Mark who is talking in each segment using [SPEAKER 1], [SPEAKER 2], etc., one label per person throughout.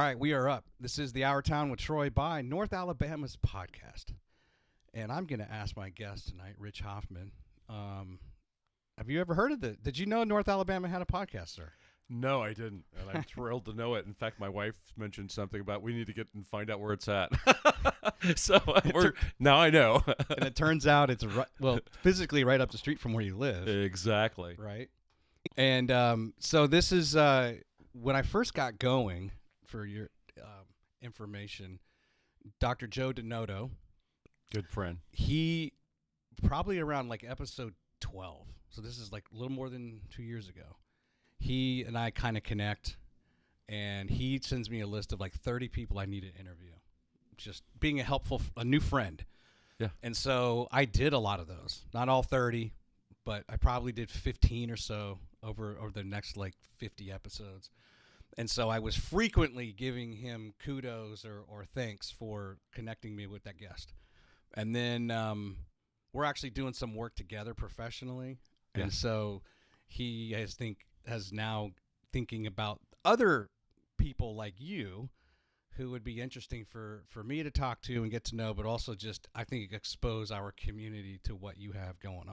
[SPEAKER 1] right, we are up. This is the Our Town with Troy by North Alabama's podcast. And I'm going to ask my guest tonight, Rich Hoffman. Have you ever heard of it? Did you know North Alabama had a podcast, sir?
[SPEAKER 2] No, I didn't, and I'm thrilled to know it. In fact, my wife mentioned something about we need to get and find out where it's at. So now I know.
[SPEAKER 1] And it turns out it's physically right up the street from where you live.
[SPEAKER 2] Exactly.
[SPEAKER 1] Right. And so this is when I first got going, for your information, Dr. Joe Denoto.
[SPEAKER 2] Good friend.
[SPEAKER 1] He probably around like episode 12. So this is like a little more than 2 years ago. He and I kind of connect, and he sends me a list of like 30 people I need to interview. Just being a new friend.
[SPEAKER 2] Yeah.
[SPEAKER 1] And so I did a lot of those. Not all 30, but I probably did 15 or so over the next like 50 episodes. And so I was frequently giving him kudos or thanks for connecting me with that guest. And then we're actually doing some work together professionally. Yeah. And so he has now thinking about other people like you who would be interesting for me to talk to and get to know, but also just, I think, expose our community to what you have going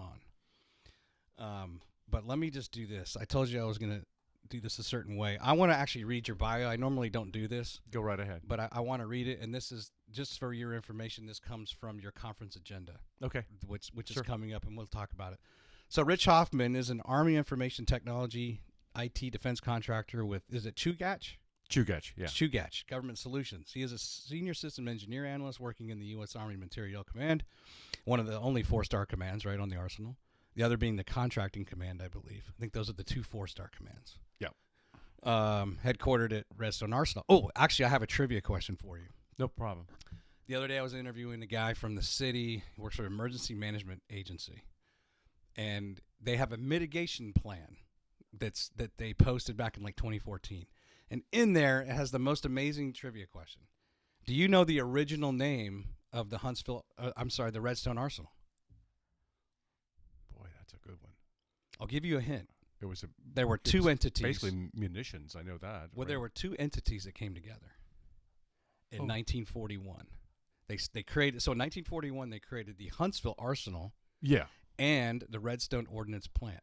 [SPEAKER 1] on. But let me just do this. I told you I was going to do this a certain way. I want to actually read your bio. I normally don't do this.
[SPEAKER 2] Go right ahead.
[SPEAKER 1] But I want to read it, and this is just for your information. This comes from your conference agenda.
[SPEAKER 2] Okay.
[SPEAKER 1] Which is coming up, and we'll talk about it. So Rich Hoffman is an Army Information Technology IT defense contractor with, is it Chugach?
[SPEAKER 2] Chugach, yeah.
[SPEAKER 1] Chugach Government Solutions. He is a senior system engineer analyst working in the U.S. Army Materiel Command, one of the only 4-star commands right on the Arsenal. The other being the contracting command, I believe. I think those are the 2 4-star commands.
[SPEAKER 2] Yeah.
[SPEAKER 1] Headquartered at Redstone Arsenal. Oh, actually, I have a trivia question for you.
[SPEAKER 2] No problem.
[SPEAKER 1] The other day I was interviewing a guy from the city who works for an emergency management agency. And they have a mitigation plan that they posted back in like 2014. And in there, it has the most amazing trivia question. Do you know the original name of the the Redstone Arsenal?
[SPEAKER 2] Boy, that's a good one.
[SPEAKER 1] I'll give you a hint.
[SPEAKER 2] There
[SPEAKER 1] were 2 entities.
[SPEAKER 2] Basically munitions, I know that.
[SPEAKER 1] Well, right? There were 2 entities that came together in 1941. They created, so in 1941 they created the Huntsville Arsenal.
[SPEAKER 2] Yeah.
[SPEAKER 1] And the Redstone Ordnance Plant.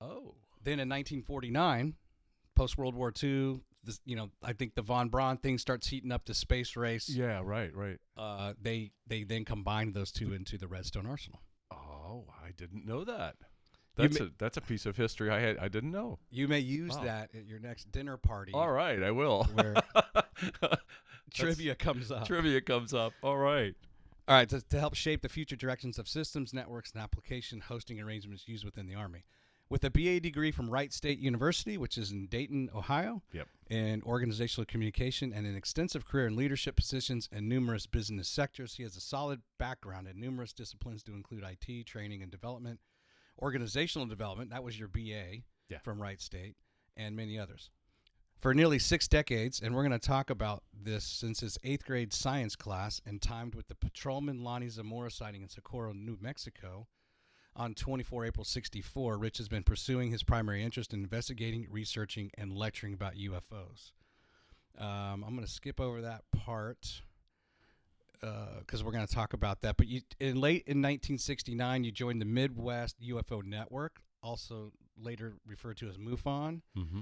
[SPEAKER 2] Oh.
[SPEAKER 1] Then in 1949, post-World War II, I think the von Braun thing starts heating up the space race.
[SPEAKER 2] Yeah, right.
[SPEAKER 1] They then combined those 2 into the Redstone Arsenal.
[SPEAKER 2] Oh, I didn't know that. That's a piece of history I didn't know.
[SPEAKER 1] You may use that at your next dinner party.
[SPEAKER 2] All right, I will.
[SPEAKER 1] Where trivia comes up.
[SPEAKER 2] Trivia comes up. All right.
[SPEAKER 1] All right, to help shape the future directions of systems, networks, and application hosting arrangements used within the Army. With a BA degree from Wright State University, which is in Dayton, Ohio, in organizational communication and an extensive career in leadership positions in numerous business sectors, he has a solid background in numerous disciplines to include IT, training and development, organizational development, that was your BA from Wright State, and many others. For nearly 6 decades, and we're going to talk about this since his 8th grade science class and timed with the patrolman Lonnie Zamora sighting in Socorro, New Mexico on 24 April 64, Rich has been pursuing his primary interest in investigating, researching, and lecturing about UFOs. I'm going to skip over that part because we're going to talk about that. But late in 1969, you joined the Midwest UFO Network, also later referred to as MUFON. Mm-hmm.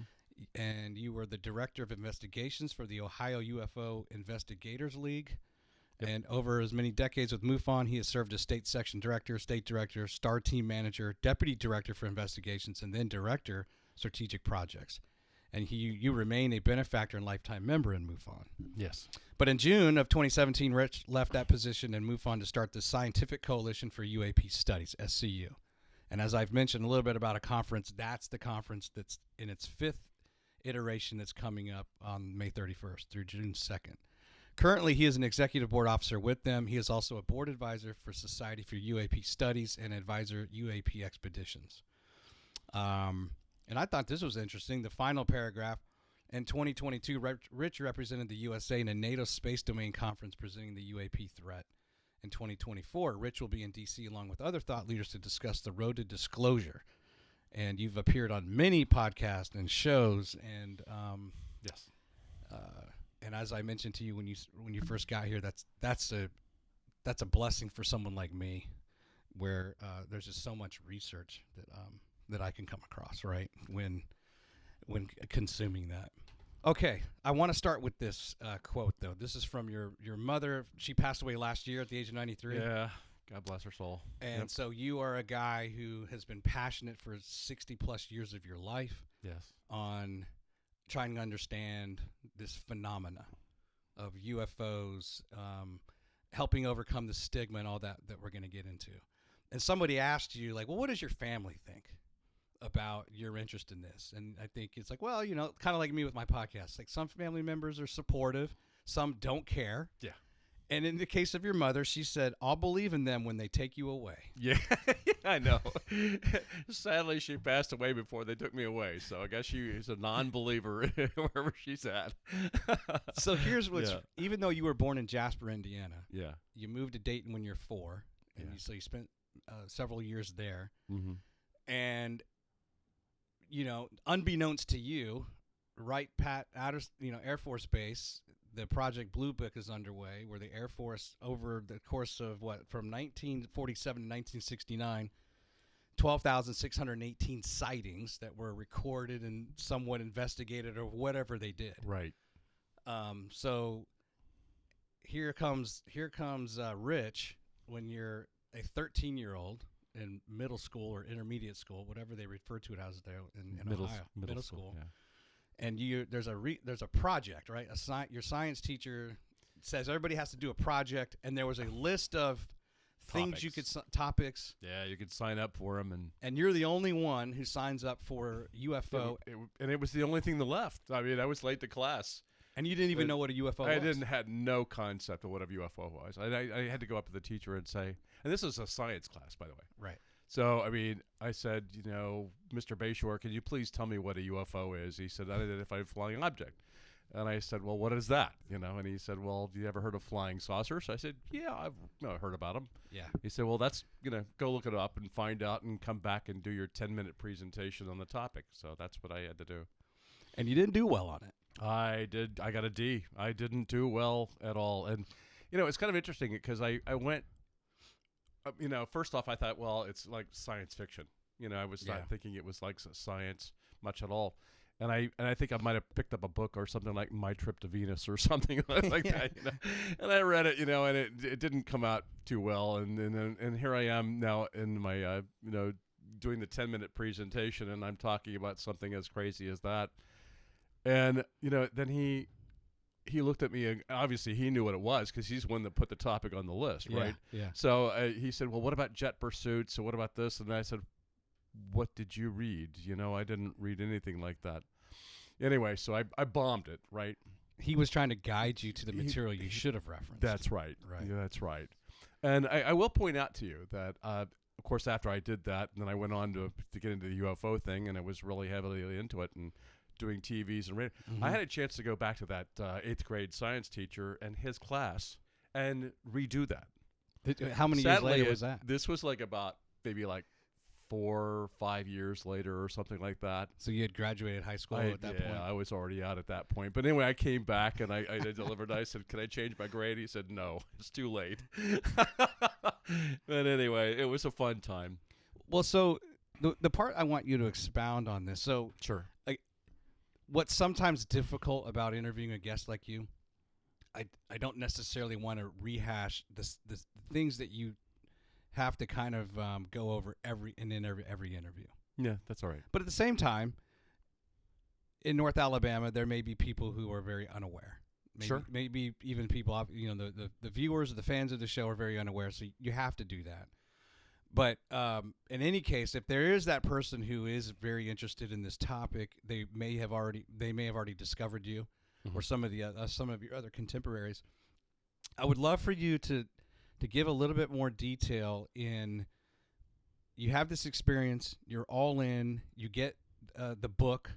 [SPEAKER 1] And you were the director of investigations for the Ohio UFO Investigators League. Yep. And over as many decades with MUFON, he has served as state section director, star team manager, deputy director for investigations, and then director strategic projects. And you remain a benefactor and lifetime member in MUFON.
[SPEAKER 2] Yes.
[SPEAKER 1] But in June of 2017, Rich left that position in MUFON to start the Scientific Coalition for UAP Studies, SCU. And as I've mentioned a little bit about a conference, that's the conference that's in its 5th iteration that's coming up on May 31st through June 2nd. Currently, he is an executive board officer with them. He is also a board advisor for Society for UAP Studies and advisor UAP Expeditions. And I thought this was interesting. The final paragraph, in 2022, Rich represented the USA in a NATO Space Domain Conference presenting the UAP threat. In 2024, Rich will be in D.C. along with other thought leaders to discuss the road to disclosure. And you've appeared on many podcasts and shows, and
[SPEAKER 2] yes,
[SPEAKER 1] And as I mentioned to you when you first got here, that's a blessing for someone like me, where there's just so much research that I can come across, right, when consuming that. Okay, I want to start with this quote, though. This is from your mother. She passed away last year at the age of 93.
[SPEAKER 2] Yeah, God bless her soul.
[SPEAKER 1] And so you are a guy who has been passionate for 60-plus years of your life.
[SPEAKER 2] Yes.
[SPEAKER 1] On trying to understand this phenomena of UFOs, helping overcome the stigma and all that we're going to get into. And somebody asked you, like, well, what does your family think about your interest in this? And I think it's like, well, kind of like me with my podcast. Like, some family members are supportive, some don't care.
[SPEAKER 2] Yeah.
[SPEAKER 1] And in the case of your mother, she said, I'll believe in them when they take you away.
[SPEAKER 2] Yeah, I know. Sadly, she passed away before they took me away. So I guess she's a non-believer wherever she's at.
[SPEAKER 1] So here's what's, even though you were born in Jasper, Indiana, you moved to Dayton when you're 4. And so you spent several years there.
[SPEAKER 2] Mm-hmm.
[SPEAKER 1] And, unbeknownst to you, Wright Air Force Base, the Project Blue Book is underway, where the Air Force, over the course of from 1947 to 1969, 12,618 sightings that were recorded and somewhat investigated or whatever they did.
[SPEAKER 2] Right.
[SPEAKER 1] So here comes Rich when you're a 13-year-old in middle school or intermediate school, whatever they refer to it as there in Ohio. Middle school. Yeah. And there's a project, right? Your science teacher says everybody has to do a project, and there was a list of things topics.
[SPEAKER 2] Yeah, you could sign up for them,
[SPEAKER 1] and you're the only one who signs up for UFO.
[SPEAKER 2] And it was the only thing that left. I mean, I was late to class,
[SPEAKER 1] and you didn't even know what a UFO was.
[SPEAKER 2] I had no concept of what a UFO was. I had to go up to the teacher and say, and this is a science class, by the way.
[SPEAKER 1] Right.
[SPEAKER 2] So, I mean, I said, Mr. Bayshore, can you please tell me what a UFO is? He said, unidentified flying object. And I said, well, what is that? And he said, well, do you ever heard of flying saucers? I said, yeah, I've heard about them.
[SPEAKER 1] Yeah.
[SPEAKER 2] He said, well, that's, go look it up and find out and come back and do your 10-minute presentation on the topic. So that's what I had to do.
[SPEAKER 1] And you didn't do well on it.
[SPEAKER 2] I did. I got a D. I didn't do well at all. And, it's kind of interesting because I went, first off, I thought, well, it's like science fiction. I was not thinking it was like science much at all. And I think I might have picked up a book or something like My Trip to Venus or something like that. And I read it, and it didn't come out too well. And here I am now in my, doing the 10-minute presentation, and I'm talking about something as crazy as that. And, then he looked at me, and obviously he knew what it was because he's the one that put the topic on the list, right?
[SPEAKER 1] Yeah.
[SPEAKER 2] So he said, well, what about jet pursuits? So what about this? And I said, what did you read? I didn't read anything like that. Anyway, so I bombed it, right?
[SPEAKER 1] He was trying to guide you to the material you should have referenced.
[SPEAKER 2] That's right. Right. Yeah, that's right. And I will point out to you that, of course, after I did that, and then I went on to get into the UFO thing, and I was really heavily into it and doing TVs and radio. Mm-hmm. I had a chance to go back to that 8th grade science teacher and his class and redo that.
[SPEAKER 1] How many years later was that?
[SPEAKER 2] This was about maybe 4 or 5 years later or something like that.
[SPEAKER 1] So you had graduated high school at that point?
[SPEAKER 2] Yeah, I was already out at that point. But anyway, I came back and I delivered. I said, can I change my grade? He said, no, it's too late. But anyway, it was a fun time.
[SPEAKER 1] Well, so the part I want you to expound on this. So
[SPEAKER 2] sure.
[SPEAKER 1] What's sometimes difficult about interviewing a guest like you, I don't necessarily want to rehash the things that you have to kind of go over every interview.
[SPEAKER 2] Yeah, that's all right.
[SPEAKER 1] But at the same time, in North Alabama, there may be people who are very unaware. Maybe even people, the viewers or the fans of the show are very unaware, so you have to do that. But in any case, if there is that person who is very interested in this topic, they may have already discovered you, mm-hmm. or some of your other contemporaries. I would love for you to give a little bit more detail in. You have this experience. You're all in. You get the book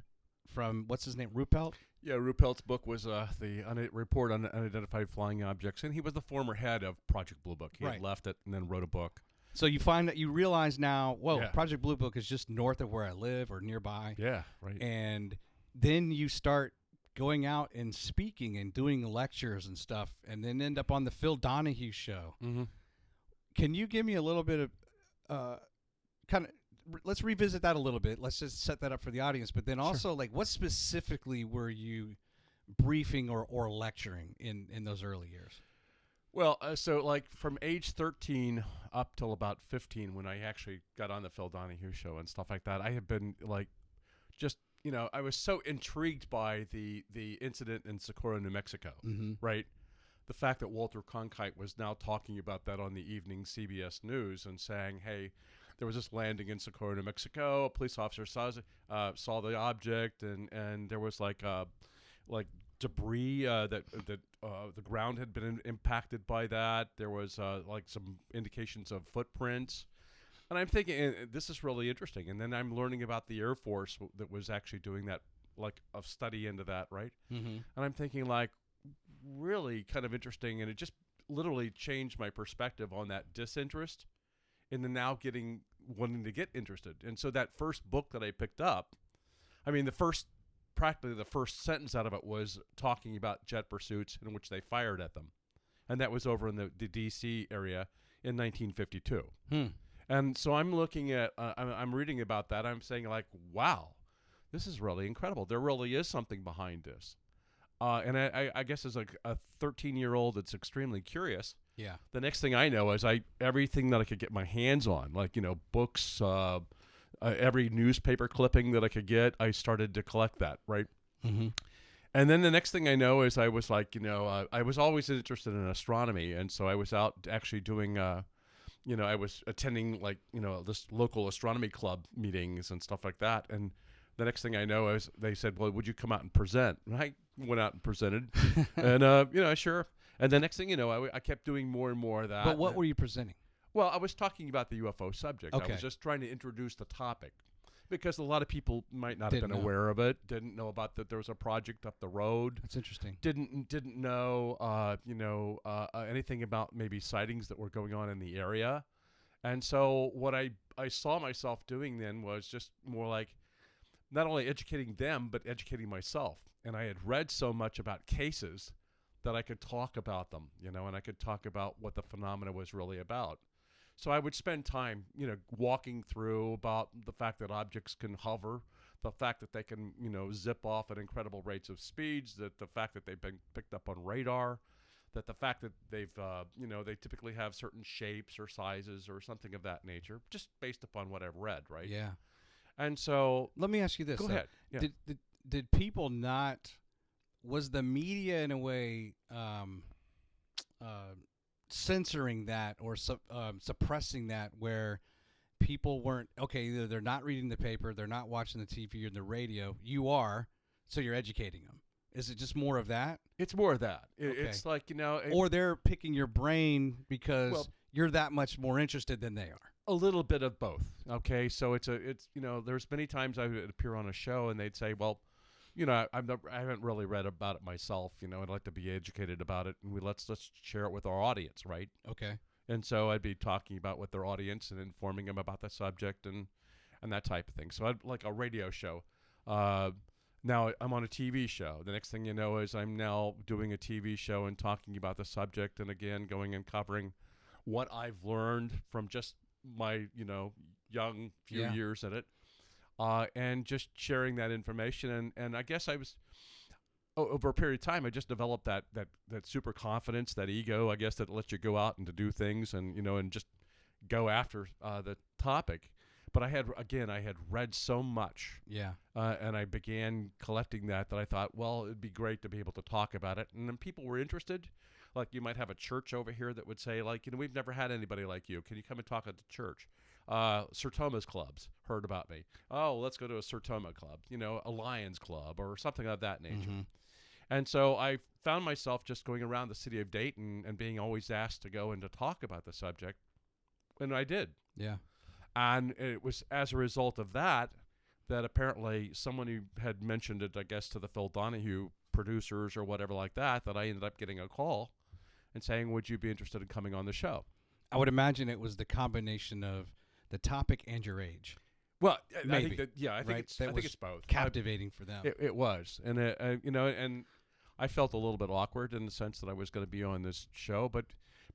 [SPEAKER 1] from what's his name, Ruppelt?
[SPEAKER 2] Yeah, Ruppelt's book was the report on unidentified flying objects, and he was the former head of Project Blue Book. He had left it and then wrote a book.
[SPEAKER 1] So you find that you realize now, Project Blue Book is just north of where I live or nearby.
[SPEAKER 2] Yeah, right.
[SPEAKER 1] And then you start going out and speaking and doing lectures and stuff, and then end up on the Phil Donahue show.
[SPEAKER 2] Mm-hmm.
[SPEAKER 1] Can you give me a little bit of let's revisit that a little bit. Let's just set that up for the audience. But then also, like, what specifically were you briefing or lecturing in those early years?
[SPEAKER 2] Well, so like from age 13 up till about 15, when I actually got on the Phil Donahue show and stuff like that, I had been like, just, you know, I was so intrigued by the incident in Socorro, New Mexico, right? The fact that Walter Cronkite was now talking about that on the evening CBS News and saying, hey, there was this landing in Socorro, New Mexico. A police officer saw the object, and there was like debris that the ground had been impacted by that. There was like some indications of footprints, and I'm thinking this is really interesting. And then I'm learning about the Air Force that was actually doing that, like a study into that, right? And I'm thinking like really kind of interesting, and it just literally changed my perspective on that disinterest in the now wanting to get interested. And so that first book that I picked up, I mean, practically the first sentence out of it was talking about jet pursuits in which they fired at them. And that was over in the D.C. area in 1952. And so I'm looking at, I'm reading about that. I'm saying like, wow, this is really incredible. There really is something behind this. And I guess as a 13-year-old that's extremely curious, the next thing I know is everything that I could get my hands on, like, you know, books, every newspaper clipping that I could get, I started to collect that, right? And then the next thing I know is I was like, you know, I was always interested in astronomy, and so I was out actually doing, you know, I was attending, like, you know, this local astronomy club meetings and stuff like that, and the next thing I know is they said, well, would you come out and present? And I went out and presented, and, you know, sure. And the next thing you know, I kept doing more and more of that.
[SPEAKER 1] But what were you presenting?
[SPEAKER 2] Well, I was talking about the UFO subject.
[SPEAKER 1] Okay.
[SPEAKER 2] I was just trying to introduce the topic because a lot of people might not have been aware of it, didn't know about that there was a project up the road.
[SPEAKER 1] That's interesting.
[SPEAKER 2] Didn't know, you know, anything about maybe sightings that were going on in the area. And so what I saw myself doing then was just more like not only educating them, but educating myself. And I had read so much about cases that I could talk about them, you know, and I could talk about what the phenomena was really about. So I would spend time, you know, walking through about the fact that objects can hover, the fact that they can, you know, zip off at incredible rates of speeds, that the fact that they've been picked up on radar, that the fact that they've, you know, they typically have certain shapes or sizes or something of that nature, just based upon what I've read, right?
[SPEAKER 1] Yeah.
[SPEAKER 2] And so
[SPEAKER 1] let me ask you this.
[SPEAKER 2] Go ahead. Yeah.
[SPEAKER 1] Did people not? Was the media in a way censoring that or suppressing that, where people weren't either they're not reading the paper, they're not watching the TV or the radio, you are, so you're educating them? Is it just more of that?
[SPEAKER 2] It's more of that. It's like, you know,
[SPEAKER 1] or they're picking your brain because you're that much more interested than they are.
[SPEAKER 2] A little bit of both. Okay, so it's you know, there's many times I would appear on a show and they'd say, well, you know, I haven't really read about it myself. You know, I'd like to be educated about it, and let's share it with our audience, right?
[SPEAKER 1] Okay.
[SPEAKER 2] And so I'd be talking about with their audience and informing them about the subject and that type of thing. So I'd like a radio show. Now I'm on a TV show. The next thing you know is I'm now doing a TV show and talking about the subject, and again going and covering what I've learned from just my, you know, young few years in it. And just sharing that information. And I guess I was, over a period of time, I just developed that super confidence, that ego, I guess, that lets you go out and to do things and, you know, and just go after the topic. But I had read so much.
[SPEAKER 1] Yeah.
[SPEAKER 2] And I began collecting that I thought, well, it'd be great to be able to talk about it. And then people were interested. Like you might have a church over here that would say, like, you know, we've never had anybody like you. Can you come and talk at the church? Sertoma's clubs heard about me. Oh, let's go to a Sertoma club, you know, a Lions club or something of that nature. And so I found myself just going around the city of Dayton and being always asked to go and to talk about the subject. And I did. Yeah. And it was as a result of that apparently someone who had mentioned it, I guess, to the Phil Donahue producers or whatever like that I ended up getting a call and saying, would you be interested in coming on the show?
[SPEAKER 1] I would imagine it was the combination of the topic and your age.
[SPEAKER 2] Well,
[SPEAKER 1] Maybe,
[SPEAKER 2] I think that I think
[SPEAKER 1] right?
[SPEAKER 2] I think it's both.
[SPEAKER 1] Captivating for them.
[SPEAKER 2] It was, and and I felt a little bit awkward in the sense that I was going to be on this show, but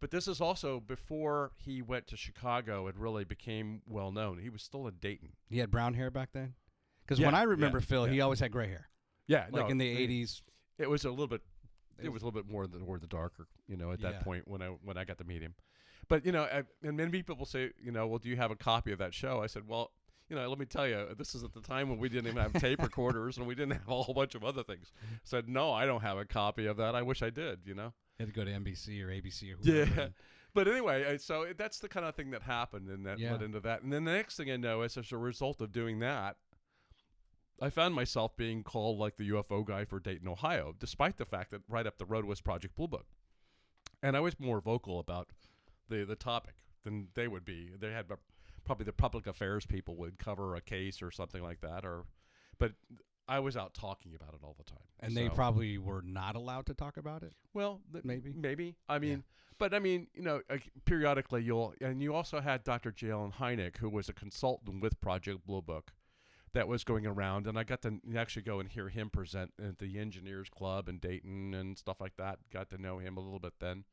[SPEAKER 2] this is also before he went to Chicago and really became well known. He was still in Dayton.
[SPEAKER 1] He had brown hair back then, because when I remember Phil, he always had gray hair.
[SPEAKER 2] Yeah,
[SPEAKER 1] like in the '80s.
[SPEAKER 2] It was a little bit. It was a little bit more the darker, at that point when I got to meet him. But and many people say, well, do you have a copy of that show? I said, well, let me tell you, this is at the time when we didn't even have tape recorders and we didn't have a whole bunch of other things. I said, no, I don't have a copy of that. I wish I did.
[SPEAKER 1] You had to go to NBC or ABC or whoever.
[SPEAKER 2] Yeah. But anyway, so that's the kind of thing that happened, and that led into that. And then the next thing I know is, as a result of doing that, I found myself being called like the UFO guy for Dayton, Ohio, despite the fact that right up the road was Project Blue Book. And I was more vocal about the topic than they would be. They had probably the public affairs people would cover a case or something like that, but I was out talking about it all the time.
[SPEAKER 1] And they probably were not allowed to talk about it?
[SPEAKER 2] Well,
[SPEAKER 1] maybe.
[SPEAKER 2] I mean, but I mean, periodically you also had Dr. Jalen Hynek, who was a consultant with Project Blue Book, that was going around, and I got to actually go and hear him present at the Engineers Club in Dayton and stuff like that. Got to know him a little bit then.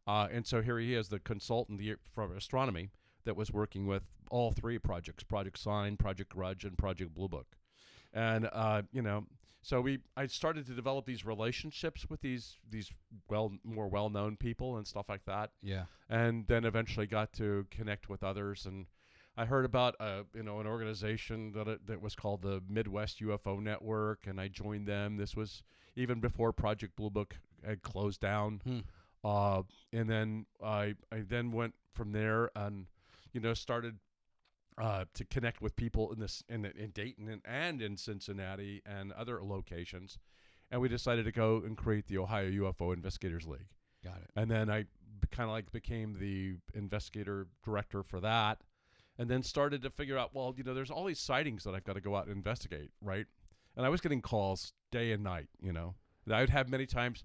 [SPEAKER 2] And so here he is, the consultant from astronomy that was working with all three projects, Project Sign, Project Grudge, and Project Blue Book. And, so I started to develop these relationships with these more well-known people and stuff like that.
[SPEAKER 1] Yeah.
[SPEAKER 2] And then eventually got to connect with others, and I heard about an organization that was called the Midwest UFO Network, and I joined them. This was even before Project Blue Book had closed down. And then I then went from there and started to connect with people in Dayton and in Cincinnati and other locations, and we decided to go and create the Ohio UFO Investigators League.
[SPEAKER 1] Got it.
[SPEAKER 2] And then I kind of became the investigator director for that. And then started to figure out, well, there's all these sightings that I've got to go out and investigate, right? And I was getting calls day and night, And I would have many times,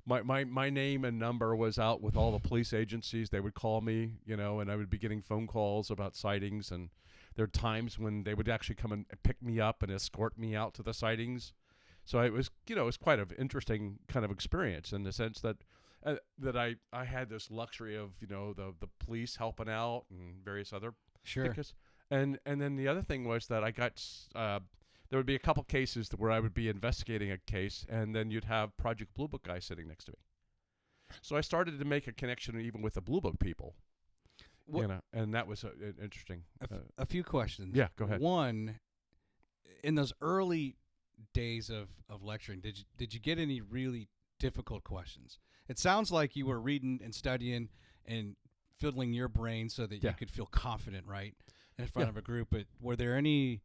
[SPEAKER 2] my name and number was out with all the police agencies. They would call me, and I would be getting phone calls about sightings. And there are times when they would actually come and pick me up and escort me out to the sightings. So it was, it was quite an interesting kind of experience in the sense that I had this luxury of, the police helping out and various other.
[SPEAKER 1] Sure.
[SPEAKER 2] And then the other thing was that I got there would be a couple cases where I would be investigating a case, and then you'd have Project Blue Book guy sitting next to me. So I started to make a connection even with the Blue Book people, and that was interesting.
[SPEAKER 1] A few questions.
[SPEAKER 2] Yeah, go ahead.
[SPEAKER 1] One, in those early days of lecturing, did you get any really difficult questions? It sounds like you were reading and studying and fiddling your brain so that you could feel confident, right, in front of a group. But were there any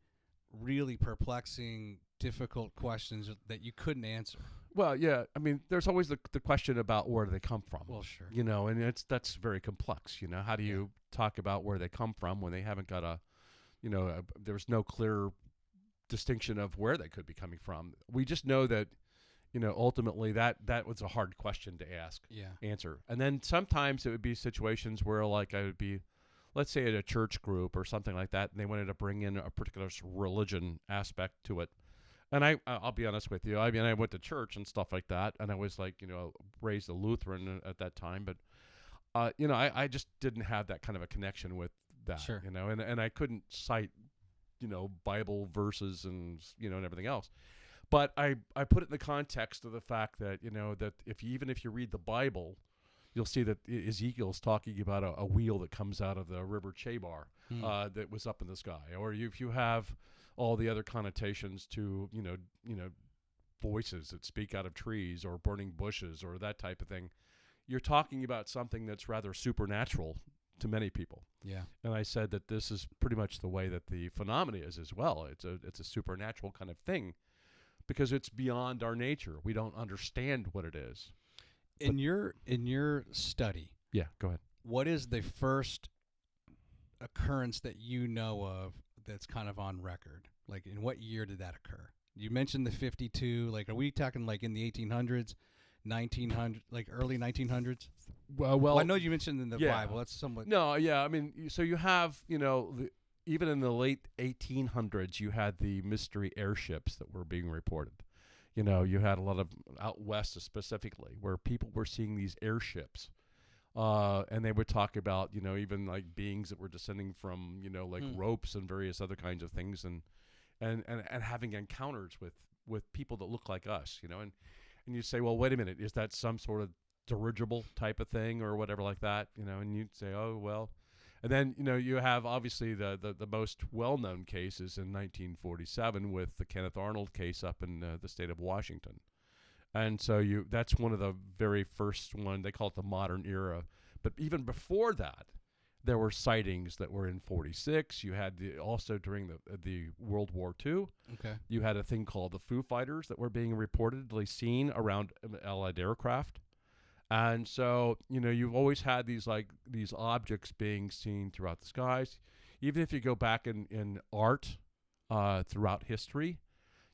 [SPEAKER 1] really perplexing, difficult questions that you couldn't answer?
[SPEAKER 2] Well, yeah. I mean, there's always the question about where they come from.
[SPEAKER 1] Well, sure.
[SPEAKER 2] And that's very complex. How do you talk about where they come from when they haven't got there's no clear distinction of where they could be coming from. We just know that, ultimately that was a hard question to answer. And then sometimes it would be situations where I would be, let's say at a church group or something like that, and they wanted to bring in a particular religion aspect to it. And I'll be honest with you. I mean, I went to church and stuff like that, and I was raised a Lutheran at that time, but I just didn't have that kind of a connection with that,
[SPEAKER 1] sure.
[SPEAKER 2] And I couldn't cite, Bible verses and everything else. But I put it in the context of the fact that, that even if you read the Bible, you'll see that Ezekiel's talking about a wheel that comes out of the river Chebar that was up in the sky. Or if you have all the other connotations to, voices that speak out of trees or burning bushes or that type of thing, you're talking about something that's rather supernatural to many people.
[SPEAKER 1] Yeah.
[SPEAKER 2] And I said that this is pretty much the way that the phenomena is as well. It's a supernatural kind of thing, because it's beyond our nature. We don't understand what it is.
[SPEAKER 1] In your study,
[SPEAKER 2] yeah, go ahead.
[SPEAKER 1] What is the first occurrence that you know of that's kind of on record? Like, in what year did that occur? You mentioned the 52. Like, are we talking like in the 1800s, 1900, like early 1900s?
[SPEAKER 2] Well,
[SPEAKER 1] I know you mentioned in the Bible. That's somewhat.
[SPEAKER 2] No, yeah. I mean, so you have, even in the late 1800s, you had the mystery airships that were being reported. You know, you had a lot of out west specifically where people were seeing these airships. And they would talk about, you know, even like beings that were descending from, you know, like ropes and various other kinds of things, and having encounters with people that look like us, you know, and you say, well, wait a minute, is that some sort of dirigible type of thing or whatever like that, you know? And you'd say, oh, well, and then, you know, you have obviously the most well-known case is in 1947 with the Kenneth Arnold case up in the state of Washington. And so that's one of the very first one. They call it the modern era. But even before that, there were sightings that were in 46. You had also during the World War II.
[SPEAKER 1] Okay.
[SPEAKER 2] You had a thing called the Foo Fighters that were being reportedly seen around Allied aircraft. And so, you know, you've always had these objects being seen throughout the skies. Even if you go back in art throughout history,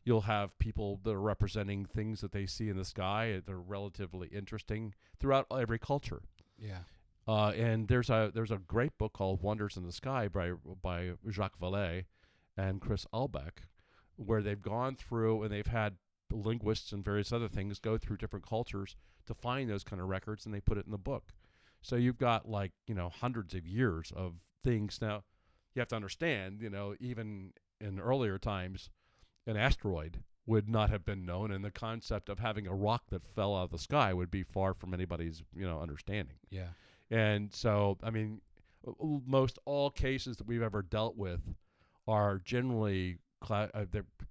[SPEAKER 2] you'll have people that are representing things that they see in the sky that are relatively interesting throughout every culture.
[SPEAKER 1] Yeah.
[SPEAKER 2] And there's a great book called Wonders in the Sky by Jacques Vallée and Chris Albeck, where they've gone through and they've had linguists and various other things go through different cultures to find those kind of records, and they put it in the book. So you've got, like, you know, hundreds of years of things. Now, you have to understand, you know, even in earlier times, an asteroid would not have been known, and the concept of having a rock that fell out of the sky would be far from anybody's, you know, understanding.
[SPEAKER 1] Yeah.
[SPEAKER 2] And so, I mean, most all cases that we've ever dealt with are generally,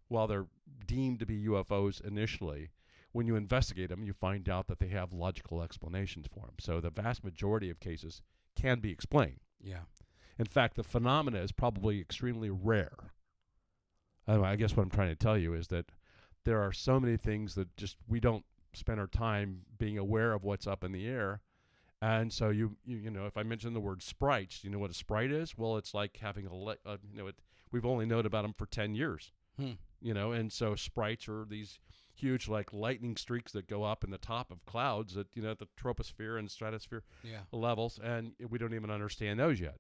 [SPEAKER 2] while they're deemed to be UFOs initially, when you investigate them, you find out that they have logical explanations for them. So the vast majority of cases can be explained.
[SPEAKER 1] Yeah.
[SPEAKER 2] In fact, the phenomena is probably extremely rare. I guess what I'm trying to tell you is that there are so many things that just we don't spend our time being aware of what's up in the air. And so you know, if I mention the word sprites, do you know what a sprite is? Well, it's like having we've only known about them for 10 years. You know, and so sprites are these huge, like, lightning streaks that go up in the top of clouds at, you know, the troposphere and stratosphere levels, and we don't even understand those yet.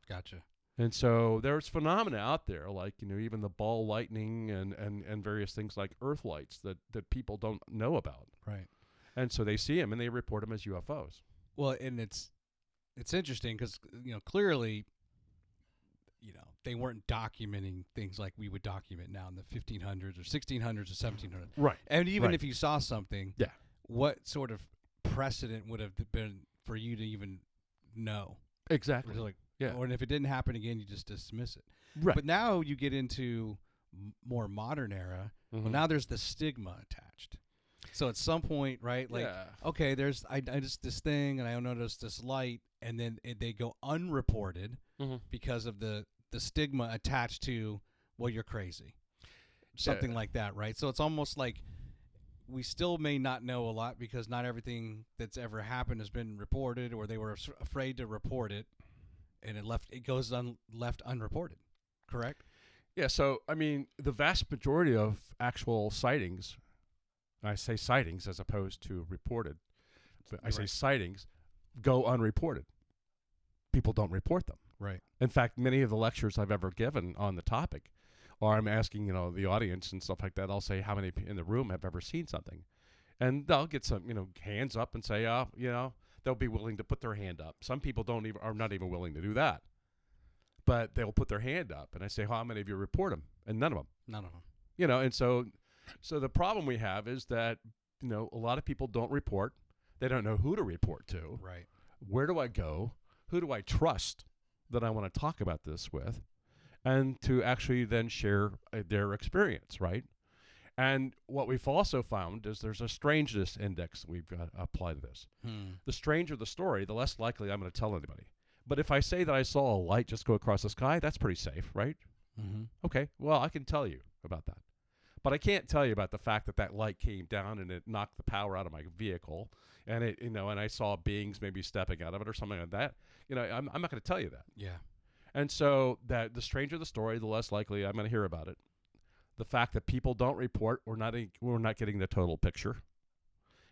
[SPEAKER 1] Gotcha.
[SPEAKER 2] And so there's phenomena out there, like, you know, even the ball lightning and various things like earth lights that people don't know about.
[SPEAKER 1] Right.
[SPEAKER 2] And so they see them and they report them as UFOs.
[SPEAKER 1] Well, and it's interesting because, you know, clearly, you know, they weren't documenting things like we would document now in the 1500s or 1600s or 1700s.
[SPEAKER 2] Right.
[SPEAKER 1] And even if you saw something,
[SPEAKER 2] yeah,
[SPEAKER 1] what sort of precedent would have been for you to even know?
[SPEAKER 2] Exactly.
[SPEAKER 1] Like,
[SPEAKER 2] yeah.
[SPEAKER 1] Or if it didn't happen again, you just dismiss it.
[SPEAKER 2] Right.
[SPEAKER 1] But now you get into more modern era. Well, now there's the stigma attached. So at some point, right, like, okay, there's I just this thing, and I noticed this light, and then they go unreported because of the stigma attached to, well, you're crazy, something like that, right? So it's almost like we still may not know a lot because not everything that's ever happened has been reported, or they were afraid to report it, and it goes left unreported. Correct?
[SPEAKER 2] Yeah. So I mean, the vast majority of actual sightings. I say sightings as opposed to reported, but I say sightings go unreported. People don't report them.
[SPEAKER 1] Right.
[SPEAKER 2] In fact, many of the lectures I've ever given on the topic, or I'm asking, you know, the audience and stuff like that, I'll say how many in the room have ever seen something, and they'll get some, you know, hands up and say, you know, they'll be willing to put their hand up. Some people are not even willing to do that, but they'll put their hand up, and I say, how many of you report them? And none of them.
[SPEAKER 1] None of them.
[SPEAKER 2] You know, and so the problem we have is that, you know, a lot of people don't report. They don't know who to report to.
[SPEAKER 1] Right.
[SPEAKER 2] Where do I go? Who do I trust that I want to talk about this with? And to actually then share their experience, right? And what we've also found is there's a strangeness index that we've got to apply to this. The stranger the story, the less likely I'm going to tell anybody. But if I say that I saw a light just go across the sky, that's pretty safe, right? Okay, well, I can tell you about that. But I can't tell you about the fact that that light came down and it knocked the power out of my vehicle, and it, you know, and I saw beings maybe stepping out of it or something like that. You know, I'm not going to tell you that.
[SPEAKER 1] Yeah.
[SPEAKER 2] And so that the stranger the story, the less likely I'm going to hear about it. The fact that people don't report, we're not getting the total picture.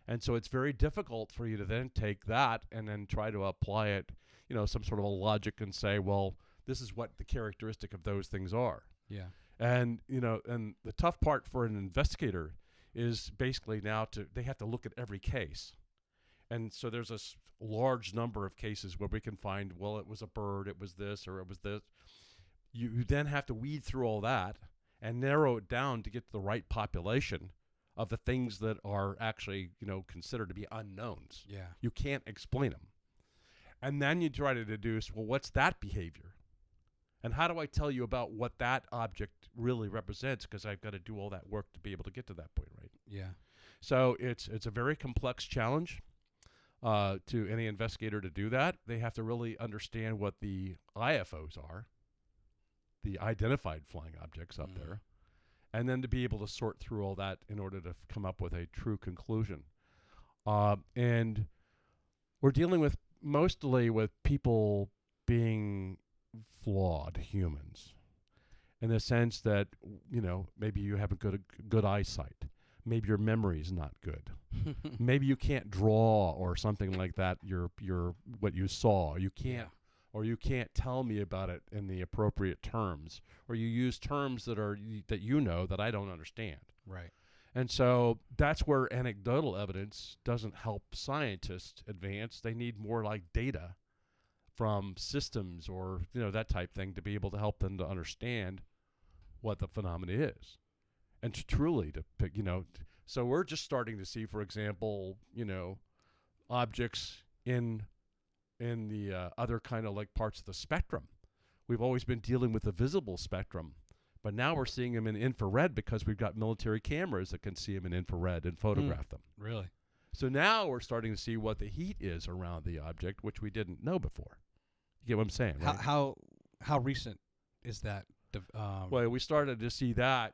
[SPEAKER 2] And so it's very difficult for you to then take that and then try to apply it, you know, some sort of a logic and say, well, this is what the characteristic of those things are.
[SPEAKER 1] Yeah.
[SPEAKER 2] And, and the tough part for an investigator is basically now they have to look at every case. And so there's a large number of cases where we can find, well, it was a bird, it was this, or it was this. You then have to weed through all that and narrow it down to get to the right population of the things that are actually, considered to be unknowns.
[SPEAKER 1] Yeah.
[SPEAKER 2] You can't explain them. And then you try to deduce, well, what's that behavior? And how do I tell you about what that object really represents? Because I've got to do all that work to be able to get to that point, right?
[SPEAKER 1] Yeah.
[SPEAKER 2] So it's a very complex challenge to any investigator to do that. They have to really understand what the IFOs are, the identified flying objects up there, and then to be able to sort through all that in order to come up with a true conclusion. And we're dealing mostly with people being flawed humans, in the sense that maybe you have a good eyesight, maybe your memory is not good, maybe you can't draw or something like that. Your what you saw, you can't, or you can't tell me about it in the appropriate terms, or you use terms that I don't understand.
[SPEAKER 1] Right.
[SPEAKER 2] And so that's where anecdotal evidence doesn't help scientists advance. They need more like data from systems or that type thing to be able to help them to understand what the phenomena is, and to truly to pick. So we're just starting to see, for example, objects in the other kind of like parts of the spectrum. We've always been dealing with the visible spectrum, but now we're seeing them in infrared because we've got military cameras that can see them in infrared and photograph them.
[SPEAKER 1] Really?
[SPEAKER 2] So now we're starting to see what the heat is around the object, which we didn't know before. You get what I'm saying, right?
[SPEAKER 1] How recent is that?
[SPEAKER 2] Well, we started to see that,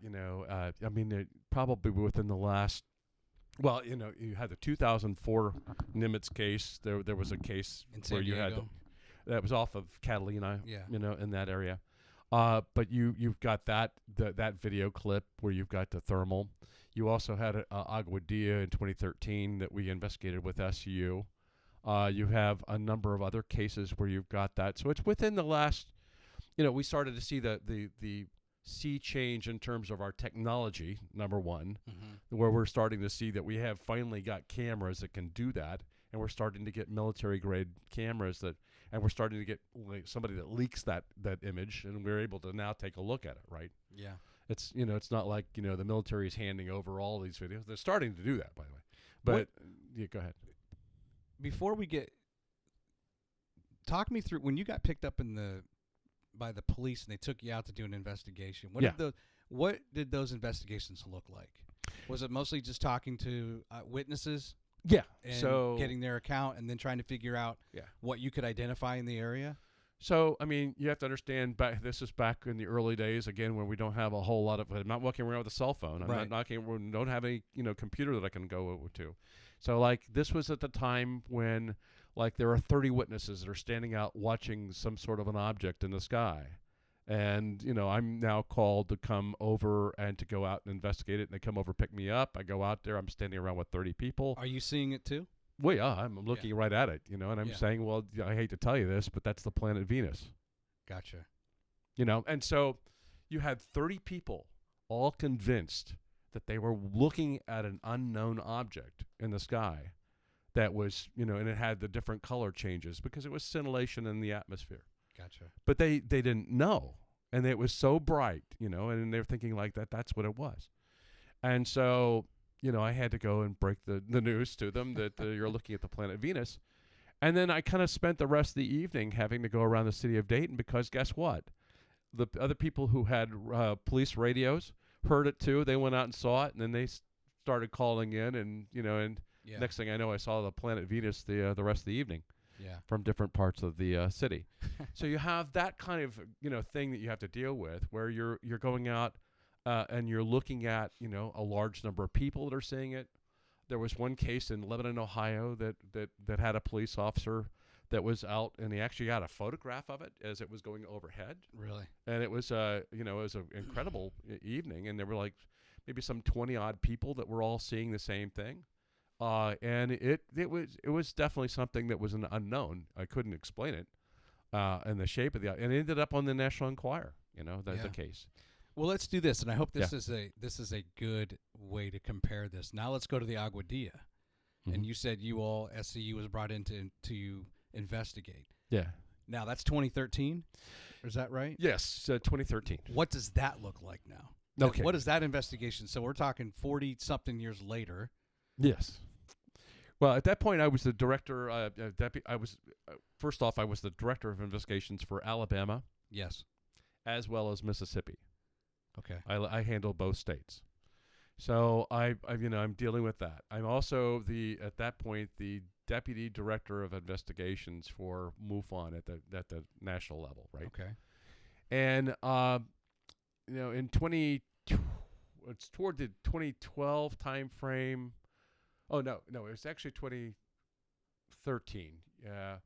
[SPEAKER 2] probably within the last. Well, you had the 2004 Nimitz case. There was a case
[SPEAKER 1] in San Diego.
[SPEAKER 2] You had that was off of Catalina,
[SPEAKER 1] yeah.
[SPEAKER 2] In that area. But you've got that video clip where you've got the thermal. You also had Agua Dia in 2013 that we investigated with SU. You have a number of other cases where you've got that. So it's within the last, we started to see the sea change in terms of our technology, number one, where we're starting to see that we have finally got cameras that can do that. And we're starting to get military-grade cameras and we're starting to get somebody that leaks that image, and we're able to now take a look at it, right?
[SPEAKER 1] Yeah.
[SPEAKER 2] It's it's not like the military is handing over all these videos. They're starting to do that, by the way. But yeah, go ahead.
[SPEAKER 1] Before we talk me through when you got picked up by the police and they took you out to do an investigation. What did those investigations look like? Was it mostly just talking to witnesses?
[SPEAKER 2] Yeah.
[SPEAKER 1] And
[SPEAKER 2] so
[SPEAKER 1] getting their account and then trying to figure out what you could identify in the area?
[SPEAKER 2] So, you have to understand, this is back in the early days, again, when we don't have a whole lot of, I'm not walking around with a cell phone. We don't have any, computer that I can go over to. So, this was at the time when, there are 30 witnesses that are standing out watching some sort of an object in the sky. And, I'm now called to come over and to go out and investigate it. And they come over, pick me up. I go out there. I'm standing around with 30 people.
[SPEAKER 1] Are you seeing it too?
[SPEAKER 2] Well, yeah, I'm looking right at it, and I'm saying, well, I hate to tell you this, but that's the planet Venus.
[SPEAKER 1] Gotcha.
[SPEAKER 2] And so you had 30 people all convinced that they were looking at an unknown object in the sky that was, and it had the different color changes because it was scintillation in the atmosphere.
[SPEAKER 1] Gotcha.
[SPEAKER 2] But they didn't know, and it was so bright, and they're thinking that's what it was. And so I had to go and break the news to them that you're looking at the planet Venus. And then I kind of spent the rest of the evening having to go around the city of Dayton because guess what? The other people who had police radios heard it too. They went out and saw it, and then they started calling in, and next thing I know, I saw the planet Venus the rest of the evening from different parts of the city. So you have that kind of thing that you have to deal with where you're going out and you're looking at, a large number of people that are seeing it. There was one case in Lebanon, Ohio that had a police officer that was out, and he actually got a photograph of it as it was going overhead.
[SPEAKER 1] Really?
[SPEAKER 2] And it was, it was an incredible evening, and there were maybe some 20-odd people that were all seeing the same thing. And it was definitely something that was an unknown. I couldn't explain it. and the shape of and it ended up on the National Enquirer. The case.
[SPEAKER 1] Well, let's do this, and I hope this is a good way to compare this. Now let's go to the Agua Dia, and you said SCU was brought in to investigate.
[SPEAKER 2] Yeah.
[SPEAKER 1] Now that's 2013. Is that right?
[SPEAKER 2] Yes, 2013.
[SPEAKER 1] What does that look like now?
[SPEAKER 2] Okay.
[SPEAKER 1] What is that investigation? So we're talking 40-something years later.
[SPEAKER 2] Yes. Well, at that point, I was the director. First off, I was the director of investigations for Alabama.
[SPEAKER 1] Yes.
[SPEAKER 2] As well as Mississippi.
[SPEAKER 1] Okay.
[SPEAKER 2] I handle both states. So I'm dealing with that. I'm also at that point the deputy director of investigations for MUFON at the national level, right?
[SPEAKER 1] Okay.
[SPEAKER 2] And it's toward the 2012 time frame. Oh no, it's actually 2013. Yeah.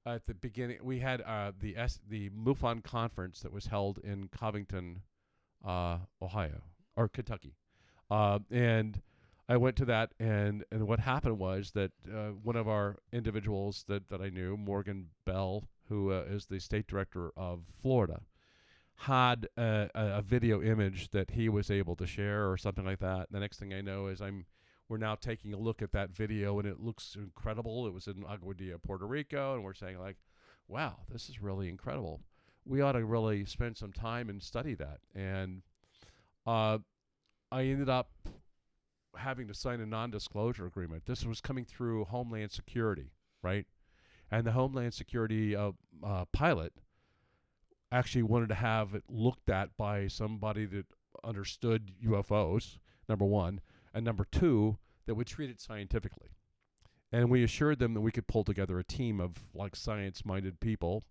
[SPEAKER 2] At the beginning, we had the MUFON conference that was held in Covington, Ohio, or Kentucky, and I went to that. And what happened was that one of our individuals that I knew, Morgan Bell, who is the state director of Florida, had a video image that he was able to share or something like that. And the next thing I know is we're now taking a look at that video, and it looks incredible. It was in Agua Dia, Puerto Rico, and we're saying, like, wow, this is really incredible. We ought to really spend some time and study that. And I ended up having to sign a non-disclosure agreement. This was coming through Homeland Security, right? And the Homeland Security pilot actually wanted to have it looked at by somebody that understood UFOs, number one. And number two, that would treat it scientifically. And we assured them that we could pull together a team of science-minded people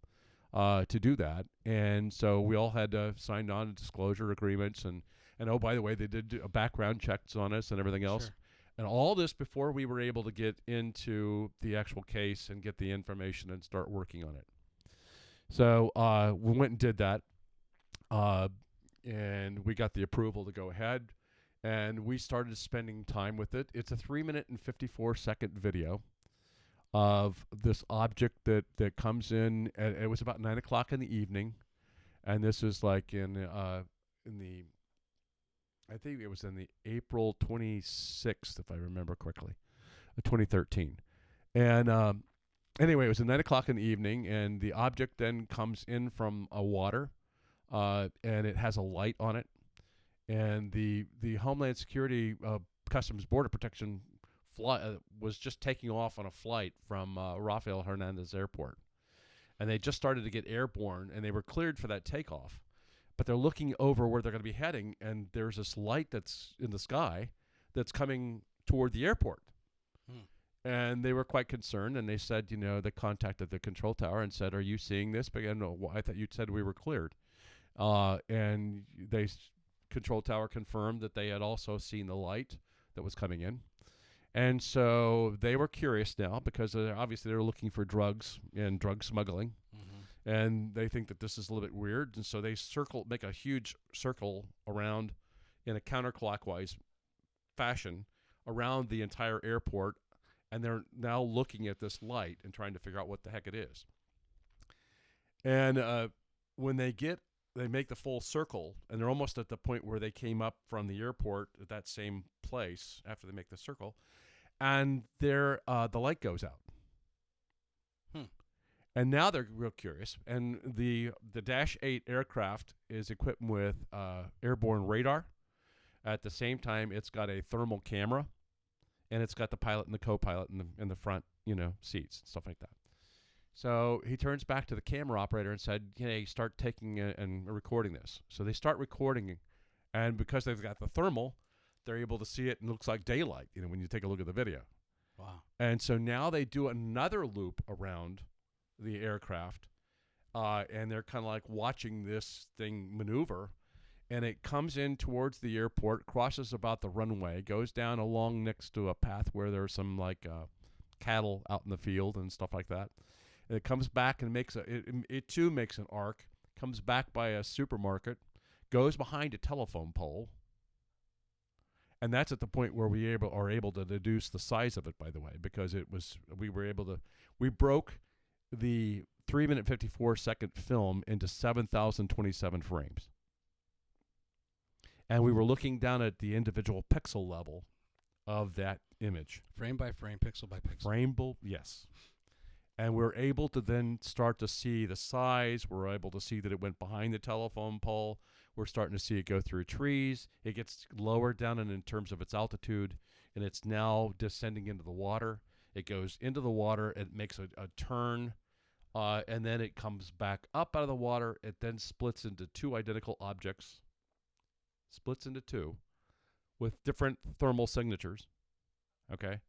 [SPEAKER 2] to do that. And so we all had to sign non-disclosure agreements. And oh, by the way, they did background checks on us and everything else. Sure. And all this before we were able to get into the actual case and get the information and start working on it. So we went and did that. And we got the approval to go ahead. And we started spending time with it. It's a 3-minute and 54-second video of this object that comes in. It was about 9 o'clock in the evening, and this is like in the I think it was in the April 26th, if I remember correctly, 2013. And anyway, it was at 9 o'clock in the evening, and the object then comes in from a water, and it has a light on it. And the Homeland Security Customs Border Protection was just taking off on a flight from Rafael Hernandez Airport. And they just started to get airborne, and they were cleared for that takeoff. But they're looking over where they're going to be heading, and there's this light that's in the sky that's coming toward the airport. And they were quite concerned, and they said, they contacted the control tower and said, "Are you seeing this?" But no, I thought you said we were cleared. And they... Control tower confirmed that they had also seen the light that was coming in. And so they were curious now because obviously they were looking for drugs and drug smuggling. Mm-hmm. And they think that this is a little bit weird. And so they make a huge circle around in a counterclockwise fashion around the entire airport. And they're now looking at this light and trying to figure out what the heck it is. And when they make the full circle, and they're almost at the point where they came up from the airport at that same place after they make the circle, and the light goes out. And now they're real curious. And the Dash 8 aircraft is equipped with airborne radar. At the same time, it's got a thermal camera, and it's got the pilot and the co-pilot in the front, seats, stuff like that. So he turns back to the camera operator and said, start taking and recording this. So they start recording, and because they've got the thermal, they're able to see it, and it looks like daylight, when you take a look at the video.
[SPEAKER 1] Wow.
[SPEAKER 2] And so now they do another loop around the aircraft, and they're kind of like watching this thing maneuver, and it comes in towards the airport, crosses about the runway, goes down along next to a path where there's some cattle out in the field and stuff like that. And it comes back and it too makes an arc, comes back by a supermarket, goes behind a telephone pole, and that's at the point where we are able to deduce the size of it, by the way, because we broke the 3-minute 54-second film into 7,027 frames. And we were looking down at the individual pixel level of that image.
[SPEAKER 1] Frame by frame, pixel by pixel.
[SPEAKER 2] Frameable, yes. And we're able to then start to see the size. We're able to see that it went behind the telephone pole. We're starting to see it go through trees. It gets lower down in terms of its altitude, and it's now descending into the water. It goes into the water. It makes a turn, and then it comes back up out of the water. It then splits into two identical objects. Splits into two with different thermal signatures, okay?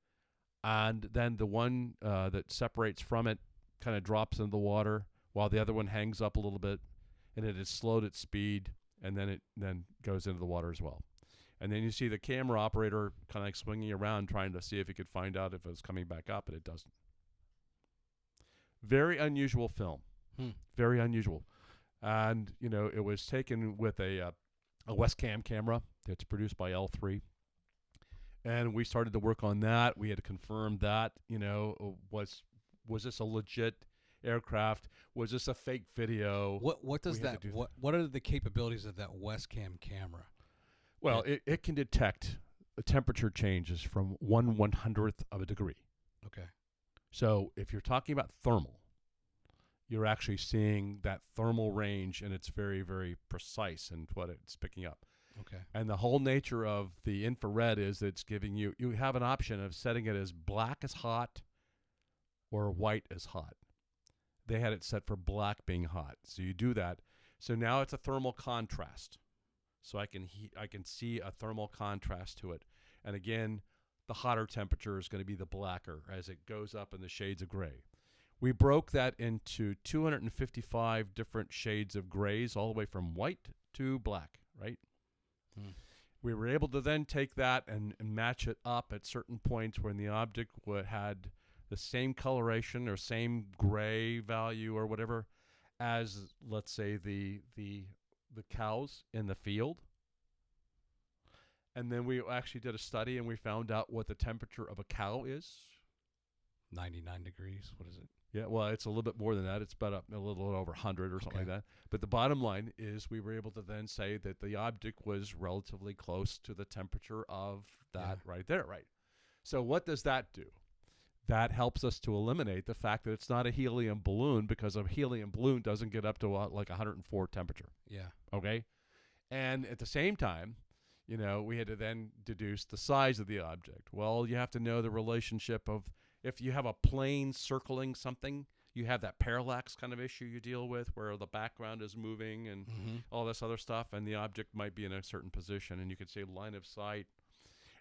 [SPEAKER 2] And then the one that separates from it kind of drops into the water while the other one hangs up a little bit, and it is slowed its speed, and then it then goes into the water as well. And then you see the camera operator kind of like swinging around trying to see if he could find out if it was coming back up, and it doesn't. Very unusual film. Very unusual. And, you know, it was taken with a Westcam camera that's produced by L3. And we started to work on that. We had to confirm that, you know, was this a legit aircraft? Was this a fake video?
[SPEAKER 1] What does that, what are the capabilities of that Westcam camera?
[SPEAKER 2] Well, it can detect the temperature changes from 1/100th of a degree.
[SPEAKER 1] Okay.
[SPEAKER 2] So if you're talking about thermal, you're actually seeing that thermal range, and it's very, very precise in what it's picking up.
[SPEAKER 1] Okay.
[SPEAKER 2] And the whole nature of the infrared is it's giving you have an option of setting it as black as hot or white as hot. They had it set for black being hot. So you do that. So now it's a thermal contrast. So I can see a thermal contrast to it. And again, the hotter temperature is going to be the blacker as it goes up in the shades of gray. We broke that into 255 different shades of grays, all the way from white to black, right? We were able to then take that and match it up at certain points when the object had the same coloration or same gray value or whatever as, let's say, the cows in the field. And then we actually did a study and we found out what the temperature of a cow is.
[SPEAKER 1] 99 degrees. What is it?
[SPEAKER 2] Yeah, well, it's a little bit more than that. It's about a little over 100 or something like that. But the bottom line is we were able to then say that the object was relatively close to the temperature of that right there, right? So what does that do? That helps us to eliminate the fact that it's not a helium balloon, because a helium balloon doesn't get up to like 104 temperature.
[SPEAKER 1] Yeah.
[SPEAKER 2] Okay? And at the same time, you know, we had to then deduce the size of the object. Well, you have to know the relationship of, if you have a plane circling something, you have that parallax kind of issue you deal with where the background is moving and all this other stuff, and the object might be in a certain position, and you could say line of sight.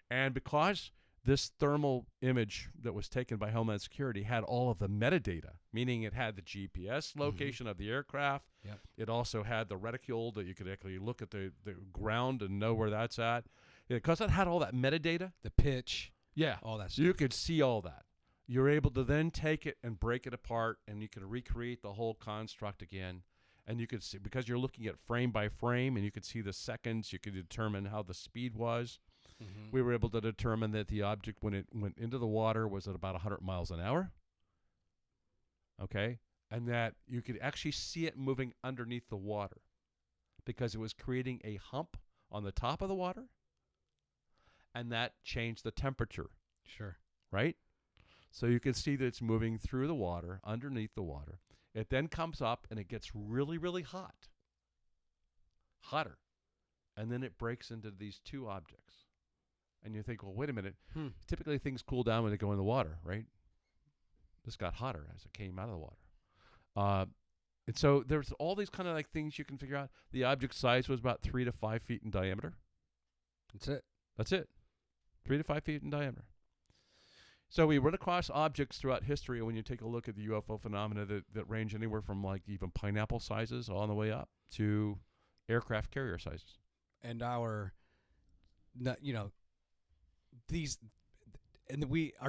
[SPEAKER 2] And because this thermal image that was taken by Homeland Security had all of the metadata, meaning it had the GPS location of the aircraft.
[SPEAKER 1] Yep.
[SPEAKER 2] It also had the reticule that you could actually look at the ground and know where that's at. Because it had all that metadata.
[SPEAKER 1] The pitch.
[SPEAKER 2] Yeah.
[SPEAKER 1] All that stuff.
[SPEAKER 2] You could see all that. You're able to then take it and break it apart, and you can recreate the whole construct again. And you could see, because you're looking at frame by frame, and you could see the seconds, you could determine how the speed was. We were able to determine that the object, when it went into the water, was at about 100 miles an hour. Okay? And that you could actually see it moving underneath the water because it was creating a hump on the top of the water, and that changed the temperature.
[SPEAKER 1] Sure.
[SPEAKER 2] Right? So you can see that it's moving through the water, underneath the water. It then comes up, and it gets really, really hot. Hotter. And then it breaks into these two objects. And you think, well, wait a minute. Typically things cool down when they go in the water, right? This got hotter as it came out of the water. And so there's all these kind of like things you can figure out. The object size was about 3 to 5 feet in diameter. That's it. 3 to 5 feet in diameter. So we run across objects throughout history, and when you take a look at the UFO phenomena that range anywhere from like even pineapple sizes all the way up to aircraft carrier sizes.
[SPEAKER 1] And our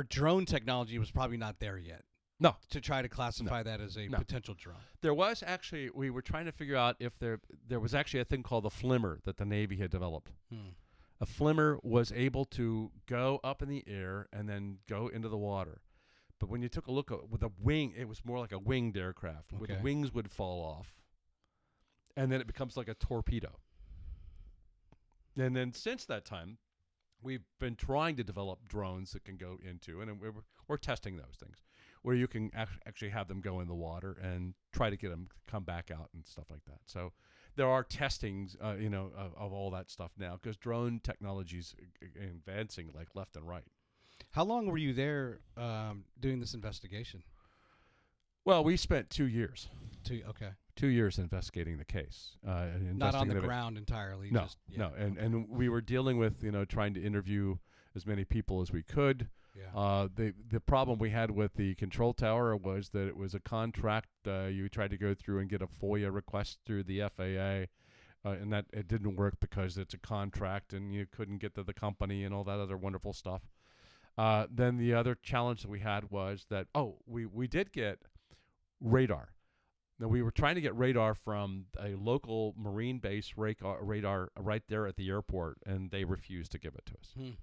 [SPEAKER 1] drone technology was probably not there yet.
[SPEAKER 2] No.
[SPEAKER 1] To try to classify that as a potential drone.
[SPEAKER 2] There was actually, we were trying to figure out if there was actually a thing called the flimmer that the Navy had developed. A flimmer was able to go up in the air and then go into the water. But when you took a look at with a wing, it was more like a winged aircraft. Where the wings would fall off, and then it becomes like a torpedo. And then since that time, we've been trying to develop drones that can go into, and we're testing those things, where you can actually have them go in the water and try to get them to come back out and stuff like that. So there are testings, of all that stuff now, because drone technology is advancing like left and right.
[SPEAKER 1] How long were you there doing this investigation?
[SPEAKER 2] Well, we spent 2 years.
[SPEAKER 1] 2
[SPEAKER 2] years investigating the case.
[SPEAKER 1] Not on the ground entirely.
[SPEAKER 2] No, and we were dealing with, trying to interview as many people as we could.
[SPEAKER 1] Yeah.
[SPEAKER 2] The problem we had with the control tower was that it was a contract. You tried to go through and get a FOIA request through the FAA, and that it didn't work because it's a contract and you couldn't get to the company and all that other wonderful stuff. Then the other challenge that we had was that, we did get radar. Now, we were trying to get radar from a local Marine base radar right there at the airport, and they refused to give it to us.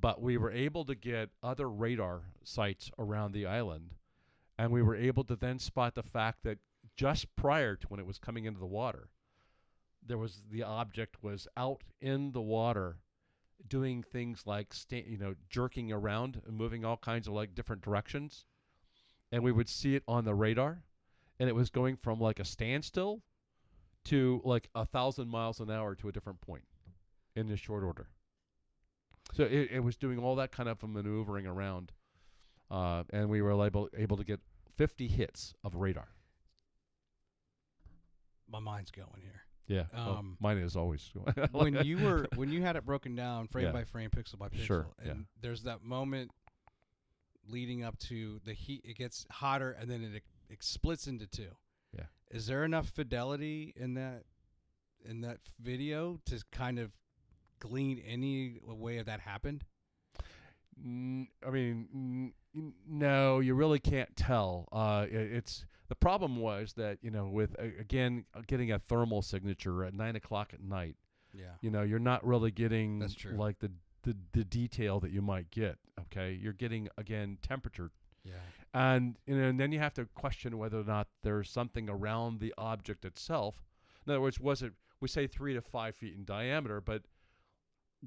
[SPEAKER 2] But we were able to get other radar sites around the island, and we were able to then spot the fact that just prior to when it was coming into the water, the object was out in the water doing things like jerking around and moving all kinds of like different directions, and we would see it on the radar. And it was going from like a standstill to like 1,000 miles an hour to a different point in this short order. So it was doing all that kind of a maneuvering around, and we were able to get 50 hits of radar.
[SPEAKER 1] My mind's going here.
[SPEAKER 2] Yeah, mine is always going.
[SPEAKER 1] when you had it broken down frame by frame, pixel by pixel, and there's that moment leading up to the heat. It gets hotter, and then it splits into two.
[SPEAKER 2] Yeah.
[SPEAKER 1] Is there enough fidelity in that video to kind of glean any way of that happened?
[SPEAKER 2] I mean, no, you really can't tell. It's the problem was that with again getting a thermal signature at 9 o'clock at night.
[SPEAKER 1] Yeah.
[SPEAKER 2] You're not really getting
[SPEAKER 1] That's true.
[SPEAKER 2] like the detail that you might get. Okay, you're getting again temperature.
[SPEAKER 1] Yeah.
[SPEAKER 2] And and then you have to question whether or not there's something around the object itself. In other words, was it, we say 3 to 5 feet in diameter, but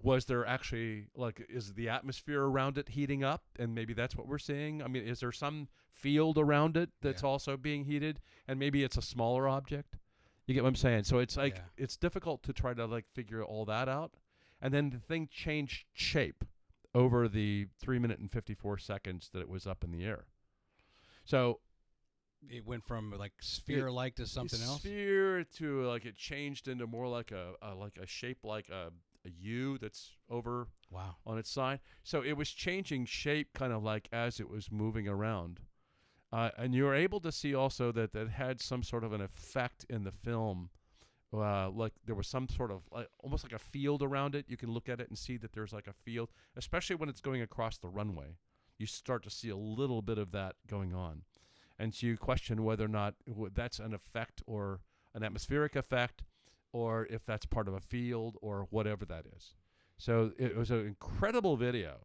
[SPEAKER 2] was there actually, like, is the atmosphere around it heating up? And maybe that's what we're seeing. I mean, is there some field around it that's also being heated? And maybe it's a smaller object. You get what I'm saying? So it's like, it's difficult to try to like figure all that out. And then the thing changed shape over the 3 minute and 54 seconds that it was up in the air. So
[SPEAKER 1] it went from like sphere-like to something else.
[SPEAKER 2] Sphere to like it changed into more like a shape like a U that's over on its side. So it was changing shape kind of like as it was moving around. And you were able to see also that it had some sort of an effect in the film. Like there was some sort of like almost like a field around it. You can look at it and see that there's like a field, especially when it's going across the runway. You start to see a little bit of that going on. And so you question whether or not that's an effect or an atmospheric effect, or if that's part of a field or whatever that is. So it was an incredible video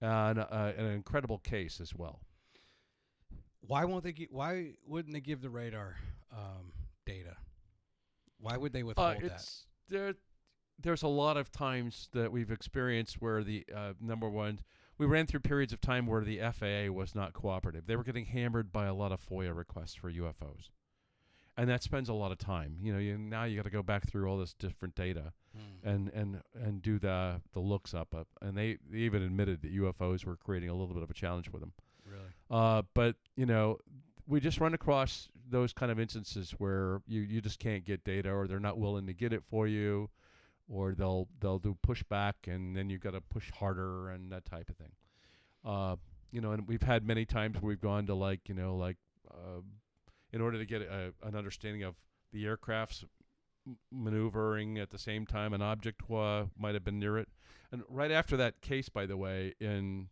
[SPEAKER 2] and an incredible case as well.
[SPEAKER 1] Why wouldn't they give the radar data? Why would they withhold that?
[SPEAKER 2] There's a lot of times that we've experienced where the number one, we ran through periods of time where the FAA was not cooperative. They were getting hammered by a lot of FOIA requests for UFOs. And that spends a lot of time. Now you got to go back through all this different data and do the looks up. And they even admitted that UFOs were creating a little bit of a challenge with them.
[SPEAKER 1] Really?
[SPEAKER 2] But, we just run across those kind of instances where you just can't get data, or they're not willing to get it for you, or they'll do pushback, and then you've got to push harder and that type of thing. And we've had many times where we've gone to in order to get an understanding of the aircraft's maneuvering at the same time an object might have been near it. And right after that case, by the way, in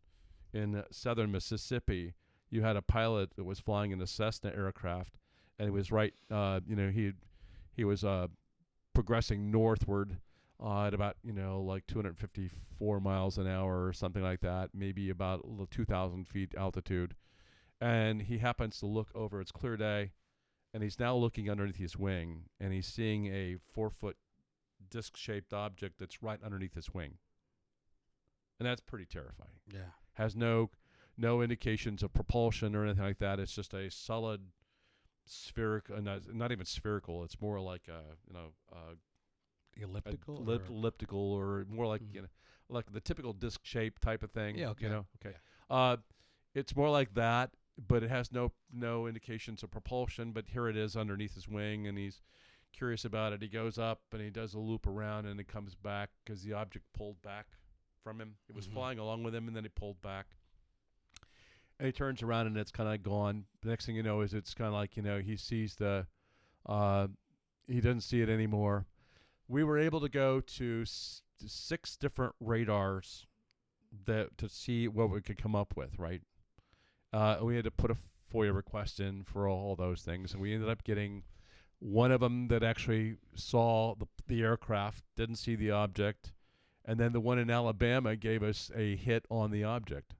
[SPEAKER 2] southern Mississippi, you had a pilot that was flying in a Cessna aircraft, and it was he was progressing northward at about 254 miles an hour or something like that, maybe about 2,000 feet altitude. and he happens to look over. It's clear day, and he's now looking underneath his wing, and he's seeing a 4-foot disc-shaped object that's right underneath his wing. And that's pretty terrifying.
[SPEAKER 1] Yeah.
[SPEAKER 2] Has no indications of propulsion or anything like that. It's just a solid spherical, not even spherical. It's more like elliptical, or more like like the typical disc shape type of thing.
[SPEAKER 1] Yeah. Okay.
[SPEAKER 2] Okay.
[SPEAKER 1] Yeah.
[SPEAKER 2] It's more like that, but it has no indications of propulsion. But here it is underneath his wing, and he's curious about it. He goes up and he does a loop around, and it comes back because the object pulled back from him. It was flying along with him, and then it pulled back. And he turns around, and it's kind of gone. The next thing you know is it's kind of like, he sees he doesn't see it anymore. We were able to go to 6 different radars to see what we could come up with, right? We had to put a FOIA request in for all those things, and we ended up getting one of them that actually saw the aircraft, didn't see the object, and then the one in Alabama gave us a hit on the object.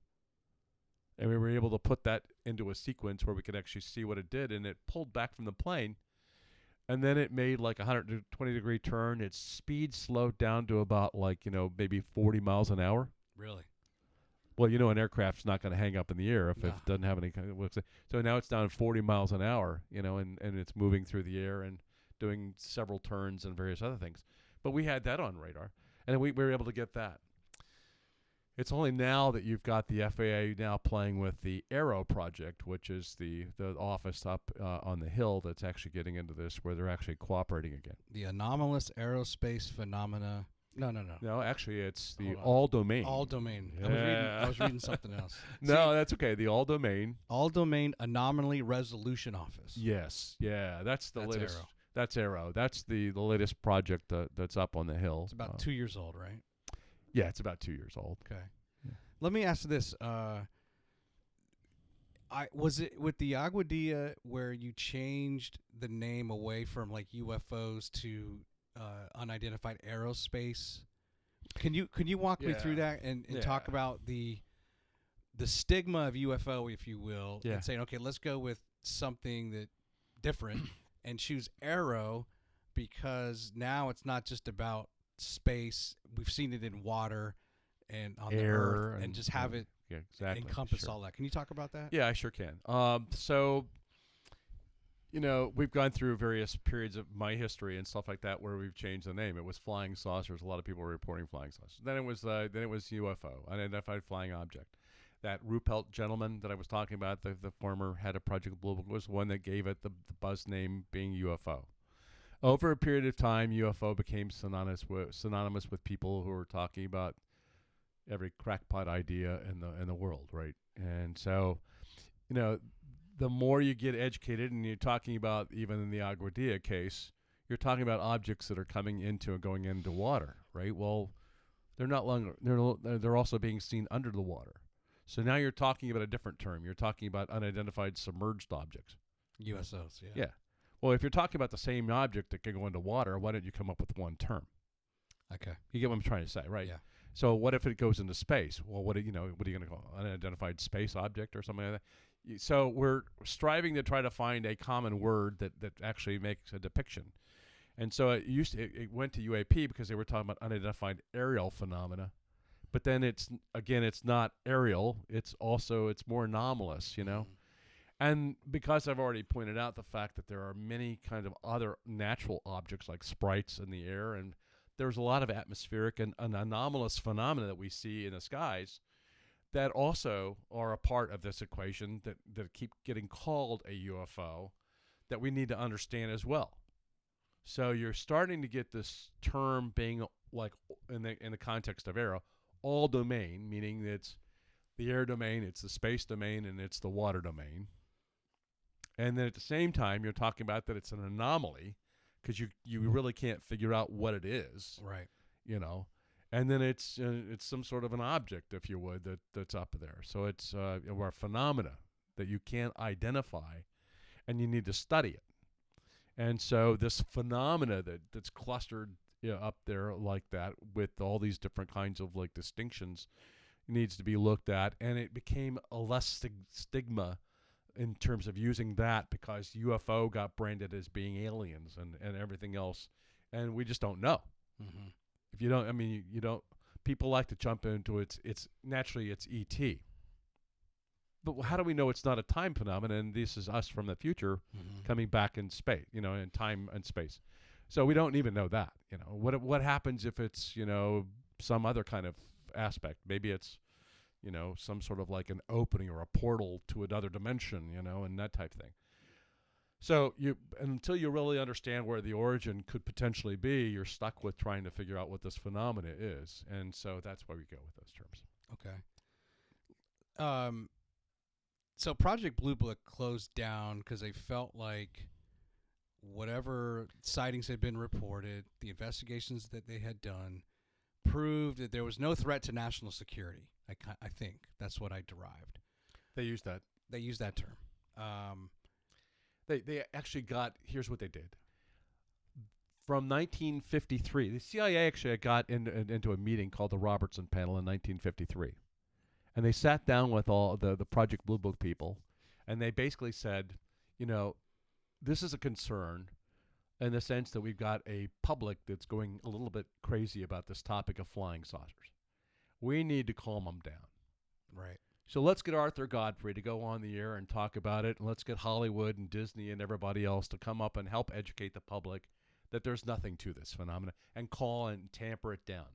[SPEAKER 2] And we were able to put that into a sequence where we could actually see what it did, and it pulled back from the plane, and then it made like a 120-degree turn. Its speed slowed down to about maybe 40 miles an hour.
[SPEAKER 1] Really?
[SPEAKER 2] Well, an aircraft's not going to hang up in the air if it doesn't have any kind of... So now it's down 40 miles an hour, and it's moving through the air and doing several turns and various other things. But we had that on radar, and we were able to get that. It's only now that you've got the FAA now playing with the Aero project, which is the office up on the Hill that's actually getting into this, where they're actually cooperating again.
[SPEAKER 1] The anomalous aerospace phenomena. No.
[SPEAKER 2] No, actually, it's the all domain.
[SPEAKER 1] All domain. Yeah. I was reading something else.
[SPEAKER 2] No, that's okay. The all domain.
[SPEAKER 1] All domain anomaly resolution office.
[SPEAKER 2] Yes. Yeah, that's the latest.
[SPEAKER 1] Aero.
[SPEAKER 2] That's Aero. That's the latest project that's up on the Hill.
[SPEAKER 1] It's about 2 years old, right?
[SPEAKER 2] Yeah, it's about 2 years old.
[SPEAKER 1] Okay. Yeah. Let me ask this. Was it with the Aguadilla where you changed the name away from like UFOs to unidentified aerospace? Can you walk me through that and talk about the stigma of UFO, if you will, and saying, okay, let's go with something that different and choose Aero because now it's not just about space. We've seen it in water and on the earth, and just have it encompass all that. Can you talk about that?
[SPEAKER 2] Yeah, I sure can. So, we've gone through various periods of my history and stuff like that where we've changed the name. It was flying saucers. A lot of people were reporting flying saucers. Then it was UFO, unidentified flying object. That Ruppelt gentleman that I was talking about, the former head of Project Blue Book, was the one that gave it the buzz name being UFO. Over a period of time, UFO became synonymous with people who were talking about every crackpot idea in the world, right? And so, the more you get educated, and you're talking about, even in the Aguadilla case, you're talking about objects that are coming into and going into water, right? Well, they're not longer. They're also being seen under the water. So now you're talking about a different term. You're talking about unidentified submerged objects.
[SPEAKER 1] USOs, yeah.
[SPEAKER 2] Yeah. Well, if you're talking about the same object that can go into water, why don't you come up with one term?
[SPEAKER 1] Okay.
[SPEAKER 2] You get what I'm trying to say, right?
[SPEAKER 1] Yeah.
[SPEAKER 2] So what if it goes into space? Well, what are you going to call it? Unidentified space object or something like that? So we're striving to try to find a common word that actually makes a depiction. And so it went to UAP because they were talking about unidentified aerial phenomena. But then it's not aerial. It's more anomalous, And because I've already pointed out the fact that there are many kind of other natural objects like sprites in the air, and there's a lot of atmospheric and anomalous phenomena that we see in the skies that also are a part of this equation that keep getting called a UFO that we need to understand as well. So you're starting to get this term being like in the context of Aero, all domain, meaning it's the air domain, it's the space domain, and it's the water domain. And then at the same time, you're talking about that it's an anomaly because you really can't figure out what it is.
[SPEAKER 1] Right.
[SPEAKER 2] And then it's some sort of an object, if you would, that's up there. So it's a phenomena that you can't identify, and you need to study it. And so this phenomena that's clustered up there like that with all these different kinds of like distinctions needs to be looked at, and it became a less stigma in terms of using that, because UFO got branded as being aliens and everything else, and we just don't know.
[SPEAKER 1] Mm-hmm.
[SPEAKER 2] If you don't, I mean, you don't. People like to jump into it's naturally it's ET. But how do we know it's not a time phenomenon? And this is us from the future coming back in space, you know, in time and space. So we don't even know that. You know, what happens if it's, you know, some other kind of aspect? Maybe it's, you know, some sort of like an opening or a portal to another dimension, you know, and that type of thing. So until you really understand where the origin could potentially be, you're stuck with trying to figure out what this phenomena is. And so that's why we go with those terms.
[SPEAKER 1] Okay. So Project Blue Book closed down because they felt like whatever sightings had been reported, the investigations that they had done, proved that there was no threat to national security. I think that's what I derived.
[SPEAKER 2] They used that.
[SPEAKER 1] They used that term.
[SPEAKER 2] They actually got, here's what they did. From 1953, the CIA actually got into a meeting called the Robertson Panel in 1953. And they sat down with all the Project Blue Book people, and they basically said, you know, this is a concern in the sense that we've got a public that's going a little bit crazy about this topic of flying saucers. We need to calm them down.
[SPEAKER 1] Right.
[SPEAKER 2] So let's get Arthur Godfrey to go on the air and talk about it, and let's get Hollywood and Disney and everybody else to come up and help educate the public that there's nothing to this phenomenon and call and tamper it down.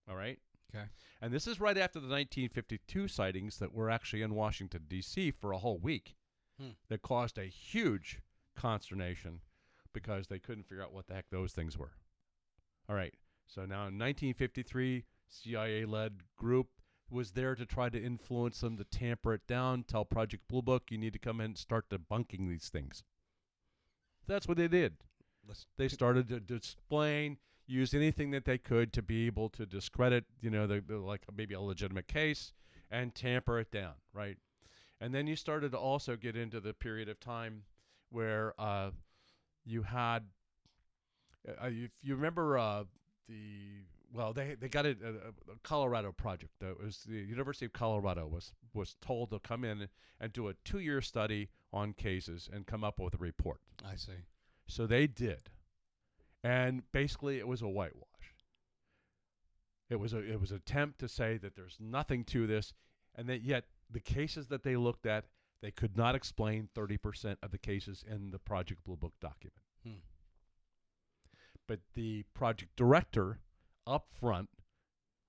[SPEAKER 2] All right?
[SPEAKER 1] Okay.
[SPEAKER 2] And this is right after the 1952 sightings that were actually in Washington, D.C. for a whole week that caused a huge consternation because they couldn't figure out what the heck those things were. All right. So now in 1953, CIA-led group was there to try to influence them to tamper it down, tell Project Blue Book, you need to come in and start debunking these things. That's what they did. They started to explain, use anything that they could to be able to discredit, you know, the like maybe a legitimate case and tamper it down, right? And then you started to also get into the period of time where you had, if you remember they got a Colorado project. That was the University of Colorado was told to come in and do a 2-year study on cases and come up with a report.
[SPEAKER 1] I see.
[SPEAKER 2] So they did. And basically, it was a whitewash. It was an attempt to say that there's nothing to this, and that yet the cases that they looked at, they could not explain 30% of the cases in the Project Blue Book document. But the project director up front,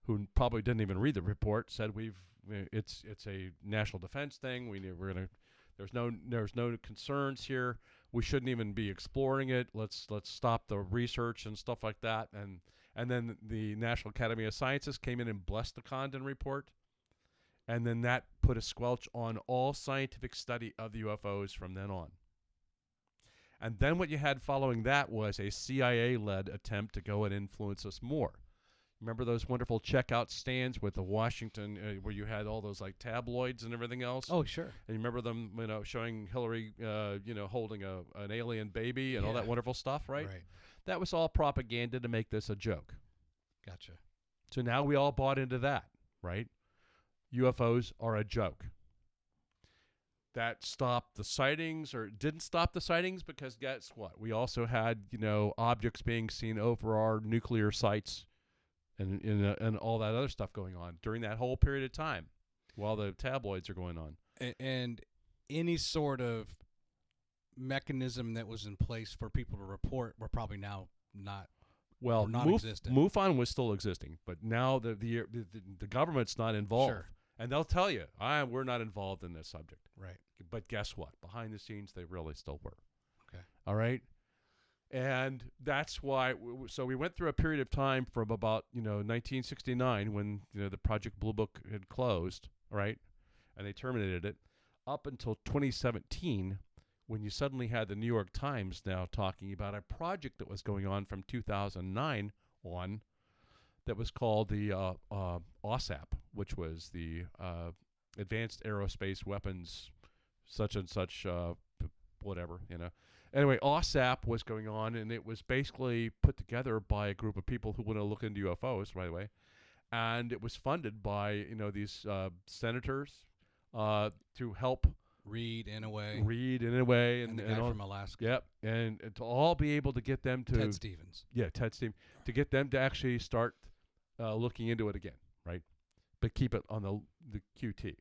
[SPEAKER 2] who probably didn't even read the report, said it's a national defense thing. There's no concerns here. We shouldn't even be exploring it. Let's stop the research and stuff like that. And then the National Academy of Sciences came in and blessed the Condon report. And then that put a squelch on all scientific study of the UFOs from then on. And then what you had following that was a CIA-led attempt to go and influence us more. Remember those wonderful checkout stands with the Washington, where you had all those like tabloids and everything else?
[SPEAKER 1] Oh, sure.
[SPEAKER 2] And you remember them, you know, showing Hillary, holding an alien baby and all that wonderful stuff, right?
[SPEAKER 1] Right.
[SPEAKER 2] That was all propaganda to make this a joke.
[SPEAKER 1] Gotcha.
[SPEAKER 2] So now we all bought into that, right? UFOs are a joke. That stopped the sightings, or didn't stop the sightings, because guess what? We also had, you know, objects being seen over our nuclear sites and all that other stuff going on during that whole period of time while the tabloids are going on.
[SPEAKER 1] And any sort of mechanism that was in place for people to report were probably now non-existent.
[SPEAKER 2] MUFON was still existing, but now the government's not involved.
[SPEAKER 1] Sure.
[SPEAKER 2] And they'll tell you, we're not involved in this subject.
[SPEAKER 1] Right.
[SPEAKER 2] But guess what? Behind the scenes, they really still were.
[SPEAKER 1] Okay.
[SPEAKER 2] All right? And that's why, so we went through a period of time from about, 1969 when, the Project Blue Book had closed, right? And they terminated it, up until 2017 when you suddenly had the New York Times now talking about a project that was going on from 2009 on that was called the OSAP, which was the Advanced Aerospace Weapons such and such, whatever, Anyway, OSAP was going on, and it was basically put together by a group of people who want to look into UFOs, by the way. And it was funded by, these senators to help
[SPEAKER 1] Reed in a way,
[SPEAKER 2] and
[SPEAKER 1] the guy
[SPEAKER 2] all,
[SPEAKER 1] from Alaska.
[SPEAKER 2] Yep, and to all be able to get them to
[SPEAKER 1] Ted Stevens.
[SPEAKER 2] Yeah, Ted Stevens, to get them to actually start looking into it again, right? But keep it on the QT.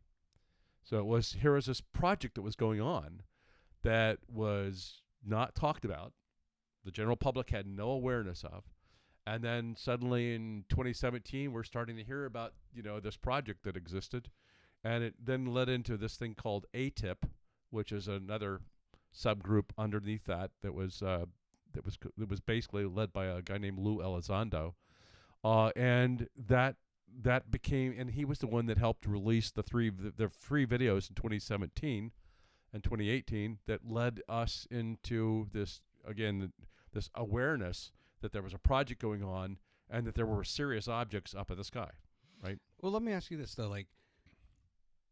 [SPEAKER 2] So here was this project that was going on that was not talked about. The general public had no awareness of. And then suddenly in 2017, we're starting to hear about, this project that existed. And it then led into this thing called ATIP, which is another subgroup underneath that was basically led by a guy named Lou Elizondo. And that became, and he was the one that helped release the three videos in 2017 and 2018 that led us into this, again, this awareness that there was a project going on and that there were serious objects up in the sky, right?
[SPEAKER 1] Well, let me ask you this, though. Like,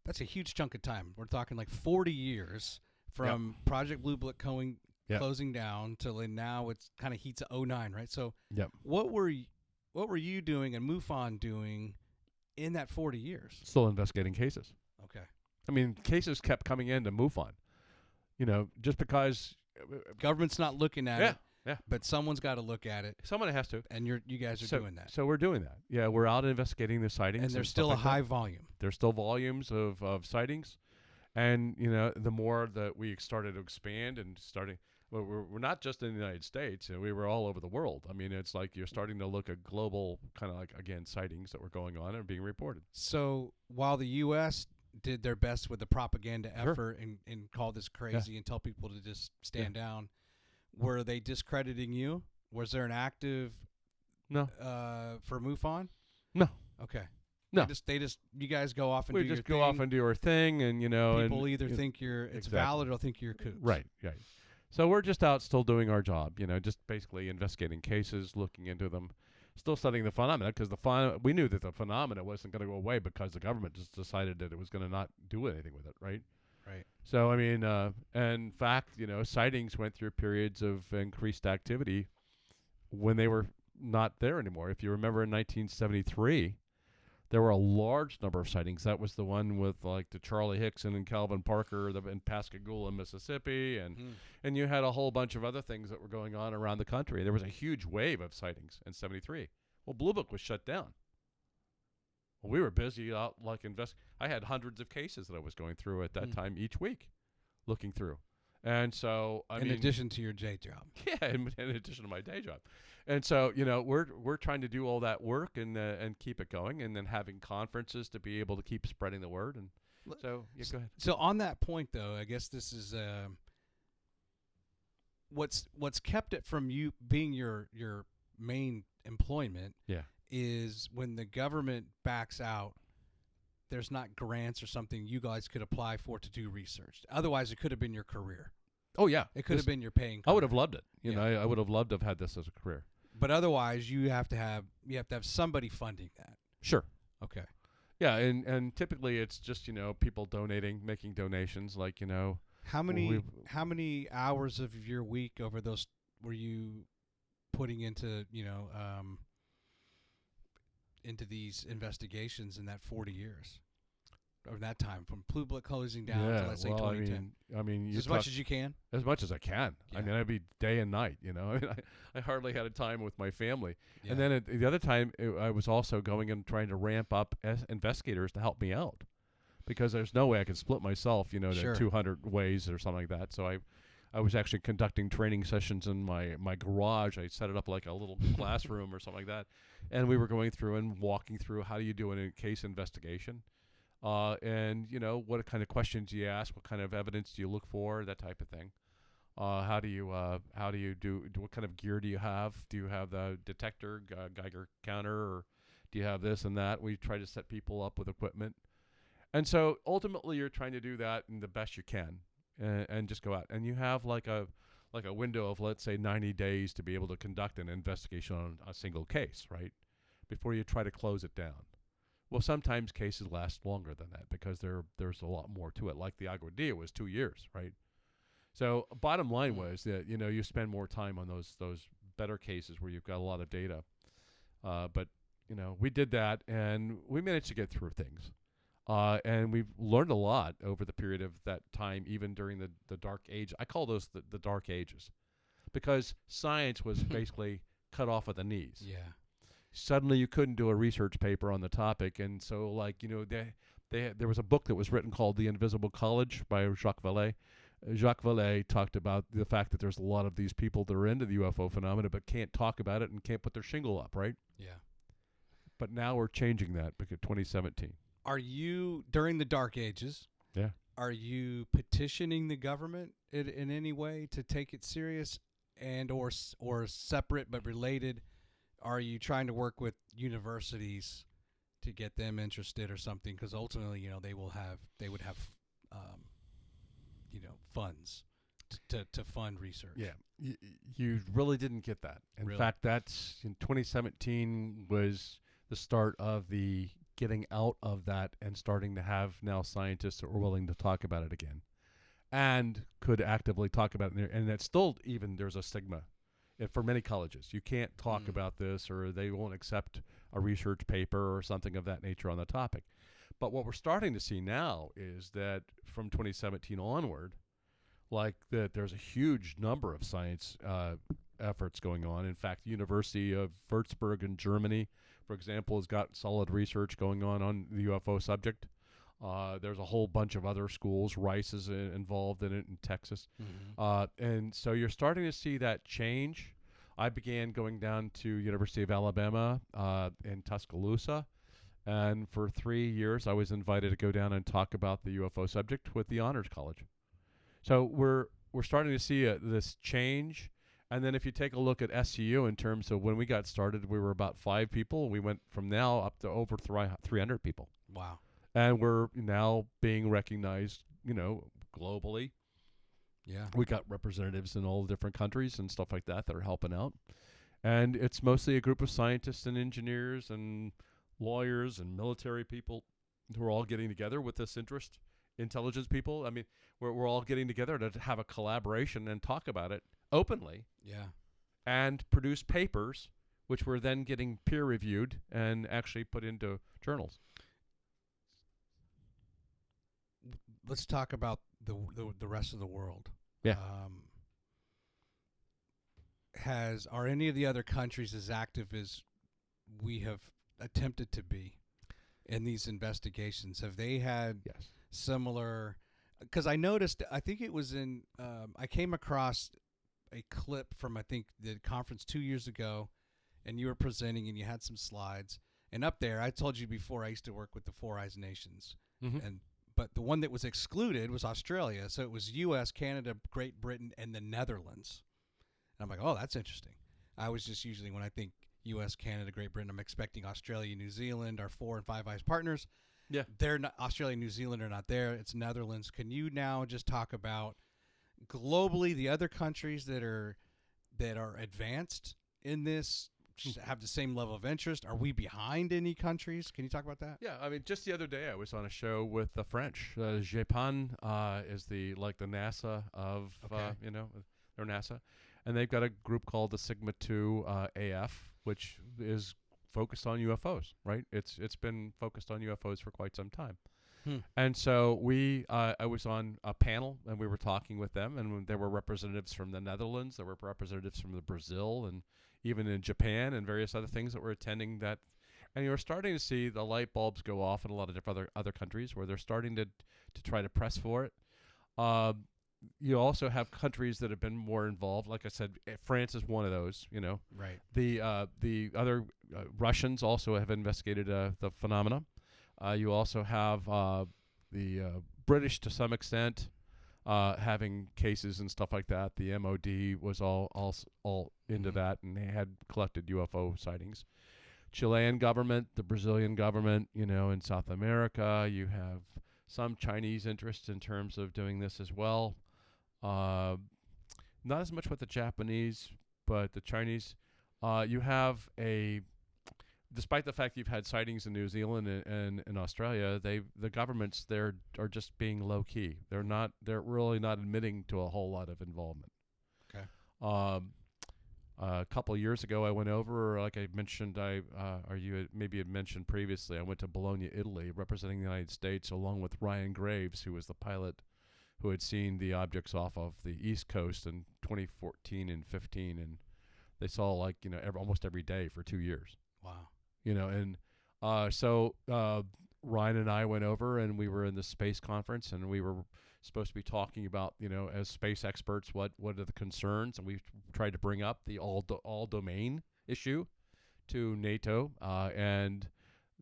[SPEAKER 1] that's a huge chunk of time. We're talking like 40 years from Project Blue Book closing down till now it's kind of heats of 09, right? So what were you doing and MUFON doing in that 40 years?
[SPEAKER 2] Still investigating cases.
[SPEAKER 1] Okay.
[SPEAKER 2] I mean, cases kept coming into MUFON, just because
[SPEAKER 1] government's not looking at it.
[SPEAKER 2] Yeah.
[SPEAKER 1] But someone's got to look at it.
[SPEAKER 2] Someone has to.
[SPEAKER 1] And you guys are doing that.
[SPEAKER 2] So we're doing that. Yeah, we're out investigating the sightings.
[SPEAKER 1] And there's still a high volume.
[SPEAKER 2] There's still volumes of sightings. And, the more that we started to expand and we're not just in the United States. We were all over the world. I mean, it's like you're starting to look at global kind of like, again, sightings that were going on and being reported.
[SPEAKER 1] So while the U.S. did their best with the propaganda effort and call this crazy and tell people to just stand down, were they discrediting you? Was there an active for MUFON?
[SPEAKER 2] No.
[SPEAKER 1] Okay.
[SPEAKER 2] No.
[SPEAKER 1] They just you guys go off and do your thing.
[SPEAKER 2] We just go off and do our thing, and
[SPEAKER 1] people either think it's valid or think you're kooks.
[SPEAKER 2] Right. So we're just out still doing our job, just basically investigating cases, looking into them, still studying the phenomena, because we knew that the phenomena wasn't going to go away because the government just decided that it was going to not do anything with it, right?
[SPEAKER 1] Right.
[SPEAKER 2] So, I mean, in fact, sightings went through periods of increased activity when they were not there anymore. If you remember in 1973, there were a large number of sightings. That was the one with like the Charlie Hickson and Calvin Parker in Pascagoula, Mississippi. And you had a whole bunch of other things that were going on around the country. There was a huge wave of sightings in 73. Well, Blue Book was shut down. Well, we were busy out like I had hundreds of cases that I was going through at that time each week, looking through. And so,
[SPEAKER 1] in addition to your day job.
[SPEAKER 2] Yeah, in addition to my day job. And so, we're trying to do all that work and keep it going, and then having conferences to be able to keep spreading the word. And so, go ahead.
[SPEAKER 1] So on that point, though, I guess this is what's kept it from you being your main employment.
[SPEAKER 2] Yeah.
[SPEAKER 1] Is when the government backs out, there's not grants or something you guys could apply for to do research. Otherwise, it could have been your career.
[SPEAKER 2] Oh, yeah.
[SPEAKER 1] It could have been your paying career.
[SPEAKER 2] I would have loved it. I would have loved to have had this as a career.
[SPEAKER 1] But otherwise, you have to have somebody funding that.
[SPEAKER 2] Sure.
[SPEAKER 1] Okay.
[SPEAKER 2] Yeah, and typically it's just, people making donations, like,
[SPEAKER 1] How many hours of your week over those were you putting into, into these investigations in that 40 years, or that time from Blue Book closing down to, let's say, 2010?
[SPEAKER 2] I mean,
[SPEAKER 1] as much as you can.
[SPEAKER 2] As much as I can. Yeah. I mean, I'd be day and night. I hardly had a time with my family. Yeah. And then the other time, I was also going and trying to ramp up investigators to help me out, because there's no way I could split myself, to 200 ways or something like that. So I was actually conducting training sessions in my garage. I set it up like a little classroom or something like that. And we were going through and walking through how do you do a case investigation, and what kind of questions do you ask, what kind of evidence do you look for, that type of thing. How do you do what kind of gear do you have? Do you have the detector, Geiger counter, or do you have this and that? We try to set people up with equipment, and so ultimately you're trying to do that in the best you can, and just go out, and you have like a window of, let's say, 90 days to be able to conduct an investigation on a single case, right? Before you try to close it down. Well, sometimes cases last longer than that because there's a lot more to it. Like the Aguadilla was 2 years, right? So bottom line was that, you spend more time on those better cases where you've got a lot of data. But we did that, and we managed to get through things. And we've learned a lot over the period of that time, even during the Dark Age. I call those the Dark Ages, because science was basically cut off at the knees.
[SPEAKER 1] Yeah.
[SPEAKER 2] Suddenly you couldn't do a research paper on the topic, and so, like, you know, there was a book that was written called The Invisible College by Jacques Vallée. Jacques Vallée talked about the fact that there's a lot of these people that are into the UFO phenomena but can't talk about it and can't put their shingle up, right?
[SPEAKER 1] Yeah.
[SPEAKER 2] But now we're changing that because 2017.
[SPEAKER 1] Are you, during the Dark Ages, are you petitioning the government in any way to take it serious, and or separate but related? Are you trying to work with universities to get them interested or something? Because ultimately, you know, they would have you know, funds to fund research.
[SPEAKER 2] Yeah, you really didn't get that. In fact, that's in 2017 was the start of the getting out of that and starting to have now scientists that were willing to talk about it again and could actively talk about it. And it's still, even there's a stigma for many colleges. You can't talk about this, or they won't accept a research paper or something of that nature on the topic. But what we're starting to see now is that from 2017 onward, like that, there's a huge number of science efforts going on. In fact, the University of Würzburg in Germany, for example, has got solid research going on the UFO subject. There's a whole bunch of other schools. Rice is involved in it in Texas. And so you're starting to see that change. I began going down to University of Alabama in Tuscaloosa. And for 3 years, I was invited to go down and talk about the UFO subject with the Honors College. So we're starting to see this change. And then if you take a look at SCU in terms of when we got started, we were about 5 people. We went from now up to over 300 people.
[SPEAKER 1] Wow.
[SPEAKER 2] And we're now being recognized, you know, globally.
[SPEAKER 1] Yeah.
[SPEAKER 2] We got representatives in all the different countries and stuff like that are helping out. And it's mostly a group of scientists and engineers and lawyers and military people who are all getting together with this interest. Intelligence people. I mean, we're all getting together to have a collaboration and talk about it openly.
[SPEAKER 1] Yeah.
[SPEAKER 2] And produce papers, which were then getting peer reviewed and actually put into journals.
[SPEAKER 1] Let's talk about the rest of the world.
[SPEAKER 2] Yeah.
[SPEAKER 1] Are any of the other countries as active as we have attempted to be in these investigations? Have they had similar? Because I noticed, I think it was in, I came across a clip from, I think, the conference 2 years ago, and you were presenting and you had some slides. And up there, I told you before, I used to work with the Four Eyes Nations. But the one that was excluded was Australia. So it was U.S., Canada, Great Britain, and the Netherlands. And I'm like, oh, that's interesting. I was just usually, when I think U.S., Canada, Great Britain, I'm expecting Australia, New Zealand, our 4 and 5 Eyes partners.
[SPEAKER 2] Yeah.
[SPEAKER 1] They're not, Australia and New Zealand are not there. It's Netherlands. Can you now just talk about globally the other countries that are advanced in this, have the same level of interest? Are we behind any countries? Can you talk about that?
[SPEAKER 2] Yeah, I mean, just the other day I was on a show with the French. Japan is the NASA of they're NASA, and they've got a group called the Sigma 2 AF, which is focused on UFOs. Right? It's been focused on UFOs for quite some time. And so I was on a panel and we were talking with them, and there were representatives from the Netherlands, there were representatives from Brazil, and even in Japan and various other things that were attending that. And you're starting to see the light bulbs go off in a lot of different other countries where they're starting to try to press for it. You also have countries that have been more involved. Like I said, France is one of those, you know.
[SPEAKER 1] Right.
[SPEAKER 2] The other Russians also have investigated the phenomena. You also have the British, to some extent, having cases and stuff like that. The MOD was all into that, and they had collected UFO sightings. Chilean government, the Brazilian government, you know, in South America. You have some Chinese interest in terms of doing this as well. Not as much with the Japanese, but the Chinese. You have despite the fact you've had sightings in New Zealand and in Australia, the governments there are just being low key. They're really not admitting to a whole lot of involvement.
[SPEAKER 1] Okay.
[SPEAKER 2] A couple of years ago, I went over, like I mentioned, or you maybe had mentioned previously, I went to Bologna, Italy, representing the United States, along with Ryan Graves, who was the pilot who had seen the objects off of the East Coast in 2014 and 15, and they saw, like, almost every day for 2 years.
[SPEAKER 1] Wow.
[SPEAKER 2] And so Ryan and I went over, and we were in the space conference, and we were supposed to be talking about, as space experts, what are the concerns, and we tried to bring up the all domain issue to NATO, and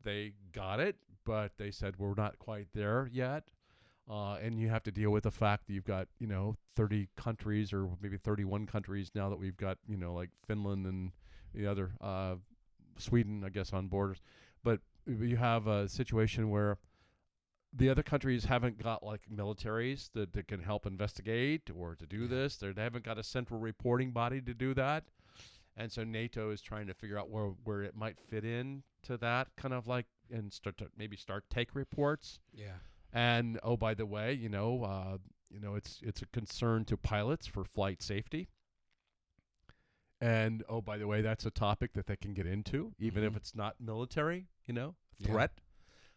[SPEAKER 2] they got it, but they said we're not quite there yet, and you have to deal with the fact that you've got 30 countries or maybe 31 countries now that we've got like Finland and the other Sweden, I guess, on borders, but you have a situation where the other countries haven't got like militaries that can help investigate or to do this. They haven't got a central reporting body to do that. And so NATO is trying to figure out where it might fit in to that kind of like, and start take reports.
[SPEAKER 1] Yeah.
[SPEAKER 2] And oh, by the way, it's a concern to pilots for flight safety. And oh, by the way, that's a topic that they can get into, even if it's not military, threat. Yeah.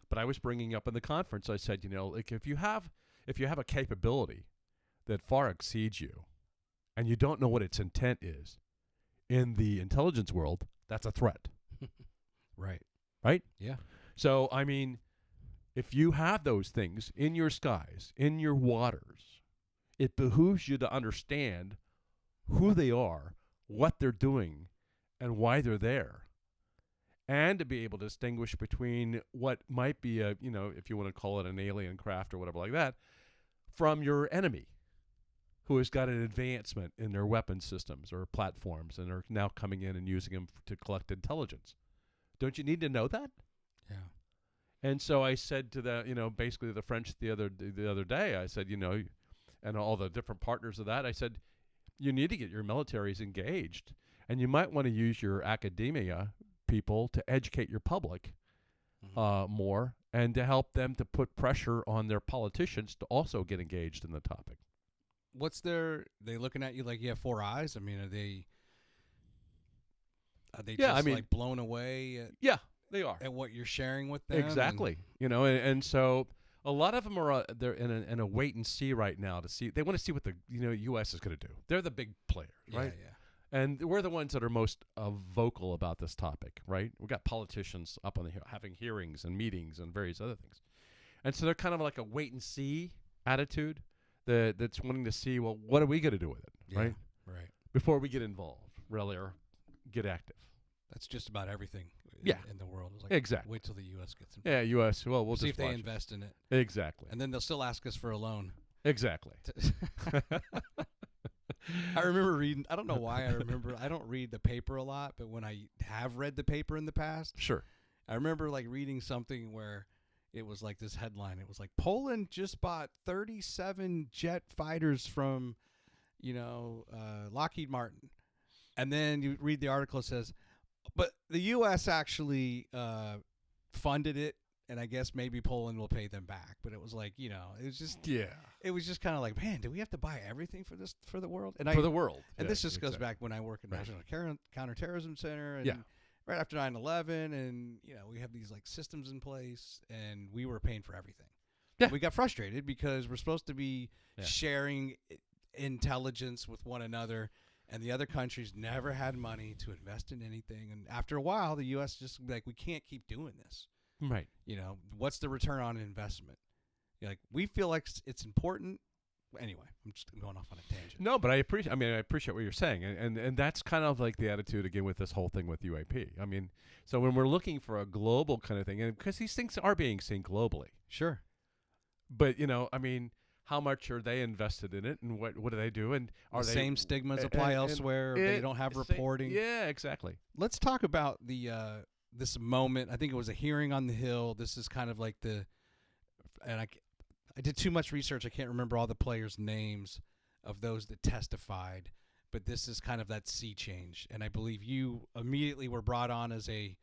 [SPEAKER 2] But I was bringing up in the conference, I said, like if you have a capability that far exceeds you, and you don't know what its intent is, in the intelligence world, that's a threat.
[SPEAKER 1] Right.
[SPEAKER 2] Right?
[SPEAKER 1] Yeah.
[SPEAKER 2] So, I mean, if you have those things in your skies, in your waters, it behooves you to understand who they are, what they're doing, and why they're there. And to be able to distinguish between what might be a, if you want to call it an alien craft or whatever like that, from your enemy, who has got an advancement in their weapon systems or platforms and are now coming in and using them to collect intelligence. Don't you need to know that?
[SPEAKER 1] Yeah.
[SPEAKER 2] And so I said to basically the French the other day, I said, and all the different partners of that, I said, you need to get your militaries engaged, and you might want to use your academia people to educate your public more, and to help them to put pressure on their politicians to also get engaged in the topic.
[SPEAKER 1] They looking at you like you have four eyes? I mean, are they like blown away?
[SPEAKER 2] They are
[SPEAKER 1] at what you're sharing with them.
[SPEAKER 2] Exactly. And so a lot of them are they're in a wait and see right now to see. They want to see what the U.S. is going to do. They're the big players, right?
[SPEAKER 1] Yeah.
[SPEAKER 2] And we're the ones that are most vocal about this topic, right? We've got politicians up on the hill having hearings and meetings and various other things. And so they're kind of like a wait-and-see attitude that's wanting to see, well, what are we going to do with it, right?
[SPEAKER 1] Right.
[SPEAKER 2] Before we get involved, really, or get active.
[SPEAKER 1] That's just about everything in the world. It's like,
[SPEAKER 2] exactly.
[SPEAKER 1] Wait till the U.S. gets involved.
[SPEAKER 2] Yeah, U.S., well, we'll
[SPEAKER 1] see
[SPEAKER 2] just
[SPEAKER 1] if they
[SPEAKER 2] watch
[SPEAKER 1] invest in it.
[SPEAKER 2] Exactly.
[SPEAKER 1] And then they'll still ask us for a loan.
[SPEAKER 2] Exactly.
[SPEAKER 1] I remember reading, I don't know why I don't read the paper a lot, but when I have read the paper in the past,
[SPEAKER 2] sure,
[SPEAKER 1] I remember like reading something where it was like this headline. It was like, Poland just bought 37 jet fighters from, Lockheed Martin. And then you read the article, it says, but the U.S. actually funded it, and I guess maybe Poland will pay them back. But it was like, it was just it was just kind of like, man, do we have to buy everything for the world? And
[SPEAKER 2] for the world.
[SPEAKER 1] And this just goes back when I work at National Counterterrorism Center, and right after 9/11, and we have these like systems in place, and we were paying for everything. Yeah, we got frustrated because we're supposed to be sharing intelligence with one another. And the other countries never had money to invest in anything. And after a while, the U.S. just like, we can't keep doing this.
[SPEAKER 2] Right.
[SPEAKER 1] What's the return on investment? We feel like it's important. Anyway, I'm just going off on a tangent.
[SPEAKER 2] No, but I appreciate what you're saying. And that's kind of like the attitude, again, with this whole thing with UAP. I mean, so when we're looking for a global kind of thing, and because these things are being seen globally.
[SPEAKER 1] Sure.
[SPEAKER 2] But, how much are they invested in it, and what do they do? And are
[SPEAKER 1] the same stigmas apply elsewhere? They don't have reporting.
[SPEAKER 2] Yeah, exactly.
[SPEAKER 1] Let's talk about the this moment. I think it was a hearing on the Hill. This is kind of like I did too much research. I can't remember all the players' names of those that testified, but this is kind of that sea change. And I believe you immediately were brought on as an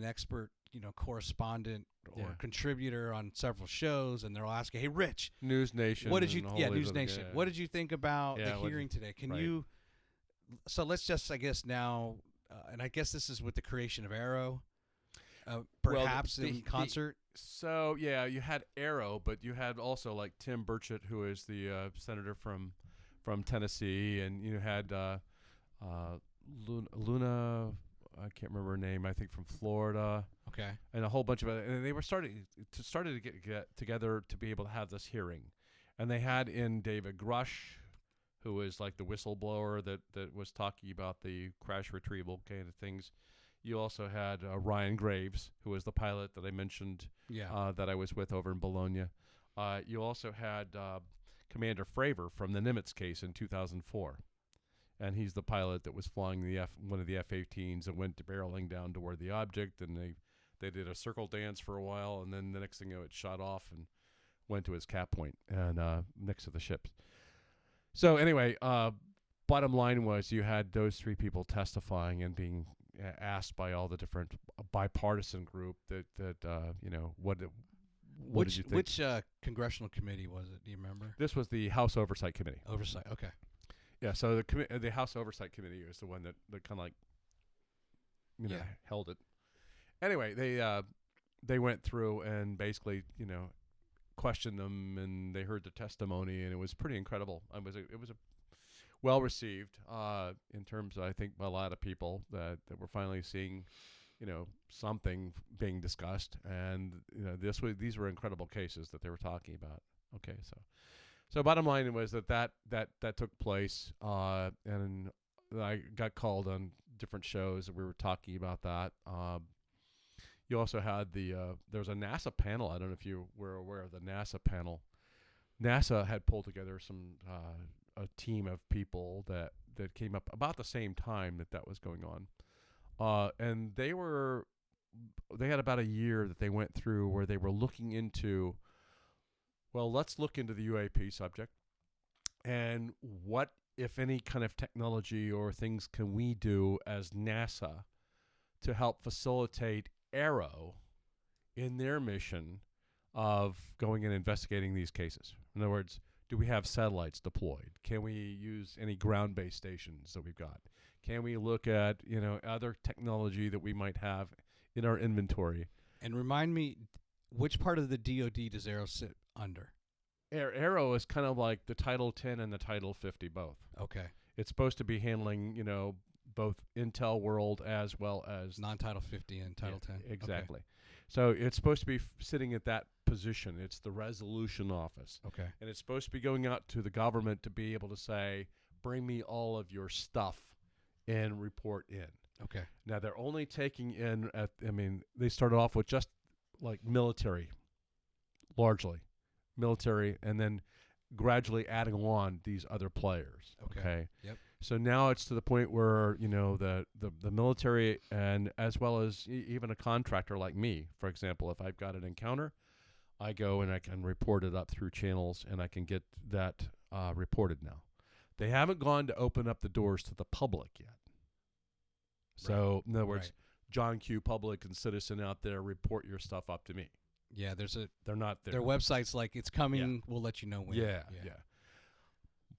[SPEAKER 1] expert, correspondent or contributor on several shows, and they'll ask you, "Hey, Rich,
[SPEAKER 2] News Nation,
[SPEAKER 1] what did you? News Nation. What did you think about the hearing today? Can you So let's just, I guess now, and I guess this is with the creation of Arrow, perhaps in concert.
[SPEAKER 2] So yeah, you had Arrow, but you had also like Tim Burchett, who is the senator from Tennessee, and you had Luna, I can't remember her name, I think from Florida.
[SPEAKER 1] Okay.
[SPEAKER 2] And a whole bunch of and they were starting to get together to be able to have this hearing. And they had in David Grush, who was like the whistleblower that was talking about the crash retrieval kind of things. You also had Ryan Graves, who was the pilot that I mentioned that I was with over in Bologna. You also had Commander Fravor from the Nimitz case in 2004. And he's the pilot that was flying one of the F-18s and went barreling down toward the object, and they did a circle dance for a while, and then the next thing you know, it shot off and went to its cap point and next to the ships. So anyway, bottom line was you had those three people testifying and being asked by all the different bipartisan group that you know, what did you think?
[SPEAKER 1] Which congressional committee was it? Do you remember?
[SPEAKER 2] This was the House Oversight Committee.
[SPEAKER 1] Oversight, okay.
[SPEAKER 2] Yeah, so the House Oversight Committee is the one that kind of like, you know, held it. Anyway, they went through and basically, you know, questioned them, and they heard the testimony, and it was pretty incredible. It was a well received in terms of, I think, by a lot of people that were finally seeing, you know, something being discussed, and you know, these were incredible cases that they were talking about. Okay, so bottom line was that took place, and I got called on different shows, and we were talking about that. You also had there was a NASA panel. I don't know if you were aware of the NASA panel. NASA had pulled together a team of people that came up about the same time that was going on, and they had about a year that they went through where they were looking into. Well, let's look into the UAP subject, and what, if any, kind of technology or things can we do as NASA to help facilitate Arrow in their mission of going and investigating these cases? In other words, do we have satellites deployed? Can we use any ground-based stations that we've got? Can we look at, you know, other technology that we might have in our inventory?
[SPEAKER 1] And remind me, which part of the DoD does Arrow sit under?
[SPEAKER 2] Arrow is kind of like the Title 10 and the Title 50 both.
[SPEAKER 1] Okay.
[SPEAKER 2] It's supposed to be handling, you know, both Intel world as well as
[SPEAKER 1] non-Title 50 and Title 10.
[SPEAKER 2] Exactly.
[SPEAKER 1] Okay.
[SPEAKER 2] So it's supposed to be sitting at that position. It's the resolution office.
[SPEAKER 1] Okay.
[SPEAKER 2] And it's supposed to be going out to the government to be able to say, bring me all of your stuff and report in.
[SPEAKER 1] Okay.
[SPEAKER 2] Now they're only taking in they started off with just like military, largely military, and then gradually adding on these other players. Okay.
[SPEAKER 1] Yep.
[SPEAKER 2] So now it's to the point where, you know, the military, and as well as even a contractor like me, for example, if I've got an encounter, I go and I can report it up through channels, and I can get that reported now. They haven't gone to open up the doors to the public yet. So in other words, John Q. Public and citizen out there, report your stuff up to me.
[SPEAKER 1] Yeah,
[SPEAKER 2] they're not there.
[SPEAKER 1] Their website's like, it's coming, we'll let you know when.
[SPEAKER 2] Yeah.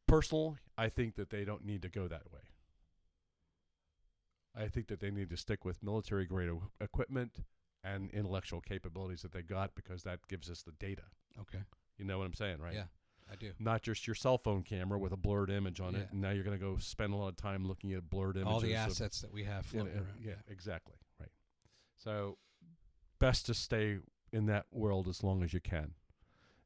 [SPEAKER 2] Personally, I think that they don't need to go that way. I think that they need to stick with military-grade equipment and intellectual capabilities that they got, because that gives us the data.
[SPEAKER 1] Okay.
[SPEAKER 2] You know what I'm saying, right?
[SPEAKER 1] Yeah, I do.
[SPEAKER 2] Not just your cell phone camera with a blurred image on it, and now you're going to go spend a lot of time looking at blurred images.
[SPEAKER 1] All the assets that we have floating around.
[SPEAKER 2] Yeah, exactly. Right. So best to stay in that world as long as you can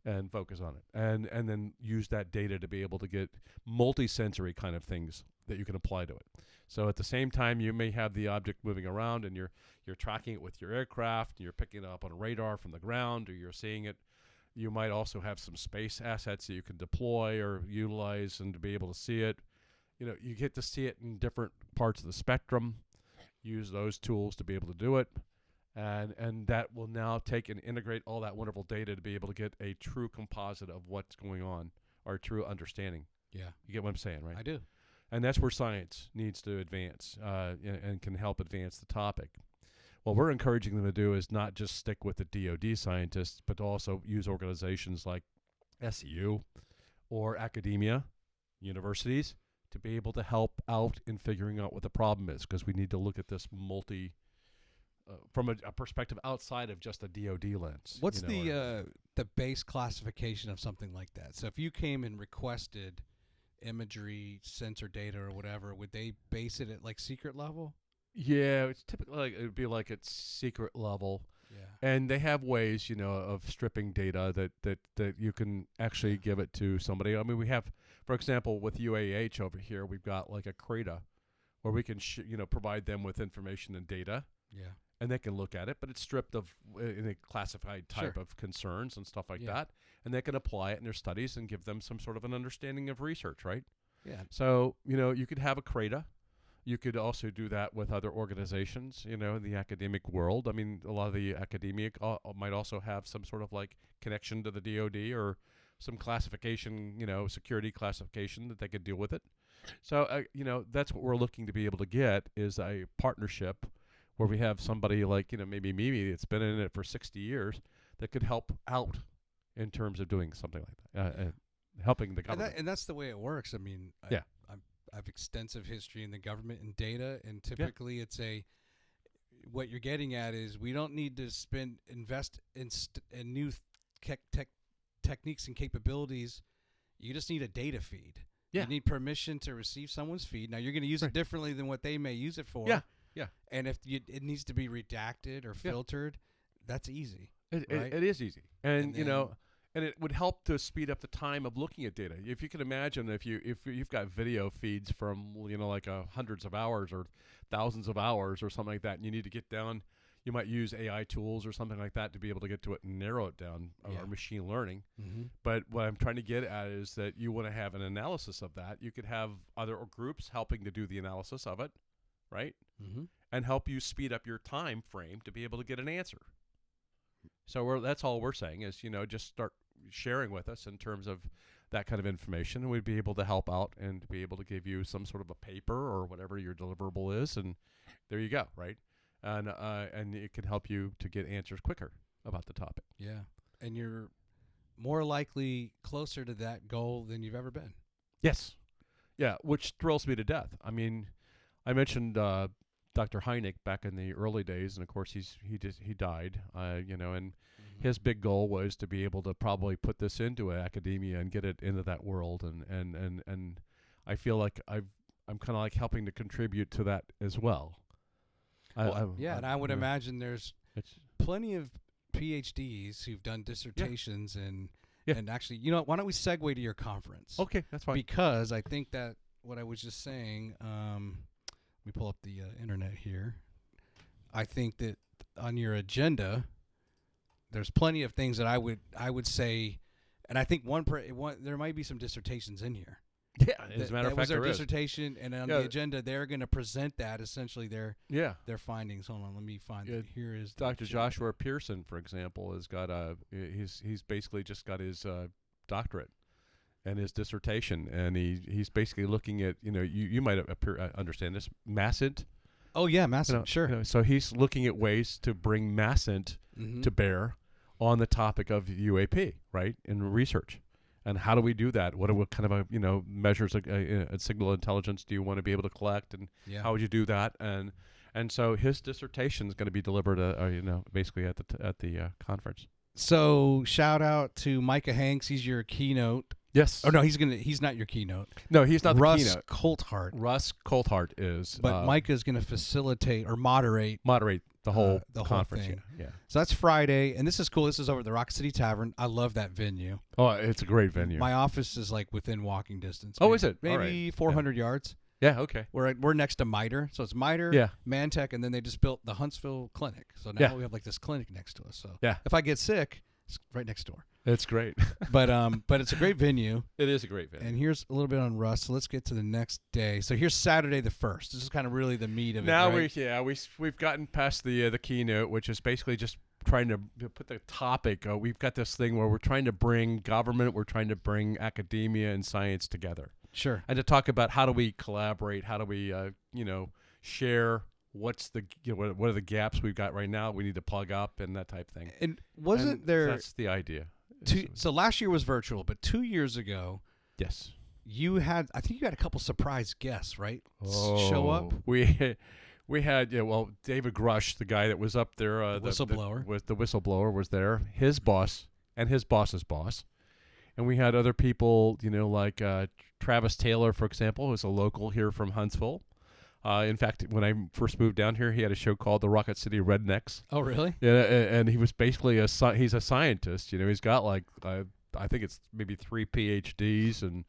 [SPEAKER 2] and focus on it, and then use that data to be able to get multi-sensory kind of things that you can apply to it. So at the same time, you may have the object moving around, and you're tracking it with your aircraft, and you're picking it up on a radar from the ground, or you're seeing it. You might also have some space assets that you can deploy or utilize, and to be able to see it. You know, you get to see it in different parts of the spectrum. Use those tools to be able to do it. And that will now take and integrate all that wonderful data to be able to get a true composite of what's going on, or a true understanding.
[SPEAKER 1] Yeah.
[SPEAKER 2] You get what I'm saying, right?
[SPEAKER 1] I do.
[SPEAKER 2] And that's where science needs to advance and can help advance the topic. What we're encouraging them to do is not just stick with the DoD scientists, but to also use organizations like SEU or academia, universities, to be able to help out in figuring out what the problem is, because we need to look at this from a perspective outside of just a DoD lens.
[SPEAKER 1] What's the base classification of something like that? So if you came and requested imagery, sensor data, or whatever, would they base it at like secret level?
[SPEAKER 2] Yeah, it's typically like it would be like at secret level.
[SPEAKER 1] Yeah.
[SPEAKER 2] And they have ways, of stripping data that you can actually give it to somebody. I mean, we have, for example, with UAH over here, we've got like a CRADA where we can, provide them with information and data.
[SPEAKER 1] Yeah.
[SPEAKER 2] And they can look at it, but it's stripped of in a classified type of concerns and stuff like that. And they can apply it in their studies and give them some sort of an understanding of research, right?
[SPEAKER 1] Yeah.
[SPEAKER 2] So, you could have a CRADA. You could also do that with other organizations, in the academic world. I mean, a lot of the academia might also have some sort of like connection to the DoD or some classification, security classification that they could deal with it. So, that's what we're looking to be able to get is a partnership where we have somebody like, maybe Mimi that's been in it for 60 years that could help out in terms of doing something like that, helping the government.
[SPEAKER 1] And that's the way it works. I mean, I have extensive history in the government and data, and typically it's what you're getting at is we don't need to invest in new techniques and capabilities. You just need a data feed.
[SPEAKER 2] Yeah.
[SPEAKER 1] You need permission to receive someone's feed. Now you're going to use it differently than what they may use it for.
[SPEAKER 2] Yeah. Yeah.
[SPEAKER 1] And if it needs to be redacted or filtered, that's easy.
[SPEAKER 2] It is easy. And and it would help to speed up the time of looking at data. If you can imagine, if you've got video feeds from like hundreds of hours or thousands of hours or something like that, and you need to get down, you might use AI tools or something like that to be able to get to it and narrow it down, or machine learning. Mm-hmm. But what I'm trying to get at is that you want to have an analysis of that. You could have other groups helping to do the analysis of it, right? Mm-hmm. And help you speed up your time frame to be able to get an answer. So that's all we're saying is, just start sharing with us in terms of that kind of information, and we'd be able to help out and be able to give you some sort of a paper or whatever your deliverable is, and there you go, right? And it can help you to get answers quicker about the topic.
[SPEAKER 1] Yeah, and you're more likely closer to that goal than you've ever been.
[SPEAKER 2] Yes. Yeah, which thrills me to death. I mean, I mentioned Dr. Hynek back in the early days, and of course he died, and his big goal was to be able to probably put this into academia and get it into that world, and I feel like I'm kind of like helping to contribute to that as well.
[SPEAKER 1] And I would imagine there's plenty of PhDs who've done dissertations and actually, why don't we segue to your conference?
[SPEAKER 2] Okay, that's fine.
[SPEAKER 1] Because I think that what I was just saying, let me pull up the internet here. I think that on your agenda, there's plenty of things that I would say, and I think there might be some dissertations in here.
[SPEAKER 2] Yeah, as a matter of fact,
[SPEAKER 1] there was their dissertation, and on the agenda, they're going to present that essentially their findings. Hold on, let me find it. Here is
[SPEAKER 2] Dr. Joshua Pearson, for example, has got he's basically just got his doctorate and his dissertation, and he's basically looking at you might understand this MASSINT.
[SPEAKER 1] Oh yeah, MASSINT, sure.
[SPEAKER 2] So he's looking at ways to bring MASSINT to bear on the topic of UAP, right, in research. And how do we do that? What kind of measures of signal intelligence do you want to be able to collect, and how would you do that? And so his dissertation is going to be delivered, basically at the conference.
[SPEAKER 1] So shout out to Micah Hanks. He's your keynote.
[SPEAKER 2] Yes.
[SPEAKER 1] Oh no, he's not your keynote.
[SPEAKER 2] No, he's not the keynote.
[SPEAKER 1] Russ
[SPEAKER 2] Coulthard is.
[SPEAKER 1] But Micah's going to facilitate or moderate
[SPEAKER 2] the whole
[SPEAKER 1] the
[SPEAKER 2] conference.
[SPEAKER 1] Whole thing.
[SPEAKER 2] Yeah.
[SPEAKER 1] So that's Friday, and this is cool. This is over at the Rock City Tavern. I love that venue.
[SPEAKER 2] Oh, it's a great venue.
[SPEAKER 1] My office is like within walking distance.
[SPEAKER 2] Oh, is it?
[SPEAKER 1] Maybe 400 yards.
[SPEAKER 2] Yeah. Okay.
[SPEAKER 1] We're next to MITRE, so it's MITRE, Mantech, and then they just built the Huntsville clinic. So now we have like this clinic next to us. So if I get sick, it's right next door.
[SPEAKER 2] It's great.
[SPEAKER 1] but it's a great venue.
[SPEAKER 2] It is a great venue.
[SPEAKER 1] And here's a little bit on Russ. So let's get to the next day. So here's Saturday the 1st. This is kind of really the meat of it. Now
[SPEAKER 2] we've gotten past the keynote, which is basically just trying to put the topic. We've got this thing where we're trying to bring government, we're trying to bring academia and science together.
[SPEAKER 1] Sure.
[SPEAKER 2] And to talk about how do we collaborate, how do we share. What are the gaps we've got right now we need to plug up, and that type of thing.
[SPEAKER 1] And that's
[SPEAKER 2] the idea.
[SPEAKER 1] So last year was virtual, but 2 years ago,
[SPEAKER 2] yes,
[SPEAKER 1] I think you had a couple surprise guests, right? Show up.
[SPEAKER 2] We had David Grush, the guy that was up there,
[SPEAKER 1] whistleblower.
[SPEAKER 2] The whistleblower was there. His boss and his boss's boss, and we had other people, like Travis Taylor, for example, who's a local here from Huntsville. In fact, when I first moved down here, he had a show called The Rocket City Rednecks.
[SPEAKER 1] Oh, really?
[SPEAKER 2] Yeah, and he was basically he's a scientist. He's got I think it's maybe 3 PhDs and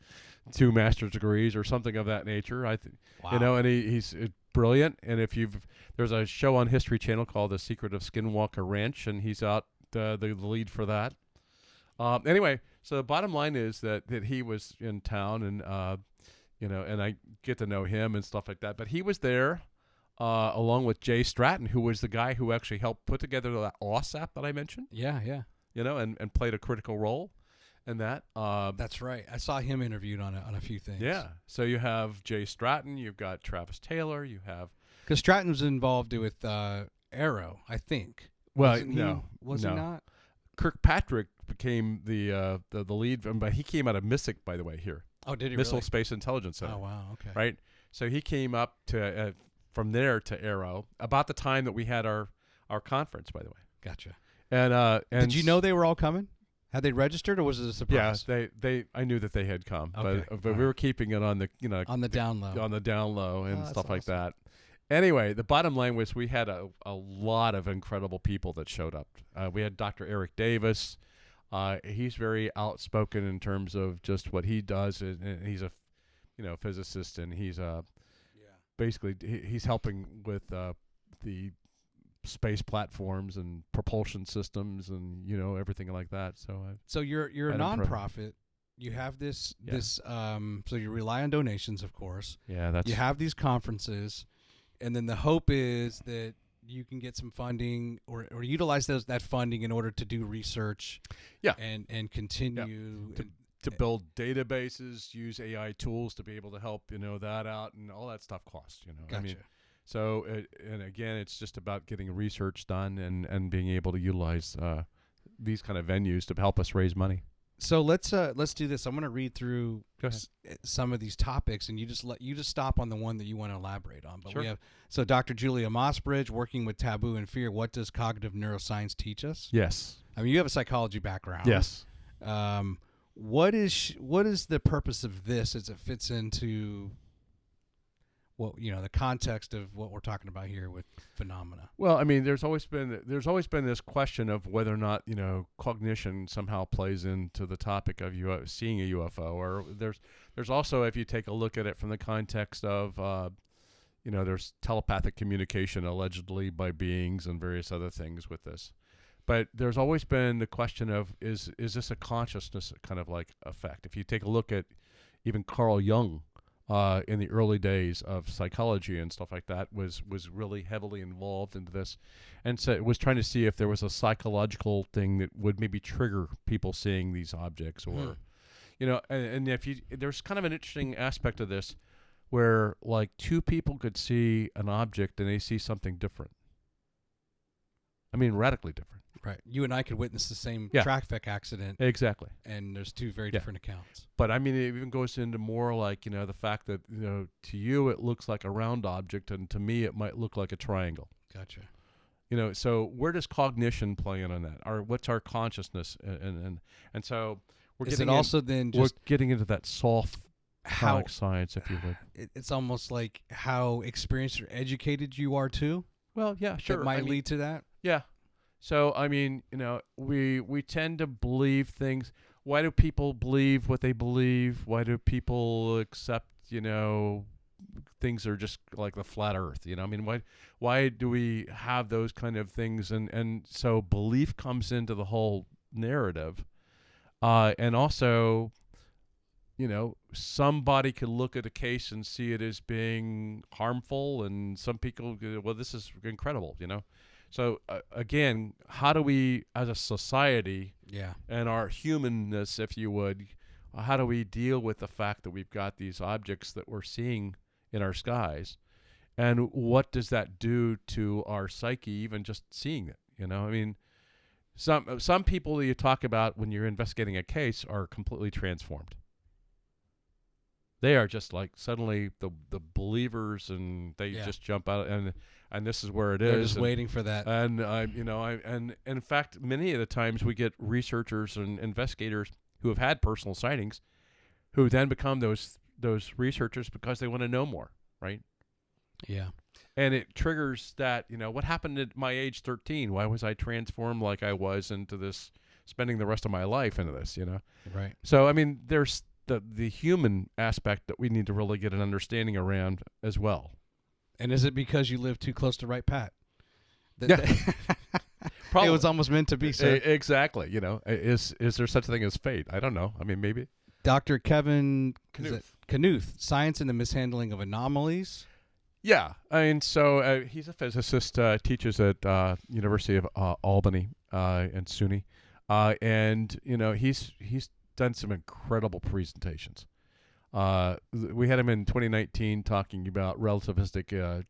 [SPEAKER 2] 2 master's degrees or something of that nature.
[SPEAKER 1] Wow.
[SPEAKER 2] And he's brilliant. And there's a show on History Channel called The Secret of Skinwalker Ranch, and he's out the lead for that. Anyway, so the bottom line is that he was in town, and and I get to know him and stuff like that. But he was there along with Jay Stratton, who was the guy who actually helped put together that OSAP that I mentioned.
[SPEAKER 1] Yeah.
[SPEAKER 2] And played a critical role in that.
[SPEAKER 1] That's right. I saw him interviewed on a few things.
[SPEAKER 2] Yeah. So you have Jay Stratton, you've got Travis Taylor, you have...
[SPEAKER 1] Because Stratton was involved with Arrow, I think.
[SPEAKER 2] Well,
[SPEAKER 1] Was he not?
[SPEAKER 2] Kirkpatrick became the lead, but he came out of MISIC, by the way, here.
[SPEAKER 1] Oh, did he
[SPEAKER 2] Missile
[SPEAKER 1] really?
[SPEAKER 2] Space Intelligence Center.
[SPEAKER 1] Oh, wow. Okay.
[SPEAKER 2] Right? So he came up to from there to Arrow about the time that we had our conference, by the way.
[SPEAKER 1] Gotcha.
[SPEAKER 2] And
[SPEAKER 1] did you know they were all coming? Had they registered, or was it a surprise?
[SPEAKER 2] Yeah, I knew that they had come,
[SPEAKER 1] okay.
[SPEAKER 2] but we were keeping it on the
[SPEAKER 1] on the down low,
[SPEAKER 2] and stuff like
[SPEAKER 1] awesome.
[SPEAKER 2] that. Anyway, the bottom line was we had a lot of incredible people that showed up. We had Dr. Eric Davis. He's very outspoken in terms of just what he does, and he's a physicist, and he's basically he's helping with the space platforms and propulsion systems and everything like that. So
[SPEAKER 1] you're a nonprofit. You have this so you rely on donations, of course.
[SPEAKER 2] Yeah,
[SPEAKER 1] you have these conferences, and then the hope is that you can get some funding or utilize that funding in order to do research.
[SPEAKER 2] Yeah,
[SPEAKER 1] and continue
[SPEAKER 2] to build databases, use AI tools to be able to help that out, and all that stuff costs.
[SPEAKER 1] Gotcha.
[SPEAKER 2] I mean, so and again, it's just about getting research done and being able to utilize these kind of venues to help us raise money.
[SPEAKER 1] So let's do this. I'm going to read through some of these topics, and you just stop on the one that you want to elaborate on. But
[SPEAKER 2] sure.
[SPEAKER 1] We have Dr. Julia Mossbridge, working with taboo and fear. What does cognitive neuroscience teach us?
[SPEAKER 2] Yes.
[SPEAKER 1] I mean, you have a psychology background.
[SPEAKER 2] Yes.
[SPEAKER 1] What is the purpose of this as it fits into the context of what we're talking about here with phenomena?
[SPEAKER 2] Well, I mean, there's always been this question of whether or not cognition somehow plays into the topic of seeing a UFO, or there's also, if you take a look at it from the context of there's telepathic communication allegedly by beings and various other things with this. But there's always been the question of is this a consciousness kind of like effect? If you take a look at even Carl Jung, in the early days of psychology and stuff like that, was really heavily involved into this, and so it was trying to see if there was a psychological thing that would maybe trigger people seeing these objects, or and if there's kind of an interesting aspect of this where like 2 people could see an object and they see something different. I mean, radically different.
[SPEAKER 1] Right. You and I could witness the same traffic accident.
[SPEAKER 2] Exactly.
[SPEAKER 1] And there's 2 very different accounts.
[SPEAKER 2] But I mean, it even goes into more like, the fact that, to you it looks like a round object, and to me it might look like a triangle.
[SPEAKER 1] Gotcha.
[SPEAKER 2] So where does cognition play in on that? Or what's our consciousness? And so we're getting into that soft science, if you would.
[SPEAKER 1] It's almost like how experienced or educated you are too.
[SPEAKER 2] Well, yeah, sure.
[SPEAKER 1] That might lead to that.
[SPEAKER 2] Yeah. So, I mean, we tend to believe things. Why do people believe what they believe? Why do people accept, things are just like the flat earth? I mean, why do we have those kind of things? And so belief comes into the whole narrative. And also, somebody could look at a case and see it as being harmful, and some people go, well, this is incredible, So again, how do we, as a society, and our humanness, if you would, how do we deal with the fact that we've got these objects that we're seeing in our skies, and what does that do to our psyche, even just seeing it? I mean, some people that you talk about when you're investigating a case are completely transformed. They are just like suddenly the believers, and they just jump out, and this is where it is.
[SPEAKER 1] They're just waiting for that.
[SPEAKER 2] And and in fact, many of the times we get researchers and investigators who have had personal sightings, who then become those researchers because they want to know more, right?
[SPEAKER 1] Yeah.
[SPEAKER 2] And it triggers that, what happened at my age 13? Why was I transformed like I was into this, spending the rest of my life into this,
[SPEAKER 1] Right.
[SPEAKER 2] So, I mean, there's the human aspect that we need to really get an understanding around as well.
[SPEAKER 1] And is it because you live too close to Wright Pat?
[SPEAKER 2] Yeah.
[SPEAKER 1] It was almost meant to be, sir.
[SPEAKER 2] Exactly. Is there such a thing as fate? I don't know. I mean, maybe.
[SPEAKER 1] Dr. Kevin
[SPEAKER 2] Knuth.
[SPEAKER 1] Science and the Mishandling of Anomalies.
[SPEAKER 2] Yeah, I mean, so he's a physicist, teaches at University of Albany and SUNY, and he's done some incredible presentations. We had him in 2019 talking about relativistic,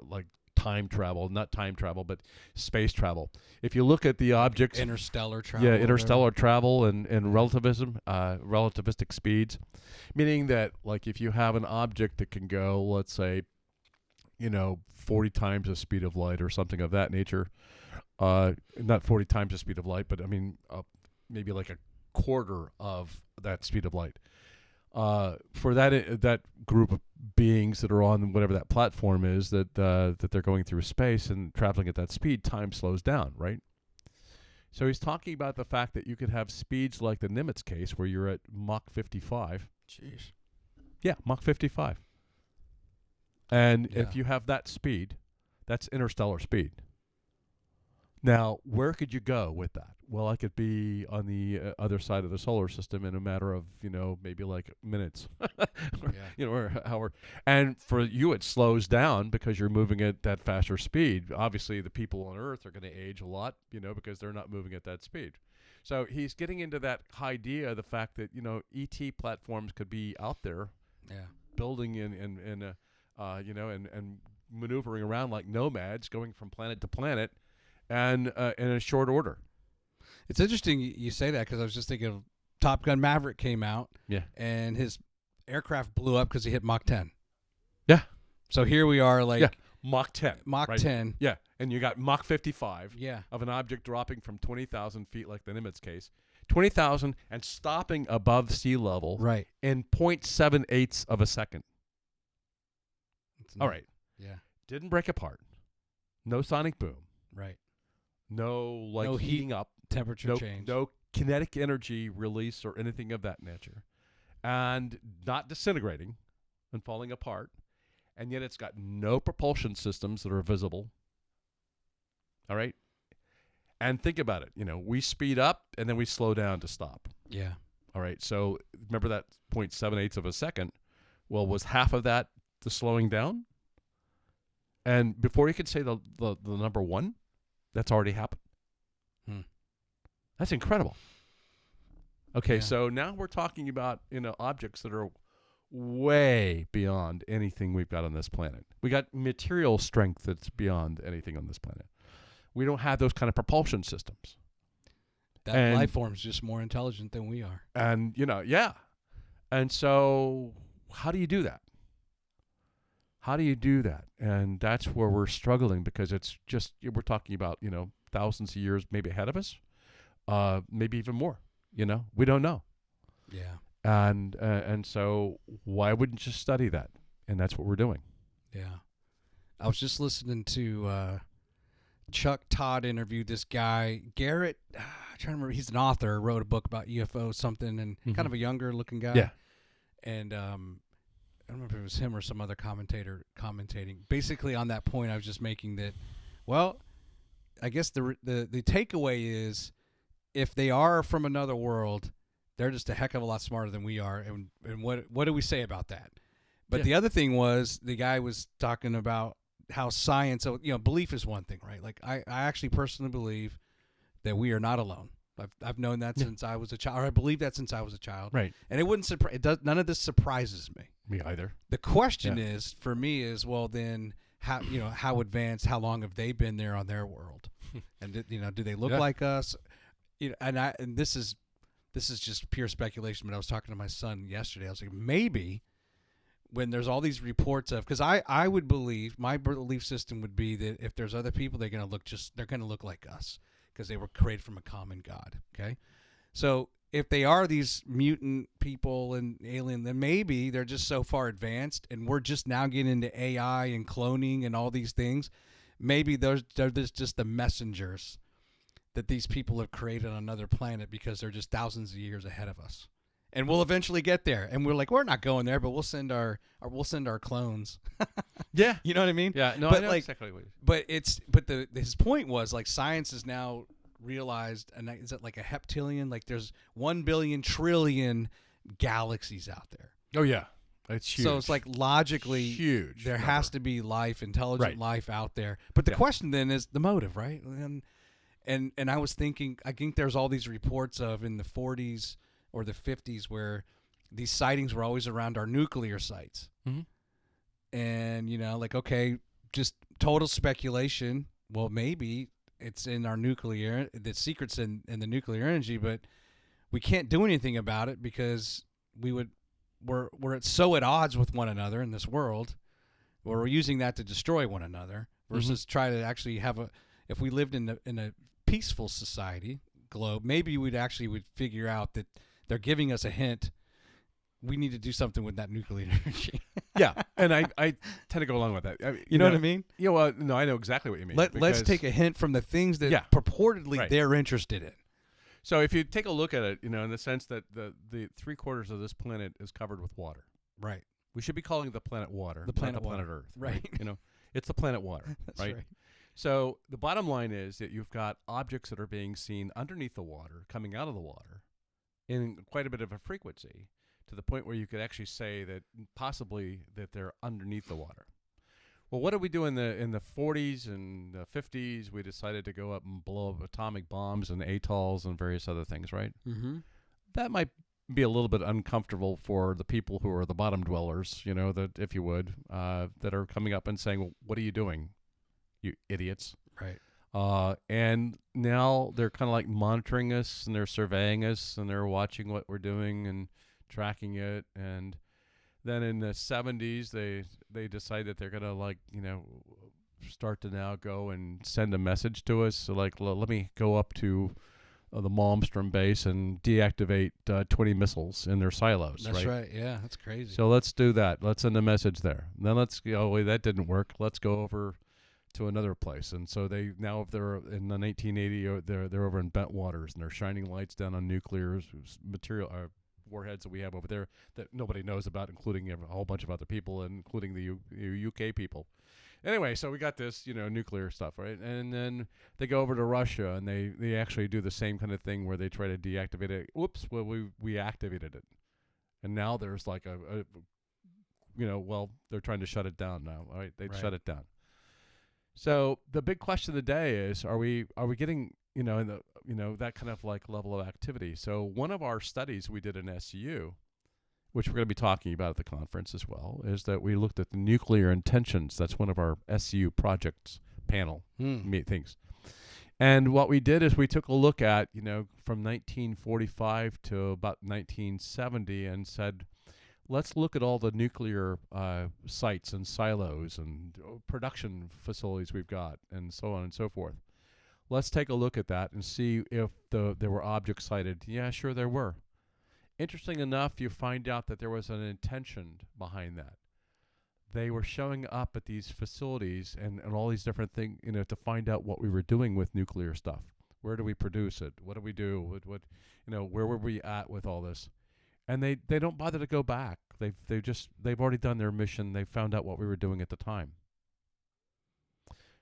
[SPEAKER 2] like time travel, not time travel, but space travel. If you look at the objects,
[SPEAKER 1] interstellar travel.
[SPEAKER 2] Yeah, interstellar travel and relativism, relativistic speeds, meaning that like if you have an object that can go, let's say, 40 times the speed of light or something of that nature, not 40 times the speed of light, but I mean maybe like a quarter of that speed of light. For that group of beings that are on whatever that platform is that they're going through space and traveling at that speed, time slows down, right? So he's talking about the fact that you could have speeds like the Nimitz case where you're at Mach 55.
[SPEAKER 1] Jeez.
[SPEAKER 2] Yeah, Mach 55. And if you have that speed, that's interstellar speed. Now, where could you go with that? Well, I could be on the other side of the solar system in a matter of, maybe like minutes, or hour. And for you, it slows down because you're moving at that faster speed. Obviously, the people on Earth are going to age a lot, because they're not moving at that speed. So he's getting into that idea, the fact that, ET platforms could be out there, building and maneuvering around like nomads, going from planet to planet. And in a short order.
[SPEAKER 1] It's interesting you say that because I was just thinking of Top Gun Maverick came out.
[SPEAKER 2] Yeah.
[SPEAKER 1] And his aircraft blew up because he hit Mach 10.
[SPEAKER 2] Yeah.
[SPEAKER 1] So here we are like.
[SPEAKER 2] Mach 10.
[SPEAKER 1] Mach 10.
[SPEAKER 2] Yeah. And you got Mach 55
[SPEAKER 1] Yeah.
[SPEAKER 2] of an object dropping from 20,000 feet like the Nimitz case. 20,000 and stopping above sea level.
[SPEAKER 1] Right.
[SPEAKER 2] In 0.78 of a second. All right.
[SPEAKER 1] Yeah.
[SPEAKER 2] Didn't break apart. No sonic boom.
[SPEAKER 1] Right.
[SPEAKER 2] No
[SPEAKER 1] heating
[SPEAKER 2] up,
[SPEAKER 1] temperature change.
[SPEAKER 2] No kinetic energy release or anything of that nature, and not disintegrating and falling apart, and yet it's got no propulsion systems that are visible. All right, and think about it. We speed up and then we slow down to stop.
[SPEAKER 1] Yeah.
[SPEAKER 2] All right. So remember that 0.78 of a second. Well, was half of that the slowing down? And before you could say the number one. That's already happened. That's incredible. Okay, so now we're talking about objects that are way beyond anything we've got on this planet. We got material strength that's beyond anything on this planet. We don't have those kind of propulsion systems.
[SPEAKER 1] That life form's just more intelligent than we are.
[SPEAKER 2] And and so how do you do that? How do you do that? And that's where we're struggling because it's just, we're talking about, thousands of years maybe ahead of us, maybe even more, we don't know.
[SPEAKER 1] Yeah.
[SPEAKER 2] And so why wouldn't you study that? And that's what we're doing.
[SPEAKER 1] Yeah. I was just listening to Chuck Todd interview this guy, Garrett, I'm trying to remember, he's an author, wrote a book about UFO something, and kind of a younger looking guy.
[SPEAKER 2] Yeah.
[SPEAKER 1] And, I don't remember if it was him or some other commentator commentating. Basically, on that point, I was just making that. Well, I guess the takeaway is, if they are from another world, they're just a heck of a lot smarter than we are. And what do we say about that? But the other thing was, the guy was talking about how science. So belief is one thing, right? Like I actually personally believe that we are not alone. I've known that since I was a child, or I believe that since I was a child.
[SPEAKER 2] Right.
[SPEAKER 1] And it wouldn't surprise. None of this surprises me.
[SPEAKER 2] Me either.
[SPEAKER 1] The question is, for me, is, well, then how advanced, how long have they been there on their world? And do they look like us? And this is this is just pure speculation, but I was talking to my son yesterday. I was like, maybe when there's all these reports of, because I would believe, my belief system would be that if there's other people, they're going to look like us because they were created from a common God. Okay. So if they are these mutant people and alien, then maybe they're just so far advanced and we're just now getting into AI and cloning and all these things. Maybe they're just the messengers that these people have created on another planet because they're just thousands of years ahead of us. And we'll eventually get there. And we're like, we're not going there, but we'll send our clones.
[SPEAKER 2] Yeah.
[SPEAKER 1] You know what I mean?
[SPEAKER 2] Yeah. No,
[SPEAKER 1] but
[SPEAKER 2] I know
[SPEAKER 1] like,
[SPEAKER 2] exactly what
[SPEAKER 1] his point was, like, science is now realized, and is it like a heptillion? Like there's 1 billion trillion galaxies out there.
[SPEAKER 2] Oh yeah. It's huge.
[SPEAKER 1] So it's like logically
[SPEAKER 2] huge.
[SPEAKER 1] There has to be life, intelligent
[SPEAKER 2] right.
[SPEAKER 1] life out there. But the question then is the motive, right? And I was thinking, I think there's all these reports of in the 40s or the 50s where these sightings were always around our nuclear sites. Mm-hmm. And, you know, like, okay, just total speculation. Well, maybe it's in our nuclear, the secret's in the nuclear energy, but we can't do anything about it because we're so at odds with one another in this world, where we're using that to destroy one another versus try to actually have if we lived in a peaceful society globe, maybe would figure out that they're giving us a hint. We need to do something with that nuclear energy.
[SPEAKER 2] Yeah, and I tend to go along with that. I mean,
[SPEAKER 1] you know what I mean?
[SPEAKER 2] Yeah, well, no, I know exactly what you mean.
[SPEAKER 1] Let's take a hint from the things that purportedly they're interested in.
[SPEAKER 2] So if you take a look at it, you know, in the sense that the 3/4 of this planet is covered with water.
[SPEAKER 1] Right.
[SPEAKER 2] We should be calling the planet water,
[SPEAKER 1] the planet
[SPEAKER 2] Earth.
[SPEAKER 1] Right.
[SPEAKER 2] You know, it's the planet water.
[SPEAKER 1] That's
[SPEAKER 2] right. So the bottom line is that you've got objects that are being seen underneath the water, coming out of the water, in quite a bit of a frequency, to the point where you could actually say that possibly that they're underneath the water. Well, what did we do in the 40s and the 50s? We decided to go up and blow up atomic bombs and atolls and various other things, right? Mm-hmm. That might be a little bit uncomfortable for the people who are the bottom dwellers, you know, that, if you would, that are coming up and saying, well, what are you doing, you idiots?
[SPEAKER 1] Right.
[SPEAKER 2] And now they're kind of like monitoring us, and they're surveying us, and they're watching what we're doing and tracking it. And then in the 70s, they decide that they're going to, like, you know, start to now go and send a message to us. So, like, let me go up to the Malmstrom base and deactivate 20 missiles in their silos.
[SPEAKER 1] That's right. Yeah, that's crazy.
[SPEAKER 2] So let's do that. Let's send a message there. Then wait, that didn't work. Let's go over to another place. And so they now, if they're in the 1980, they're over in Bentwaters, and they're shining lights down on nuclear material warheads that we have over there that nobody knows about, including a whole bunch of other people, including the UK people. Anyway, so we got this, you know, nuclear stuff, right? And then they go over to Russia, and they actually do the same kind of thing where they try to deactivate it. Whoops, well, we activated it. And now there's like they're trying to shut it down now, right? They shut it down. So the big question of the day is, are we getting, you know, that kind of like level of activity? So one of our studies we did in SU, which we're going to be talking about at the conference as well, is that we looked at the nuclear intentions. That's one of our SU projects panel things. And what we did is we took a look at, you know, from 1945 to about 1970 and said, let's look at all the nuclear sites and silos and production facilities we've got, and so on and so forth. Let's take a look at that and see if there were objects sighted. Yeah, sure there were. Interesting enough, you find out that there was an intention behind that. They were showing up at these facilities and all these different things, you know, to find out what we were doing with nuclear stuff. Where do we produce it? What do we do? What you know, where were we at with all this? And they don't bother to go back. They've already done their mission. They found out what we were doing at the time.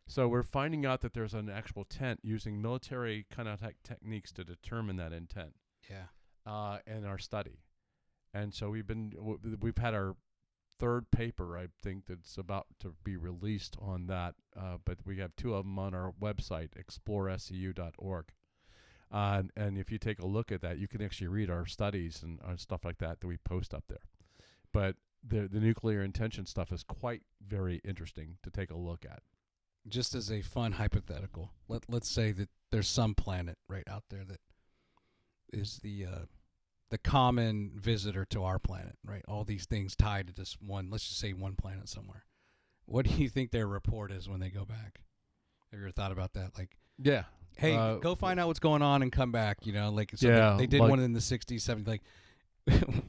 [SPEAKER 2] So we're finding out that there's an actual intent using military kind of techniques to determine that intent.
[SPEAKER 1] Yeah.
[SPEAKER 2] In our study. And so we've had our third paper, I think, that's about to be released on that. But we have two of them on our website, explorescu.org. And if you take a look at that, you can actually read our studies and stuff like that we post up there. But the nuclear intention stuff is quite very interesting to take a look at.
[SPEAKER 1] Just as a fun hypothetical, let's say that there's some planet right out there that is the the common visitor to our planet, right? All these things tied to this one, let's just say one planet somewhere. What do you think their report is when they go back? Have you ever thought about that? Like,
[SPEAKER 2] yeah,
[SPEAKER 1] hey, go find out what's going on and come back. You know, like so
[SPEAKER 2] yeah,
[SPEAKER 1] they did one in the 60s, 70s. Like,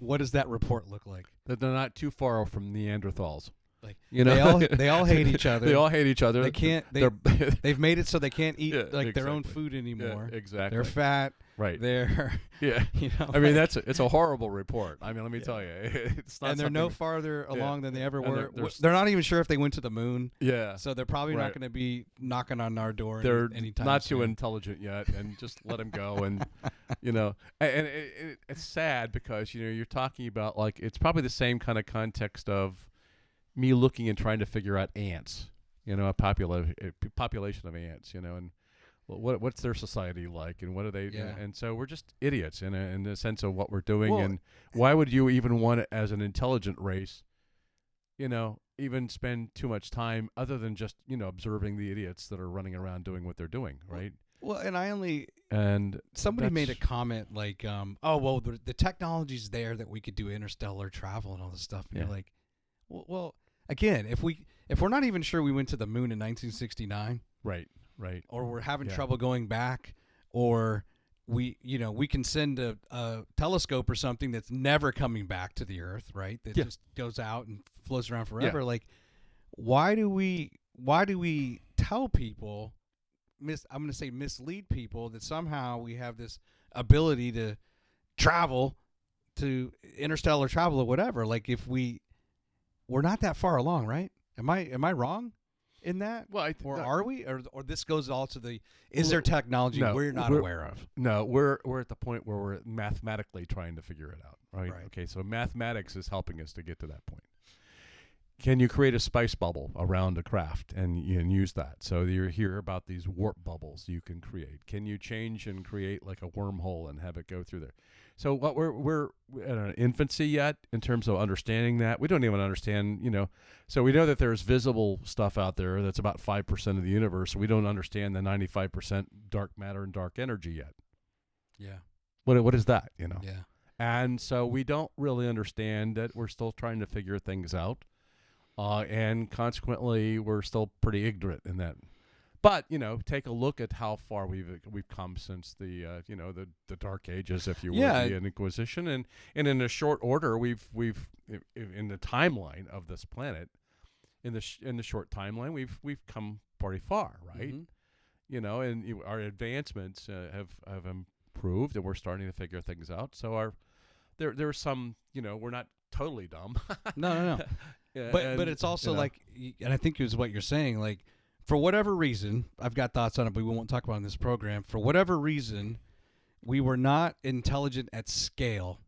[SPEAKER 1] what does that report look like?
[SPEAKER 2] That they're not too far from Neanderthals.
[SPEAKER 1] Like, you know, they all hate each other.
[SPEAKER 2] They all hate each other.
[SPEAKER 1] They can't. They've made it so they can't eat their own food anymore.
[SPEAKER 2] Yeah, exactly.
[SPEAKER 1] They're fat.
[SPEAKER 2] Right.
[SPEAKER 1] They're
[SPEAKER 2] yeah.
[SPEAKER 1] You know,
[SPEAKER 2] I mean, it's a horrible report. I mean, let me tell you, it's not.
[SPEAKER 1] And they're no farther along than they ever were.
[SPEAKER 2] They're
[SPEAKER 1] not even sure if they went to the moon.
[SPEAKER 2] Yeah.
[SPEAKER 1] So they're probably not going to be knocking on our door.
[SPEAKER 2] They're
[SPEAKER 1] anytime
[SPEAKER 2] not
[SPEAKER 1] soon.
[SPEAKER 2] too intelligent yet, and just let them go. And you know, and it's sad because you're talking about like it's probably the same kind of context of me looking and trying to figure out ants, a population of ants, and what's their society like, and what are they?
[SPEAKER 1] Yeah.
[SPEAKER 2] And so we're just idiots in the sense of what we're doing, and why would you even want it as an intelligent race, even spend too much time other than just observing the idiots that are running around doing what they're doing, right?
[SPEAKER 1] Well,
[SPEAKER 2] and
[SPEAKER 1] somebody made a comment like, oh well, the technology's there that we could do interstellar travel and all this stuff. And you're like, well. Again, if we're not even sure we went to the moon in 1969,
[SPEAKER 2] right,
[SPEAKER 1] or we're having trouble going back, or we can send a telescope or something that's never coming back to the Earth, right? That just goes out and floats around forever.
[SPEAKER 2] Yeah.
[SPEAKER 1] Like, why do we tell people, I'm going to say mislead people that somehow we have this ability to travel, to interstellar travel or whatever? Like, if we're not that far along, right? Am I wrong in that?
[SPEAKER 2] Well,
[SPEAKER 1] are we? Or this goes all to is there technology we're not aware of?
[SPEAKER 2] No, we're at the point where we're mathematically trying to figure it out, right?
[SPEAKER 1] Right.
[SPEAKER 2] Okay, so mathematics is helping us to get to that point. Can you create a spice bubble around a craft and use that? So you hear about these warp bubbles you can create. Can you change and create like a wormhole and have it go through there? So what we're at an infancy yet in terms of understanding that. We don't even understand, So we know that there's visible stuff out there that's about 5% of the universe. We don't understand the 95% dark matter and dark energy yet.
[SPEAKER 1] Yeah.
[SPEAKER 2] What is that, Yeah. And so we don't really understand that. We're still trying to figure things out. And consequently, we're still pretty ignorant in that. But take a look at how far we've come since the the Dark Ages, if you will, the Inquisition, and in a short order, we've in the timeline of this planet, in the short timeline, we've come pretty far, right? Mm-hmm. And our advancements have improved, and we're starting to figure things out. So there's some, we're not totally dumb.
[SPEAKER 1] No. But it's also like, and I think it was what you're saying, like, for whatever reason, I've got thoughts on it, but we won't talk about it in this program. For whatever reason, we were not intelligent at scale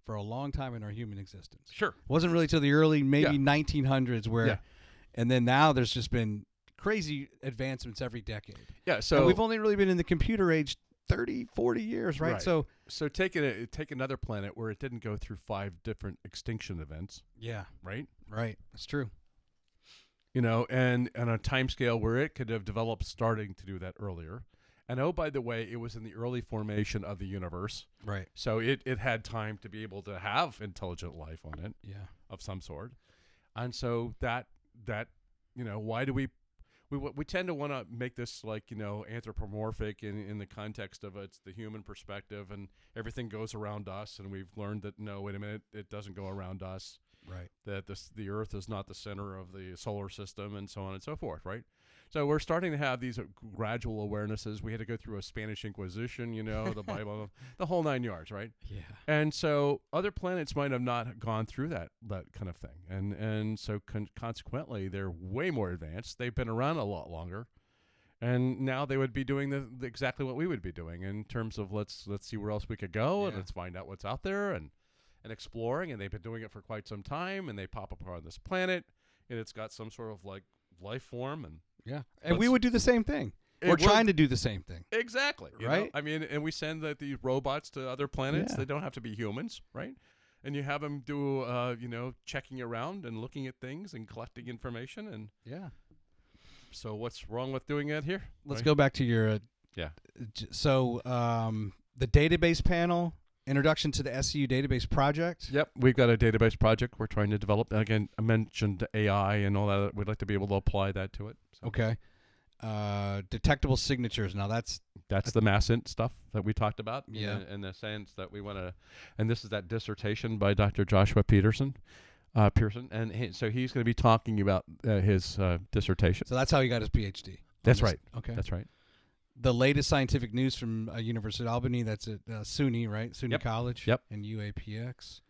[SPEAKER 1] for a long time in our human existence.
[SPEAKER 2] Sure.
[SPEAKER 1] It wasn't really till the early, maybe 1900s where, and then now there's just been crazy advancements every decade.
[SPEAKER 2] Yeah. So
[SPEAKER 1] and we've only really been in the computer age 30, 40 years, right? So
[SPEAKER 2] take another planet where it didn't go through 5 different extinction events.
[SPEAKER 1] Yeah.
[SPEAKER 2] Right?
[SPEAKER 1] Right. That's true.
[SPEAKER 2] And on a time scale where it could have developed starting to do that earlier. And oh, by the way, it was in the early formation of the universe.
[SPEAKER 1] Right. So
[SPEAKER 2] it had time to be able to have intelligent life on it.
[SPEAKER 1] Yeah.
[SPEAKER 2] Of some sort. And so that why do we tend to want to make this like, anthropomorphic in the context of it's the human perspective and everything goes around us. And we've learned that, no, wait a minute, it doesn't go around us.
[SPEAKER 1] Right.
[SPEAKER 2] That the Earth is not the center of the solar system and so on and so forth, right? So we're starting to have these gradual awarenesses. We had to go through a Spanish Inquisition, the Bible, the whole 9 yards, right?
[SPEAKER 1] Yeah.
[SPEAKER 2] And so other planets might have not gone through that kind of thing. And so consequently, they're way more advanced. They've been around a lot longer. And now they would be doing exactly what we would be doing in terms of let's see where else we could go and let's find out what's out there and exploring, and they've been doing it for quite some time, and they pop up on this planet, and it's got some sort of like life form,
[SPEAKER 1] and we would do the same thing. We're trying to do the same thing.
[SPEAKER 2] Exactly.
[SPEAKER 1] Right?
[SPEAKER 2] I mean, and we send these robots to other planets. They don't have to be humans, right? And you have them do, checking around and looking at things and collecting information, and so what's wrong with doing that here?
[SPEAKER 1] Let's go back to your So the database panel introduction to the SCU database project.
[SPEAKER 2] Yep, we've got a database project we're trying to develop. And again, I mentioned AI and all that. We'd like to be able to apply that to it. So.
[SPEAKER 1] Okay. Detectable signatures. Now that's
[SPEAKER 2] the MASINT stuff that we talked about.
[SPEAKER 1] Yeah.
[SPEAKER 2] In the sense that we want to, and this is that dissertation by Dr. Joshua Pearson, and so he's going to be talking about his dissertation.
[SPEAKER 1] So that's how he got his PhD.
[SPEAKER 2] That's right.
[SPEAKER 1] Okay.
[SPEAKER 2] That's right.
[SPEAKER 1] The latest scientific news from University of Albany. That's at SUNY, right? SUNY
[SPEAKER 2] Yep.
[SPEAKER 1] College.
[SPEAKER 2] Yep.
[SPEAKER 1] And UAPX.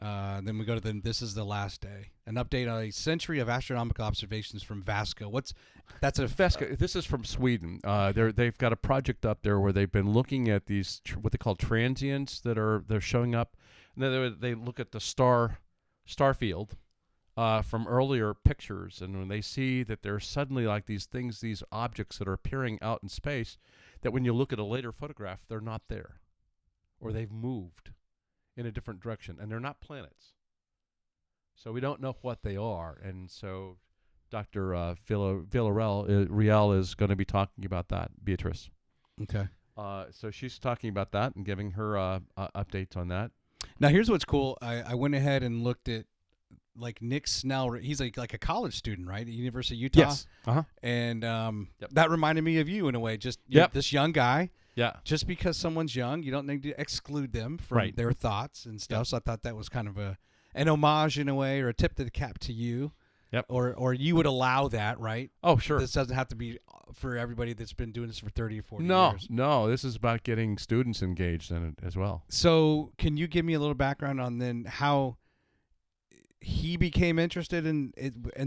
[SPEAKER 1] Then we go to This is the Last Day. An update on a century of astronomical observations from Vasco. That's a
[SPEAKER 2] Vasco. This is from Sweden. They've got a project up there where they've been looking at these what they call transients they're showing up. And then they look at the star field from earlier pictures, and when they see that there's suddenly like these objects that are appearing out in space, that when you look at a later photograph, they're not there, or they've moved in a different direction, and they're not planets. So we don't know what they are, and so Dr. Villarreal is going to be talking about that, Beatrice.
[SPEAKER 1] Okay.
[SPEAKER 2] So she's talking about that and giving her updates on that.
[SPEAKER 1] Now, here's what's cool. I went ahead and looked at, like, Nick Snell. He's like a college student, right, at University of Utah?
[SPEAKER 2] Yes.
[SPEAKER 1] And
[SPEAKER 2] Yep.
[SPEAKER 1] that reminded me of you in a way. Just this young guy.
[SPEAKER 2] Yeah.
[SPEAKER 1] Just because someone's young, you don't need to exclude them from their thoughts and stuff. Yep. So I thought that was kind of an homage in a way, or a tip to the cap to you.
[SPEAKER 2] Yep.
[SPEAKER 1] Or you would allow that, right?
[SPEAKER 2] Oh, sure.
[SPEAKER 1] This doesn't have to be for everybody that's been doing this for 30 or 40 years.
[SPEAKER 2] No. This is about getting students engaged in it as well.
[SPEAKER 1] So can you give me a little background on then how he became interested in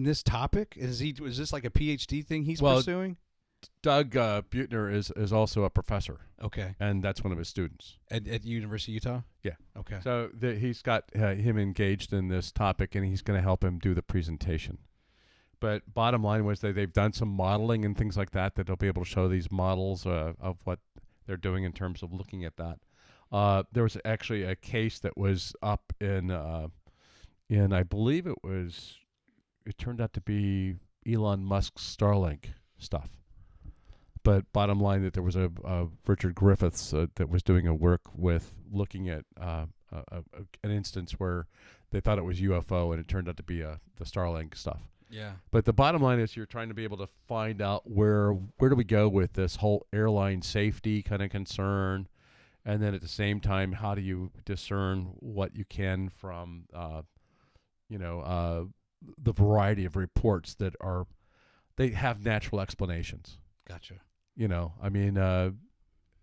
[SPEAKER 1] this topic? Is this like a PhD thing he's pursuing?
[SPEAKER 2] Doug Buettner is also a professor.
[SPEAKER 1] Okay.
[SPEAKER 2] And that's one of his students.
[SPEAKER 1] At University of Utah?
[SPEAKER 2] Yeah.
[SPEAKER 1] Okay.
[SPEAKER 2] So he's got him engaged in this topic, and he's going to help him do the presentation. But bottom line was that they've done some modeling and things like that they'll be able to show these models of what they're doing in terms of looking at that. There was actually a case that was up in I believe it turned out to be Elon Musk's Starlink stuff. But bottom line, that there was a Richard Griffiths that was doing a work with looking at an instance where they thought it was UFO, and it turned out to be the Starlink stuff.
[SPEAKER 1] Yeah.
[SPEAKER 2] But the bottom line is you're trying to be able to find out where do we go with this whole airline safety kind of concern, and then at the same time, how do you discern what you can from the variety of reports that they have natural explanations.
[SPEAKER 1] Gotcha.
[SPEAKER 2] And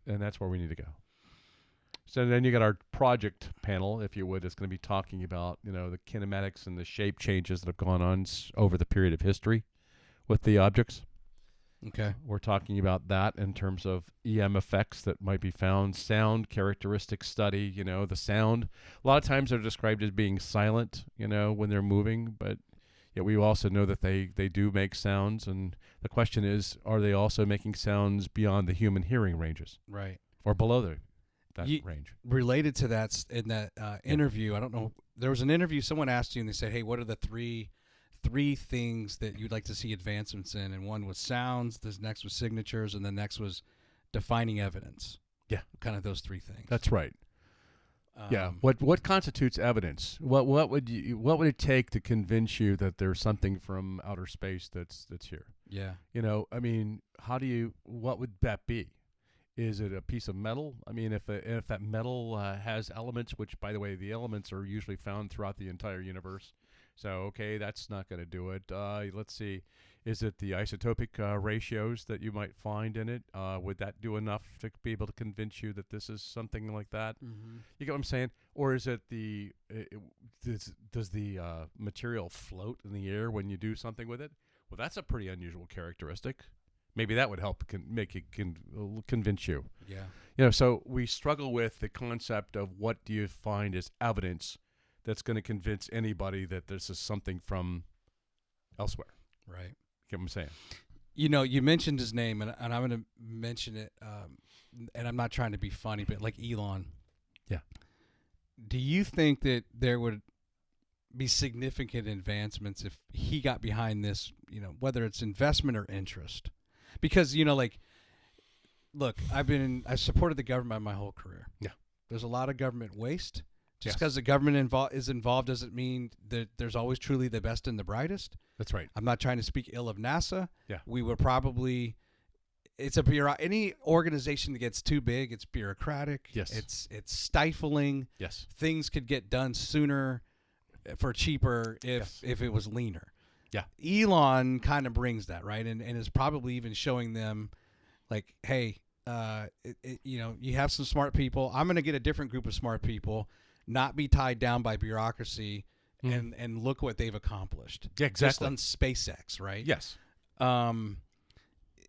[SPEAKER 2] that's where we need to go. So then you got our project panel, if you would, that's going to be talking about, the kinematics and the shape changes that have gone on over the period of history with the objects.
[SPEAKER 1] Okay.
[SPEAKER 2] We're talking about that in terms of EM effects that might be found, sound characteristic study, the sound. A lot of times they're described as being silent, when they're moving, but yet we also know that they do make sounds, and the question is, are they also making sounds beyond the human hearing ranges?
[SPEAKER 1] Right.
[SPEAKER 2] Or below that range?
[SPEAKER 1] Related to that, in that interview, I don't know, there was an interview, someone asked you, and they said, hey, what are the three things that you'd like to see advancements in? And one was sounds, this next was signatures, and the next was defining evidence.
[SPEAKER 2] Yeah.
[SPEAKER 1] Kind of those three things.
[SPEAKER 2] That's right. Yeah. What constitutes evidence? What would it take to convince you that there's something from outer space that's here?
[SPEAKER 1] Yeah.
[SPEAKER 2] What would that be? Is it a piece of metal? If that metal has elements, which, by the way, the elements are usually found throughout the entire universe. So, okay, that's not going to do it. Let's see. Is it the isotopic ratios that you might find in it? Would that do enough to be able to convince you that this is something like that?
[SPEAKER 1] Mm-hmm.
[SPEAKER 2] You get what I'm saying? Or is it does the material float in the air when you do something with it? Well, that's a pretty unusual characteristic. Maybe that would help make it convince you.
[SPEAKER 1] Yeah.
[SPEAKER 2] So we struggle with the concept of what do you find as evidence that's going to convince anybody that this is something from elsewhere.
[SPEAKER 1] Right.
[SPEAKER 2] Get what I'm saying?
[SPEAKER 1] You mentioned his name, and I'm going to mention it, and I'm not trying to be funny, but like Elon.
[SPEAKER 2] Yeah.
[SPEAKER 1] Do you think that there would be significant advancements if he got behind this, whether it's investment or interest? Because, look, I've supported the government my whole career.
[SPEAKER 2] Yeah.
[SPEAKER 1] there's a lot of government waste. Just
[SPEAKER 2] Yes.
[SPEAKER 1] because the government is involved doesn't mean that there's always truly the best and the brightest.
[SPEAKER 2] That's right.
[SPEAKER 1] I'm not trying to speak ill of NASA.
[SPEAKER 2] Yeah.
[SPEAKER 1] We would probably, it's any organization that gets too big, it's bureaucratic.
[SPEAKER 2] Yes.
[SPEAKER 1] It's stifling.
[SPEAKER 2] Yes.
[SPEAKER 1] Things could get done sooner for cheaper if it was leaner.
[SPEAKER 2] Yeah.
[SPEAKER 1] Elon kind of brings that, right? And is probably even showing them like, hey, you have some smart people. I'm going to get a different group of smart people, not be tied down by bureaucracy, and look what they've accomplished.
[SPEAKER 2] Yeah, exactly.
[SPEAKER 1] Just on SpaceX, right?
[SPEAKER 2] Yes.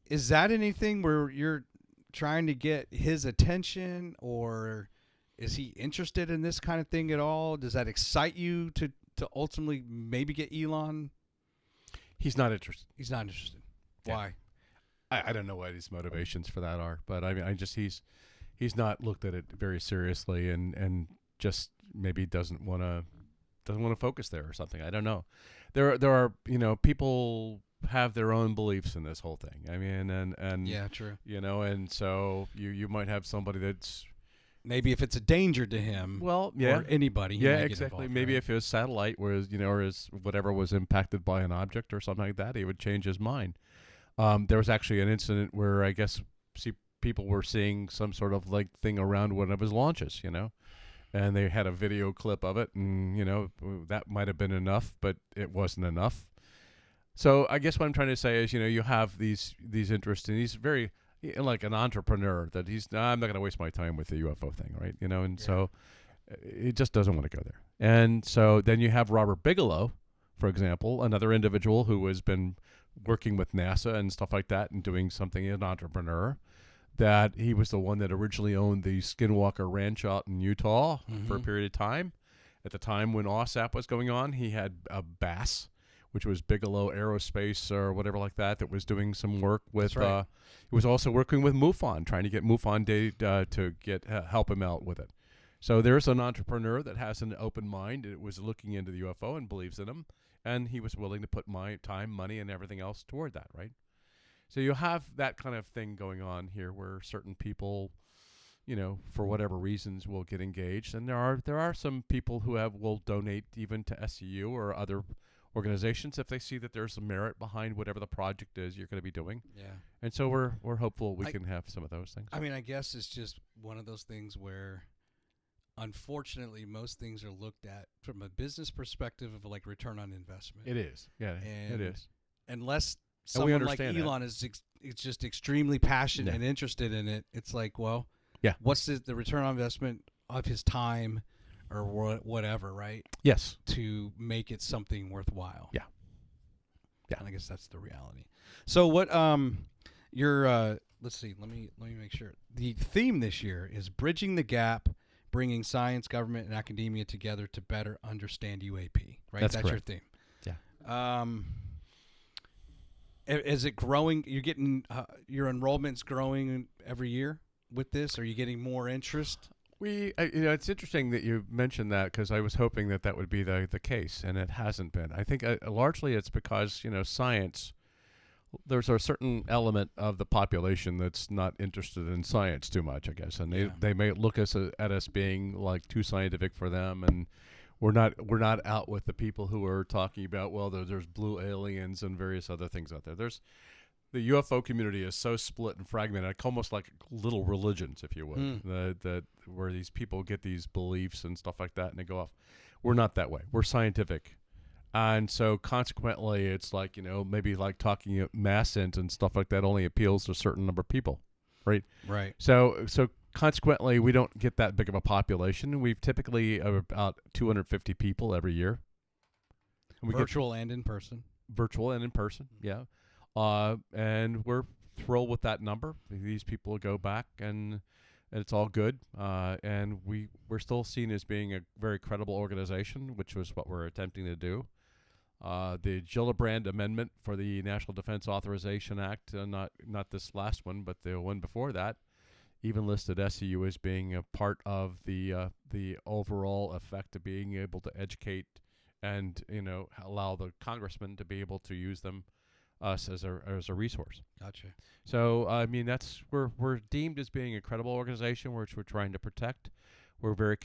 [SPEAKER 1] Is that anything where you're trying to get his attention, or is he interested in this kind of thing at all? Does that excite you to ultimately maybe get Elon?
[SPEAKER 2] He's not interested.
[SPEAKER 1] He's not interested.
[SPEAKER 2] Yeah.
[SPEAKER 1] Why?
[SPEAKER 2] I don't know what his motivations for that are, but I mean, he's not looked at it very seriously, and just maybe doesn't want to focus there or something. I don't know. There are people have their own beliefs in this whole thing. I mean, and
[SPEAKER 1] yeah, true.
[SPEAKER 2] And so you might have somebody that's
[SPEAKER 1] maybe if it's a danger to him,
[SPEAKER 2] well, yeah,
[SPEAKER 1] or anybody, he
[SPEAKER 2] yeah,
[SPEAKER 1] might get
[SPEAKER 2] exactly.
[SPEAKER 1] involved,
[SPEAKER 2] Maybe
[SPEAKER 1] right?
[SPEAKER 2] if his satellite was, or his whatever was impacted by an object or something like that, he would change his mind. There was actually an incident where I guess people were seeing some sort of like thing around one of his launches, and they had a video clip of it, and that might have been enough, but it wasn't enough. So I guess what I'm trying to say is, you have these interests, and he's very like an entrepreneur that I'm not going to waste my time with the UFO thing, right? And so he just doesn't want to go there. And so then you have Robert Bigelow, for example, another individual who has been working with NASA and stuff like that and doing something, an entrepreneur, that he was the one that originally owned the Skinwalker Ranch out in Utah for a period of time. At the time when OSAP was going on, he had a BASS, which was Bigelow Aerospace or whatever like that was doing some work with.
[SPEAKER 1] That's right.
[SPEAKER 2] He was also working with MUFON, trying to get MUFON to get help him out with it. So there's an entrepreneur that has an open mind. It was looking into the UFO and believes in them, and he was willing to put my time, money, and everything else toward that, right? So you have that kind of thing going on here, where certain people, for whatever reasons, will get engaged, and there are some people who will donate even to SCU or other organizations if they see that there's some merit behind whatever the project is you're going to be doing.
[SPEAKER 1] Yeah.
[SPEAKER 2] And so we're hopeful we can have some of those things.
[SPEAKER 1] I mean, I guess it's just one of those things where, unfortunately, most things are looked at from a business perspective of like return on investment.
[SPEAKER 2] It is. Yeah, it is.
[SPEAKER 1] Unless
[SPEAKER 2] And we
[SPEAKER 1] someone like
[SPEAKER 2] understand
[SPEAKER 1] Elon is it's just extremely passionate and interested in it, it's like, well, what's the return on investment of his time or whatever, right?
[SPEAKER 2] Yes.
[SPEAKER 1] To make it something worthwhile.
[SPEAKER 2] Yeah. Yeah.
[SPEAKER 1] And I guess that's the reality. So what let's see, let me make sure. The theme this year is Bridging the Gap, bringing science, government, and academia together to better understand UAP, right?
[SPEAKER 2] That's
[SPEAKER 1] your
[SPEAKER 2] correct.
[SPEAKER 1] theme.
[SPEAKER 2] Yeah.
[SPEAKER 1] Is it growing? You're getting your enrollment's growing every year with this? Are you getting more interest?
[SPEAKER 2] It's interesting that you mentioned that, because I was hoping that would be the case, and it hasn't been. I think largely it's because science. There's a certain element of the population that's not interested in science too much, I guess, and they may look at us being like too scientific for them, and we're not out with the people who are talking about, well, there's blue aliens and various other things out there. The UFO community is so split and fragmented, like almost like little religions, if you would, that where these people get these beliefs and stuff like that, and they go off. We're not that way. We're scientific. And so consequently, it's like, maybe like talking mass int and stuff like that only appeals to a certain number of people, right?
[SPEAKER 1] Right.
[SPEAKER 2] So consequently, we don't get that big of a population. We've typically about 250 people every year. And
[SPEAKER 1] virtual and in person.
[SPEAKER 2] Virtual and in person, yeah. And we're thrilled with that number. These people go back, and it's all good. And we're still seen as being a very credible organization, which was what we're attempting to do. The Gillibrand Amendment for the National Defense Authorization Act, not this last one, but the one before that, even listed SCU as being a part of the overall effect of being able to educate and allow the congressmen to be able to use us as a resource.
[SPEAKER 1] Gotcha.
[SPEAKER 2] So I mean, we're deemed as being a credible organization which we're trying to protect. We're very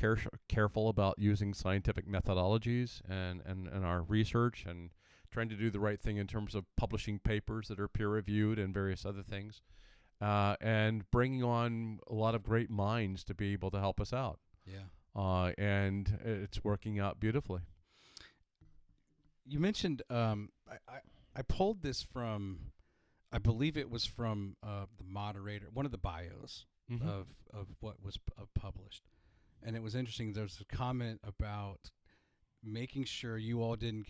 [SPEAKER 2] careful about using scientific methodologies and our research and trying to do the right thing in terms of publishing papers that are peer-reviewed and various other things, and bringing on a lot of great minds to be able to help us out.
[SPEAKER 1] Yeah.
[SPEAKER 2] And it's working out beautifully.
[SPEAKER 1] You mentioned I pulled this from, I believe it was from the moderator, one of the bios of what was published. And it was interesting. There was a comment about making sure you all didn't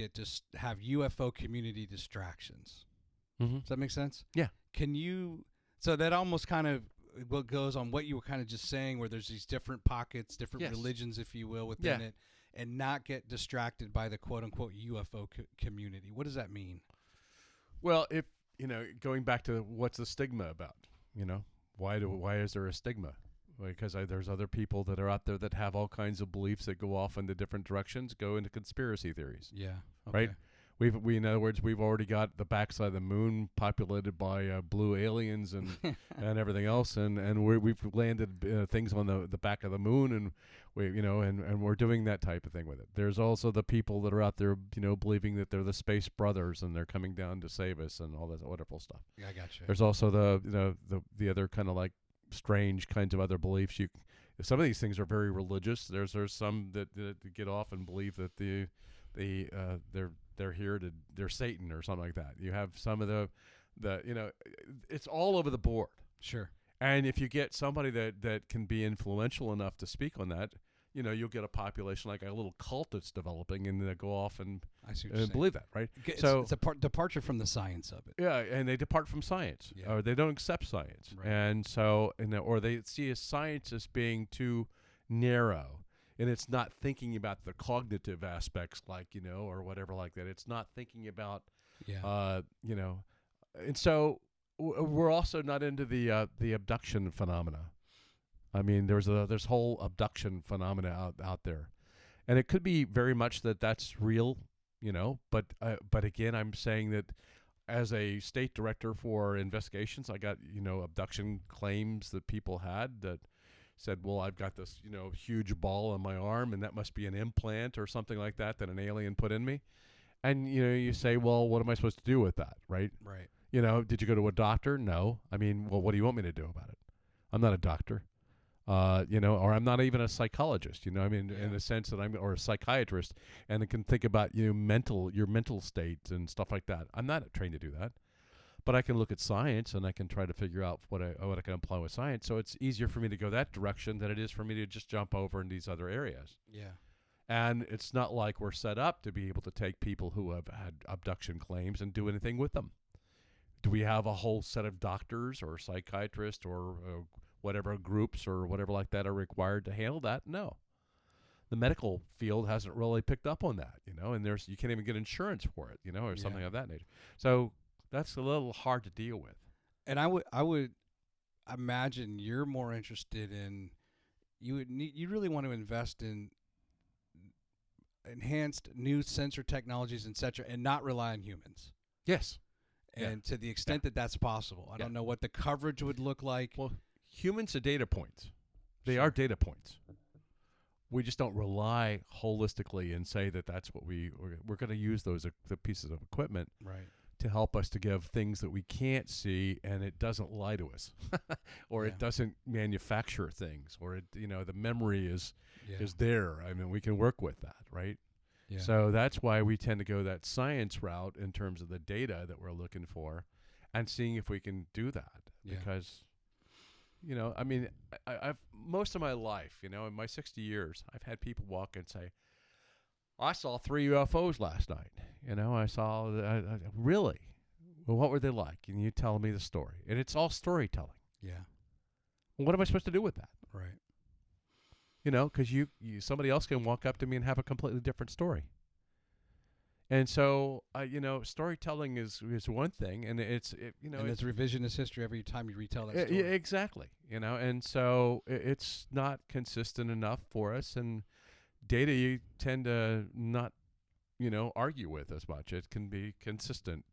[SPEAKER 1] have UFO community distractions. Does that make sense?
[SPEAKER 2] Yeah.
[SPEAKER 1] Can you, so that almost kind of what goes on what you were kind of just saying, where there's these different pockets, different religions, if you will, within it, and not get distracted by the quote unquote UFO community. What does that mean?
[SPEAKER 2] Well, if, going back to what's the stigma about, why is there a stigma? Because there's other people that are out there that have all kinds of beliefs that go off into different directions, go into conspiracy theories.
[SPEAKER 1] Yeah. Okay.
[SPEAKER 2] Right. We in other words, we've already got the backside of the moon populated by blue aliens and and everything else, and we've landed things on the back of the moon, and and we're doing that type of thing with it. There's also the people that are out there, believing that they're the space brothers and they're coming down to save us and all that wonderful stuff.
[SPEAKER 1] Yeah, I got you.
[SPEAKER 2] There's also the other kind of like strange kinds of other beliefs. Some of these things are very religious. There's some that get off and believe that they're here they're Satan or something like that. You have some of the it's all over the board.
[SPEAKER 1] Sure.
[SPEAKER 2] And if you get somebody that can be influential enough to speak on that, you'll get a population like a little cult that's developing, and they go off and believe that, right?
[SPEAKER 1] It's a departure from the science of it.
[SPEAKER 2] Yeah, and they depart from science, or they don't accept science,
[SPEAKER 1] right.
[SPEAKER 2] And so, or they see science as being too narrow, and it's not thinking about the cognitive aspects, like or whatever like that. It's not thinking about, and so we're also not into the abduction phenomena. I mean, there's whole abduction phenomena out there, and it could be very much that's real, But again, I'm saying that as a state director for investigations, I got abduction claims that people had that said, well, I've got this huge ball on my arm, and that must be an implant or something like that an alien put in me, and you say, well, what am I supposed to do with that, right?
[SPEAKER 1] Right.
[SPEAKER 2] Did you go to a doctor? No. I mean, well, what do you want me to do about it? I'm not a doctor. Or I'm not even a psychologist, in the sense that or a psychiatrist, and I can think about, your mental state and stuff like that. I'm not trained to do that, but I can look at science and I can try to figure out what I can apply with science. So it's easier for me to go that direction than it is for me to just jump over in these other areas.
[SPEAKER 1] Yeah.
[SPEAKER 2] And it's not like we're set up to be able to take people who have had abduction claims and do anything with them. Do we have a whole set of doctors or psychiatrists or whatever groups or whatever like that are required to handle that? No. The medical field hasn't really picked up on that, and you can't even get insurance for it, or something of that nature. So that's a little hard to deal with.
[SPEAKER 1] And I would imagine you're more interested in, you really want to invest in enhanced new sensor technologies, etc., and not rely on humans.
[SPEAKER 2] Yes.
[SPEAKER 1] And to the extent that that's possible. I don't know what the coverage would look like.
[SPEAKER 2] Well, humans are data points. They are data points. We just don't rely holistically and say that that's what we're going to use the pieces of equipment to help us to give things that we can't see, and it doesn't lie to us, or it doesn't manufacture things, or the memory is there. I mean, we can work with that, right? Yeah. So that's why we tend to go that science route in terms of the data that we're looking for, and seeing if we can do that. Yeah. Because, I mean, I've most of my life, in my 60 years, I've had people walk and say, I saw 3 UFOs last night. I saw, really? Well, what were they like? And you tell me the story. And it's all storytelling.
[SPEAKER 1] Yeah.
[SPEAKER 2] Well, what am I supposed to do with that?
[SPEAKER 1] Right.
[SPEAKER 2] Because somebody else can walk up to me and have a completely different story. And so, storytelling is one thing, and it's
[SPEAKER 1] revisionist history every time you retell that story.
[SPEAKER 2] Yeah, exactly. And so it's not consistent enough for us, and data you tend to not, argue with as much. It can be consistent.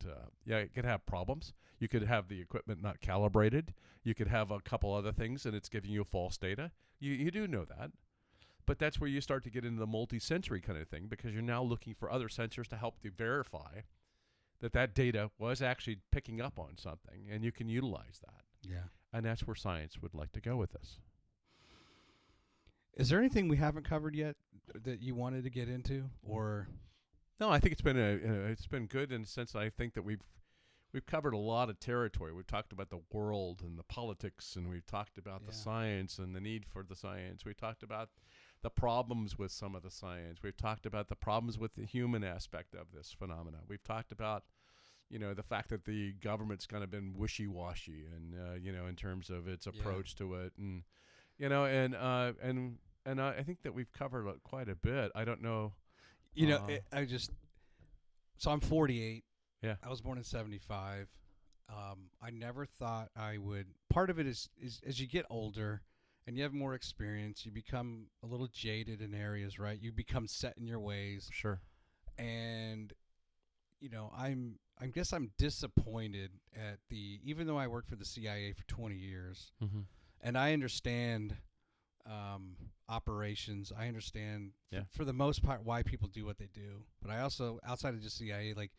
[SPEAKER 2] It could have problems. You could have the equipment not calibrated. You could have a couple other things, and it's giving you false data. You do know that. But that's where you start to get into the multi-sensory kind of thing, because you're now looking for other sensors to help you verify that data was actually picking up on something, and you can utilize that.
[SPEAKER 1] Yeah.
[SPEAKER 2] And that's where science would like to go with this.
[SPEAKER 1] Is there anything we haven't covered yet that you wanted to get into, or?
[SPEAKER 2] No, I think it's been good in the sense that I think that we've covered a lot of territory. We've talked about the world and the politics, and we've talked about the science and the need for the science. We talked about the problems with some of the science. We've talked about the problems with the human aspect of this phenomena. We've talked about, the fact that the government's kind of been wishy-washy, and in terms of its approach to it, and I think that we've covered quite a bit. I don't know.
[SPEAKER 1] So I'm 48.
[SPEAKER 2] Yeah.
[SPEAKER 1] I was born in 75. I never thought I would. Part of it is as you get older and you have more experience, you become a little jaded in areas, right? You become set in your ways.
[SPEAKER 2] Sure.
[SPEAKER 1] And, I guess I'm disappointed at even though I worked for the CIA for 20 years, and I understand operations. I understand for the most part why people do what they do. But I also, outside of just CIA, like,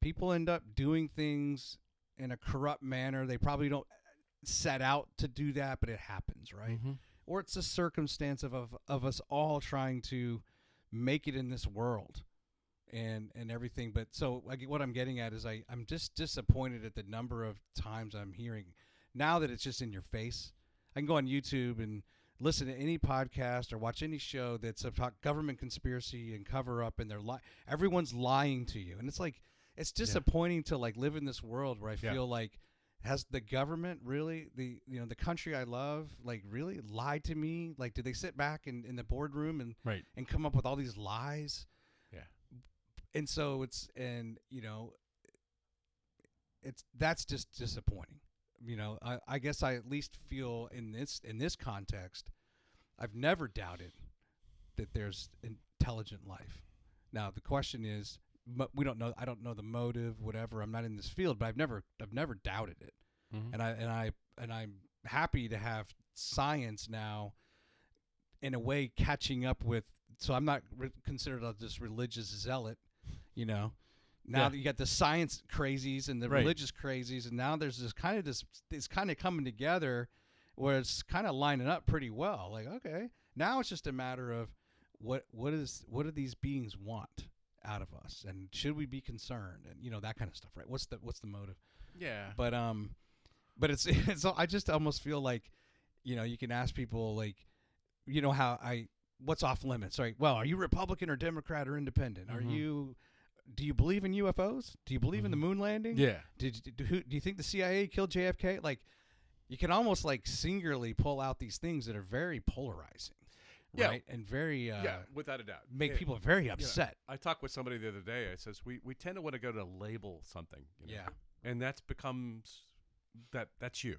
[SPEAKER 1] people end up doing things in a corrupt manner. They probably don't set out to do that, but it happens, right? Or it's a circumstance of us all trying to make it in this world and everything. But so what I'm getting at is I'm just disappointed at the number of times I'm hearing now that it's just in your face. I can go on YouTube and listen to any podcast or watch any show that's about government conspiracy and cover up, and everyone's lying to you. And it's like, it's disappointing to like live in this world where I feel like, has the government really, the country I love, like, really lied to me? Like, did they sit back in the boardroom and come up with all these lies?
[SPEAKER 2] Yeah.
[SPEAKER 1] And so that's just disappointing. I guess I at least feel in this context, I've never doubted that there's intelligent life. Now the question is, we don't know. I don't know the motive, whatever. I'm not in this field, but I've never doubted it. And I'm happy to have science now, in a way, catching up with. So I'm not considered this religious zealot, Now that you got the science crazies and the religious crazies, and now there's this kind of coming together, where it's kind of lining up pretty well. Like, okay, now it's just a matter of what do these beings want out of us, and should we be concerned, and that kind of stuff, right? What's the motive?
[SPEAKER 2] Yeah.
[SPEAKER 1] But it's I just almost feel like, you can ask people, like, what's off limits, right? Well, are you Republican or Democrat or independent? Do you believe in UFOs? Do you believe in the moon landing?
[SPEAKER 2] Yeah.
[SPEAKER 1] Do you think the CIA killed JFK? Like, you can almost like singularly pull out these things that are very polarizing.
[SPEAKER 2] Yeah.
[SPEAKER 1] Right. And very,
[SPEAKER 2] without a doubt,
[SPEAKER 1] make people very upset.
[SPEAKER 2] I talked with somebody the other day. I says, we tend to want to go to label something.
[SPEAKER 1] Yeah.
[SPEAKER 2] And that's becomes that's you.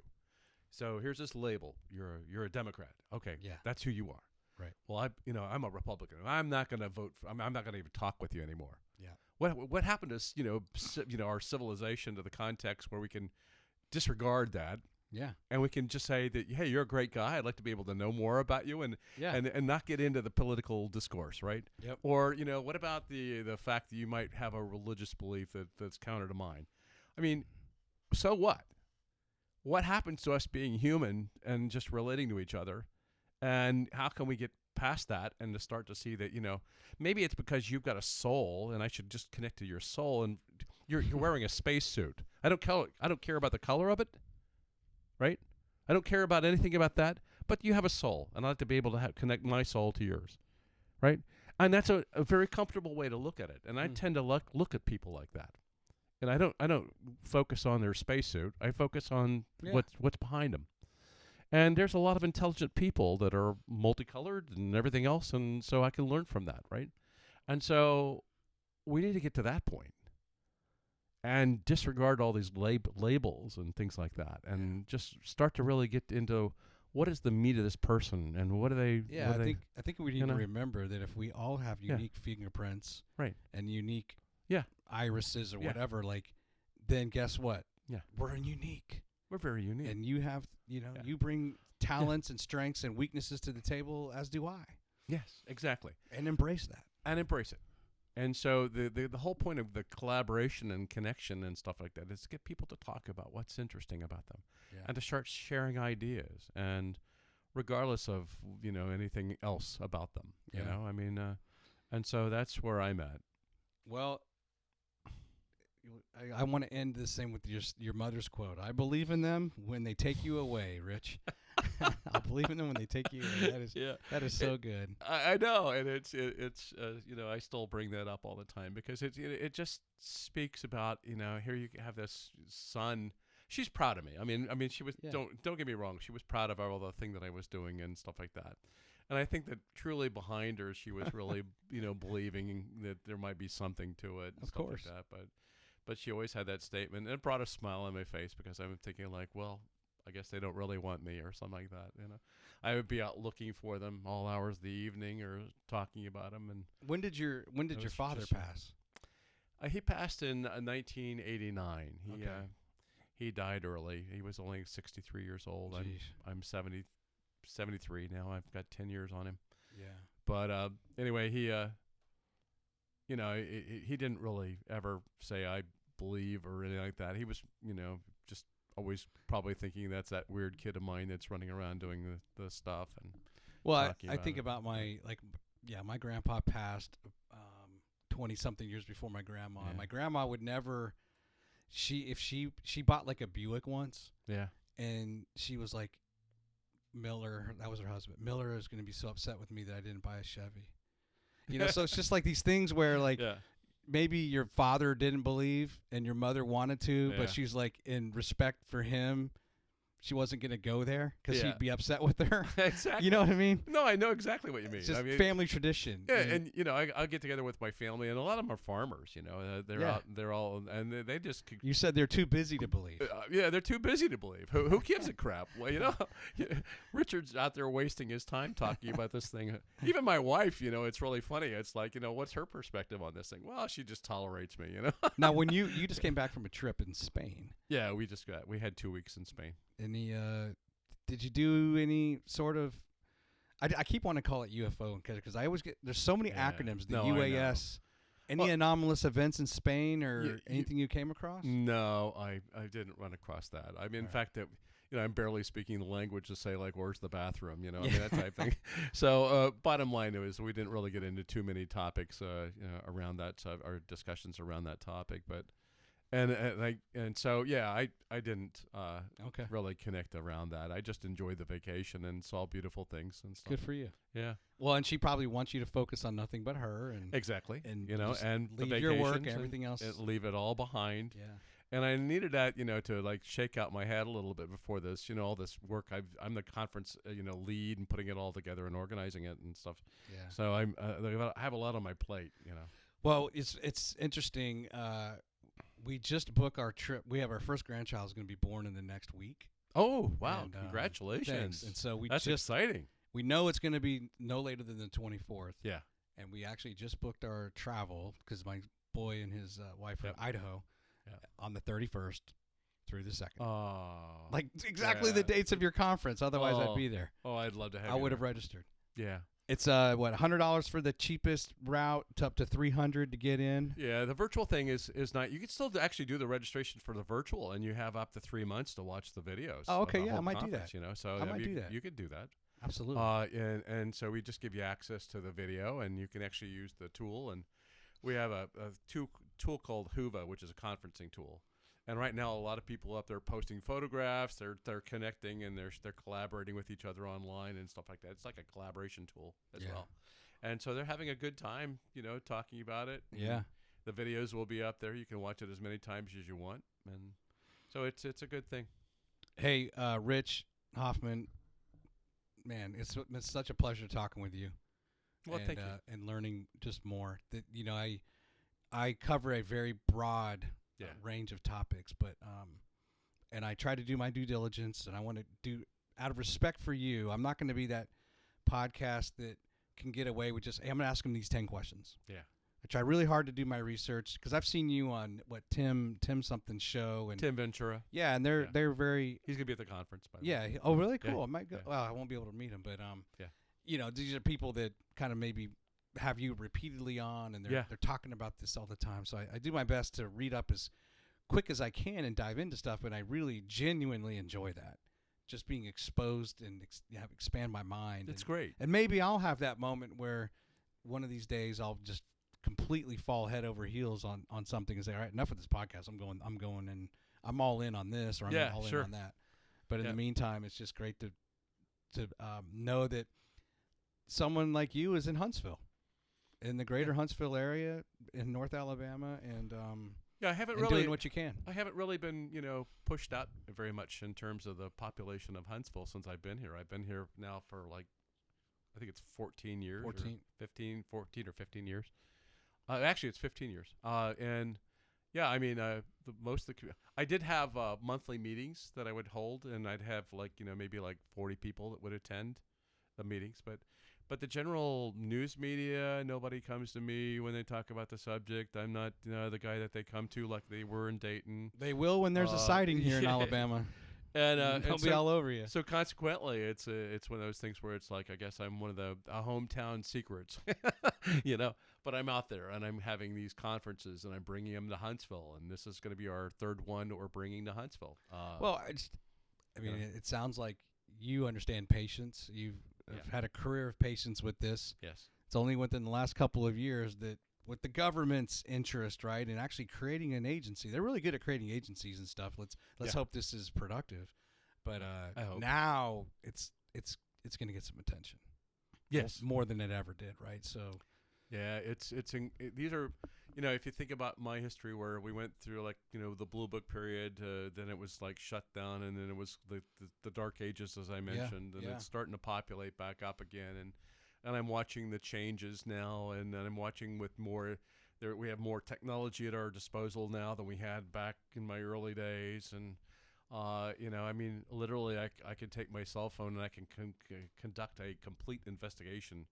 [SPEAKER 2] So here's this label. You're a Democrat. Okay. Yeah. That's who you are.
[SPEAKER 1] Right.
[SPEAKER 2] Well, I'm a Republican. I'm not going to vote I'm not going to even talk with you anymore.
[SPEAKER 1] Yeah.
[SPEAKER 2] What happened to our civilization, to the context where we can disregard that?
[SPEAKER 1] Yeah.
[SPEAKER 2] And we can just say that, hey, you're a great guy. I'd like to be able to know more about you, and not get into the political discourse, right?
[SPEAKER 1] Yep.
[SPEAKER 2] Or, what about the fact that you might have a religious belief that's counter to mine? I mean, so what? What happens to us being human and just relating to each other? And how can we get past that and to start to see that, maybe it's because you've got a soul, and I should just connect to your soul, and you're wearing a spacesuit. I don't care about the color of it. Right? I don't care about anything about that, but you have a soul, and I'd like to be able to connect my soul to yours, right? And that's a very comfortable way to look at it, and I tend to look at people like that. And I don't focus on their spacesuit. I focus on what's behind them. And there's a lot of intelligent people that are multicolored and everything else, and so I can learn from that, right? And so we need to get to that point and disregard all these labels and things like that, and just start to really get into what is the meat of this person, and what do they?
[SPEAKER 1] Yeah, I think we need to remember that if we all have unique fingerprints,
[SPEAKER 2] right,
[SPEAKER 1] and unique irises or whatever, like, then guess what?
[SPEAKER 2] Yeah,
[SPEAKER 1] we're unique.
[SPEAKER 2] We're very unique,
[SPEAKER 1] and you have, you bring talents and strengths and weaknesses to the table, as do I.
[SPEAKER 2] Yes, exactly.
[SPEAKER 1] And embrace that.
[SPEAKER 2] And embrace it. And so the whole point of the collaboration and connection and stuff like that is to get people to talk about what's interesting about them and to start sharing ideas, and regardless of, anything else about them, you know, I mean, and so that's where I'm at.
[SPEAKER 1] Well, I want to end the same with your mother's quote. I believe in them when they take you away, Rich. I believe in them when they take you away. That is so good.
[SPEAKER 2] I know, and it's I still bring that up all the time because it just speaks about, here you have this son. She's proud of me. I mean she was don't get me wrong. She was proud of all the thing that I was doing and stuff like that. And I think that truly behind her, she was really, believing that there might be something to it. And
[SPEAKER 1] of
[SPEAKER 2] stuff
[SPEAKER 1] course.
[SPEAKER 2] like that. But she always had that statement, and it brought a smile on my face because I'm thinking like, well, I guess they don't really want me or something like that. I would be out looking for them all hours of the evening or talking about them. And
[SPEAKER 1] when did your father pass?
[SPEAKER 2] He passed in 1989. He died early. He was only 63 years old. I'm 73 now. I've got 10 years on him.
[SPEAKER 1] Yeah.
[SPEAKER 2] But anyway, he he didn't really ever say I believe or anything like that. He was, just always probably thinking that's that weird kid of mine that's running around doing the stuff. And
[SPEAKER 1] well, I think about my grandpa passed 20-something years before my grandma. Yeah. My grandma would never. She bought like a Buick once. Yeah. And she was like, Miller, that was her husband. Miller is going to be so upset with me that I didn't buy a Chevy. So it's just like these things where like maybe your father didn't believe and your mother wanted to, but she's like, in respect for him, she wasn't going to go there because he'd be upset with her.
[SPEAKER 2] Exactly.
[SPEAKER 1] You know what I mean?
[SPEAKER 2] No, I know exactly what you mean.
[SPEAKER 1] It's just family tradition.
[SPEAKER 2] Yeah, and I'll get together with my family, and a lot of them are farmers. They're out, they're all, and they just.
[SPEAKER 1] You said they're too busy to believe.
[SPEAKER 2] They're too busy to believe. Who gives a crap? Well, Richard's out there wasting his time talking about this thing. Even my wife, it's really funny. It's like, what's her perspective on this thing? Well, she just tolerates me.
[SPEAKER 1] Now, when you just came back from a trip in Spain.
[SPEAKER 2] Yeah, we had 2 weeks in Spain.
[SPEAKER 1] Did you do any sort of? I keep wanting to call it UFO because I always get there's so many acronyms. The UAS. Any anomalous events in Spain or anything you came across?
[SPEAKER 2] No, I didn't run across that. I mean, in fact, that I'm barely speaking the language to say like, where's the bathroom? That type thing. So bottom line is we didn't really get into too many topics around that or discussions around that topic, but. And so I didn't really connect around that. I just enjoyed the vacation and saw beautiful things and stuff.
[SPEAKER 1] Good for you.
[SPEAKER 2] Yeah.
[SPEAKER 1] Well, and she probably wants you to focus on nothing but her and
[SPEAKER 2] exactly. And
[SPEAKER 1] and
[SPEAKER 2] the
[SPEAKER 1] leave your work, everything else,
[SPEAKER 2] and leave it all behind.
[SPEAKER 1] Yeah.
[SPEAKER 2] And I needed that, to like shake out my head a little bit before this, all this work. I'm the conference, lead and putting it all together and organizing it and stuff.
[SPEAKER 1] Yeah.
[SPEAKER 2] So I have a lot on my plate,
[SPEAKER 1] Well, it's interesting. We just booked our trip. We have our first grandchild is going to be born in the next week.
[SPEAKER 2] Oh, wow. And, congratulations.
[SPEAKER 1] Thanks. And so
[SPEAKER 2] that's exciting.
[SPEAKER 1] We know it's going to be no later than the 24th.
[SPEAKER 2] Yeah.
[SPEAKER 1] And we actually just booked our travel because my boy and his wife are in Idaho on the 31st through the 2nd.
[SPEAKER 2] Oh.
[SPEAKER 1] Like exactly the dates of your conference. Otherwise, I'd be there.
[SPEAKER 2] Oh, I'd love to have you.
[SPEAKER 1] I would have registered.
[SPEAKER 2] Yeah.
[SPEAKER 1] It's $100 for the cheapest route to up to $300 to get in.
[SPEAKER 2] Yeah, the virtual thing is not. You can still actually do the registration for the virtual, and you have up to 3 months to watch the videos.
[SPEAKER 1] Oh, okay, I might do that.
[SPEAKER 2] So
[SPEAKER 1] I might do that.
[SPEAKER 2] You could do that.
[SPEAKER 1] Absolutely.
[SPEAKER 2] And so we just give you access to the video, and you can actually use the tool. And we have a tool called Huva, which is a conferencing tool. And right now, a lot of people up there posting photographs. They're connecting and they're collaborating with each other online and stuff like that. It's like a collaboration tool as well. And so they're having a good time, talking about it.
[SPEAKER 1] Yeah.
[SPEAKER 2] The videos will be up there. You can watch it as many times as you want, and so it's a good thing.
[SPEAKER 1] Hey, Rich Hoffman, man, it's such a pleasure talking with you.
[SPEAKER 2] Well, thank you.
[SPEAKER 1] And learning just more. That I cover a very broad. Range of topics, but and I try to do my due diligence, and I want to do out of respect for you. I'm not going to be that podcast that can get away with just, hey, I'm going to ask them these 10 questions.
[SPEAKER 2] Yeah,
[SPEAKER 1] I try really hard to do my research because I've seen you on Tim something show and
[SPEAKER 2] Tim Ventura.
[SPEAKER 1] Yeah, and they're very.
[SPEAKER 2] He's going to be at the conference. By the
[SPEAKER 1] way. Oh, really? Cool. I might go. Well, I won't be able to meet him, but these are people that kind of maybe have you repeatedly on, and they're talking about this all the time. So I do my best to read up as quick as I can and dive into stuff, and I really genuinely enjoy that. Just being exposed and expand my mind.
[SPEAKER 2] It's great.
[SPEAKER 1] And maybe I'll have that moment where one of these days I'll just completely fall head over heels on something and say, all right, enough of this podcast. I'm going and I'm all in on this, or I'm all in on that. But in the meantime, it's just great to know that someone like you is in Huntsville, in the greater Huntsville area in North Alabama, and
[SPEAKER 2] I haven't really
[SPEAKER 1] doing what you can.
[SPEAKER 2] I haven't really been, pushed out very much in terms of the population of Huntsville since I've been here. I've been here now for I think it's 14 years. 14 or 15 years. Actually, it's 15 years. And yeah, I mean, I did have monthly meetings that I would hold, and I'd have maybe 40 people that would attend the meetings, but the general news media, nobody comes to me when they talk about the subject. I'm not the guy that they come to like they were in Dayton.
[SPEAKER 1] They will when there's a sighting here in Alabama. And they'll be all over you.
[SPEAKER 2] So consequently, it's one of those things where it's like, I guess I'm one of the hometown secrets, But I'm out there, and I'm having these conferences, and I'm bringing them to Huntsville, and this is going to be our third one that we're bringing to Huntsville.
[SPEAKER 1] It sounds like you understand patience. You've had a career of patience with this.
[SPEAKER 2] Yes.
[SPEAKER 1] It's only within the last couple of years that, with the government's interest, right, and actually creating an agency, they're really good at creating agencies and stuff. Let's hope this is productive. But now it's going to get some attention.
[SPEAKER 2] Yes,
[SPEAKER 1] more than it ever did, right? So,
[SPEAKER 2] yeah, these are, if you think about my history, where we went through the Blue Book period, then it was shut down, and then it was the Dark Ages, as I mentioned, and it's starting to populate back up again, and I'm watching the changes now, and I'm watching with more. We have more technology at our disposal now than we had back in my early days, and literally, I can take my cell phone and I can conduct a complete investigation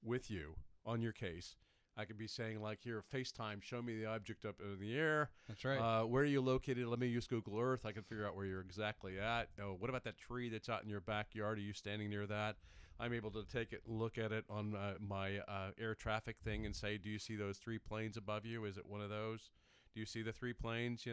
[SPEAKER 2] with you on your case. I could be saying here, FaceTime, show me the object up in the air.
[SPEAKER 1] That's right.
[SPEAKER 2] Where are you located? Let me use Google Earth. I can figure out where you're exactly at. Oh, what about that tree that's out in your backyard? Are you standing near that? I'm able to take it and look at it on my air traffic thing and say, do you see those 3 planes above you? Is it one of those? Do you see the 3 planes,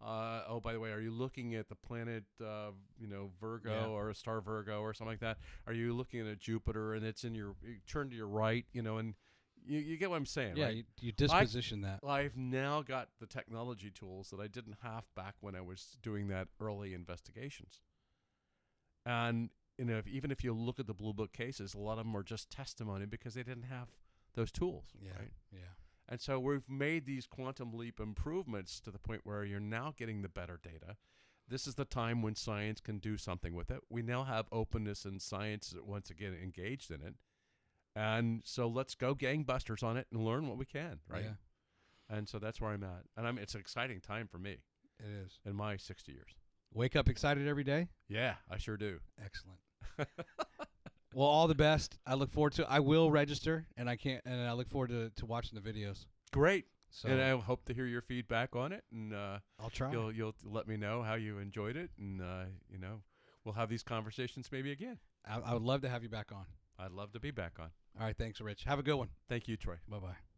[SPEAKER 2] oh, by the way, are you looking at the planet, Virgo or a star Virgo or something like that? Are you looking at Jupiter and it's you turn to your right, and you get what I'm saying,
[SPEAKER 1] yeah,
[SPEAKER 2] right?
[SPEAKER 1] You disposition that.
[SPEAKER 2] I've now got the technology tools that I didn't have back when I was doing that early investigations. And, even if you look at the Blue Book cases, a lot of them are just testimony because they didn't have those tools, right?
[SPEAKER 1] Yeah.
[SPEAKER 2] And so we've made these quantum leap improvements to the point where you're now getting the better data. This is the time when science can do something with it. We now have openness and science once again engaged in it. And so let's go gangbusters on it and learn what we can, right?
[SPEAKER 1] Yeah.
[SPEAKER 2] And so that's where I'm at. And it's an exciting time for me.
[SPEAKER 1] It is.
[SPEAKER 2] In my 60 years.
[SPEAKER 1] Wake up excited every day?
[SPEAKER 2] Yeah, I sure do.
[SPEAKER 1] Excellent. Well, all the best. I look forward to. I will register, and I look forward to watching the videos.
[SPEAKER 2] Great. So, and I hope to hear your feedback on it, and
[SPEAKER 1] I'll try.
[SPEAKER 2] You'll let me know how you enjoyed it, and we'll have these conversations maybe again.
[SPEAKER 1] I would love to have you back on.
[SPEAKER 2] I'd love to be back on.
[SPEAKER 1] All right, thanks, Rich. Have a good one.
[SPEAKER 2] Thank you, Troy.
[SPEAKER 1] Bye-bye.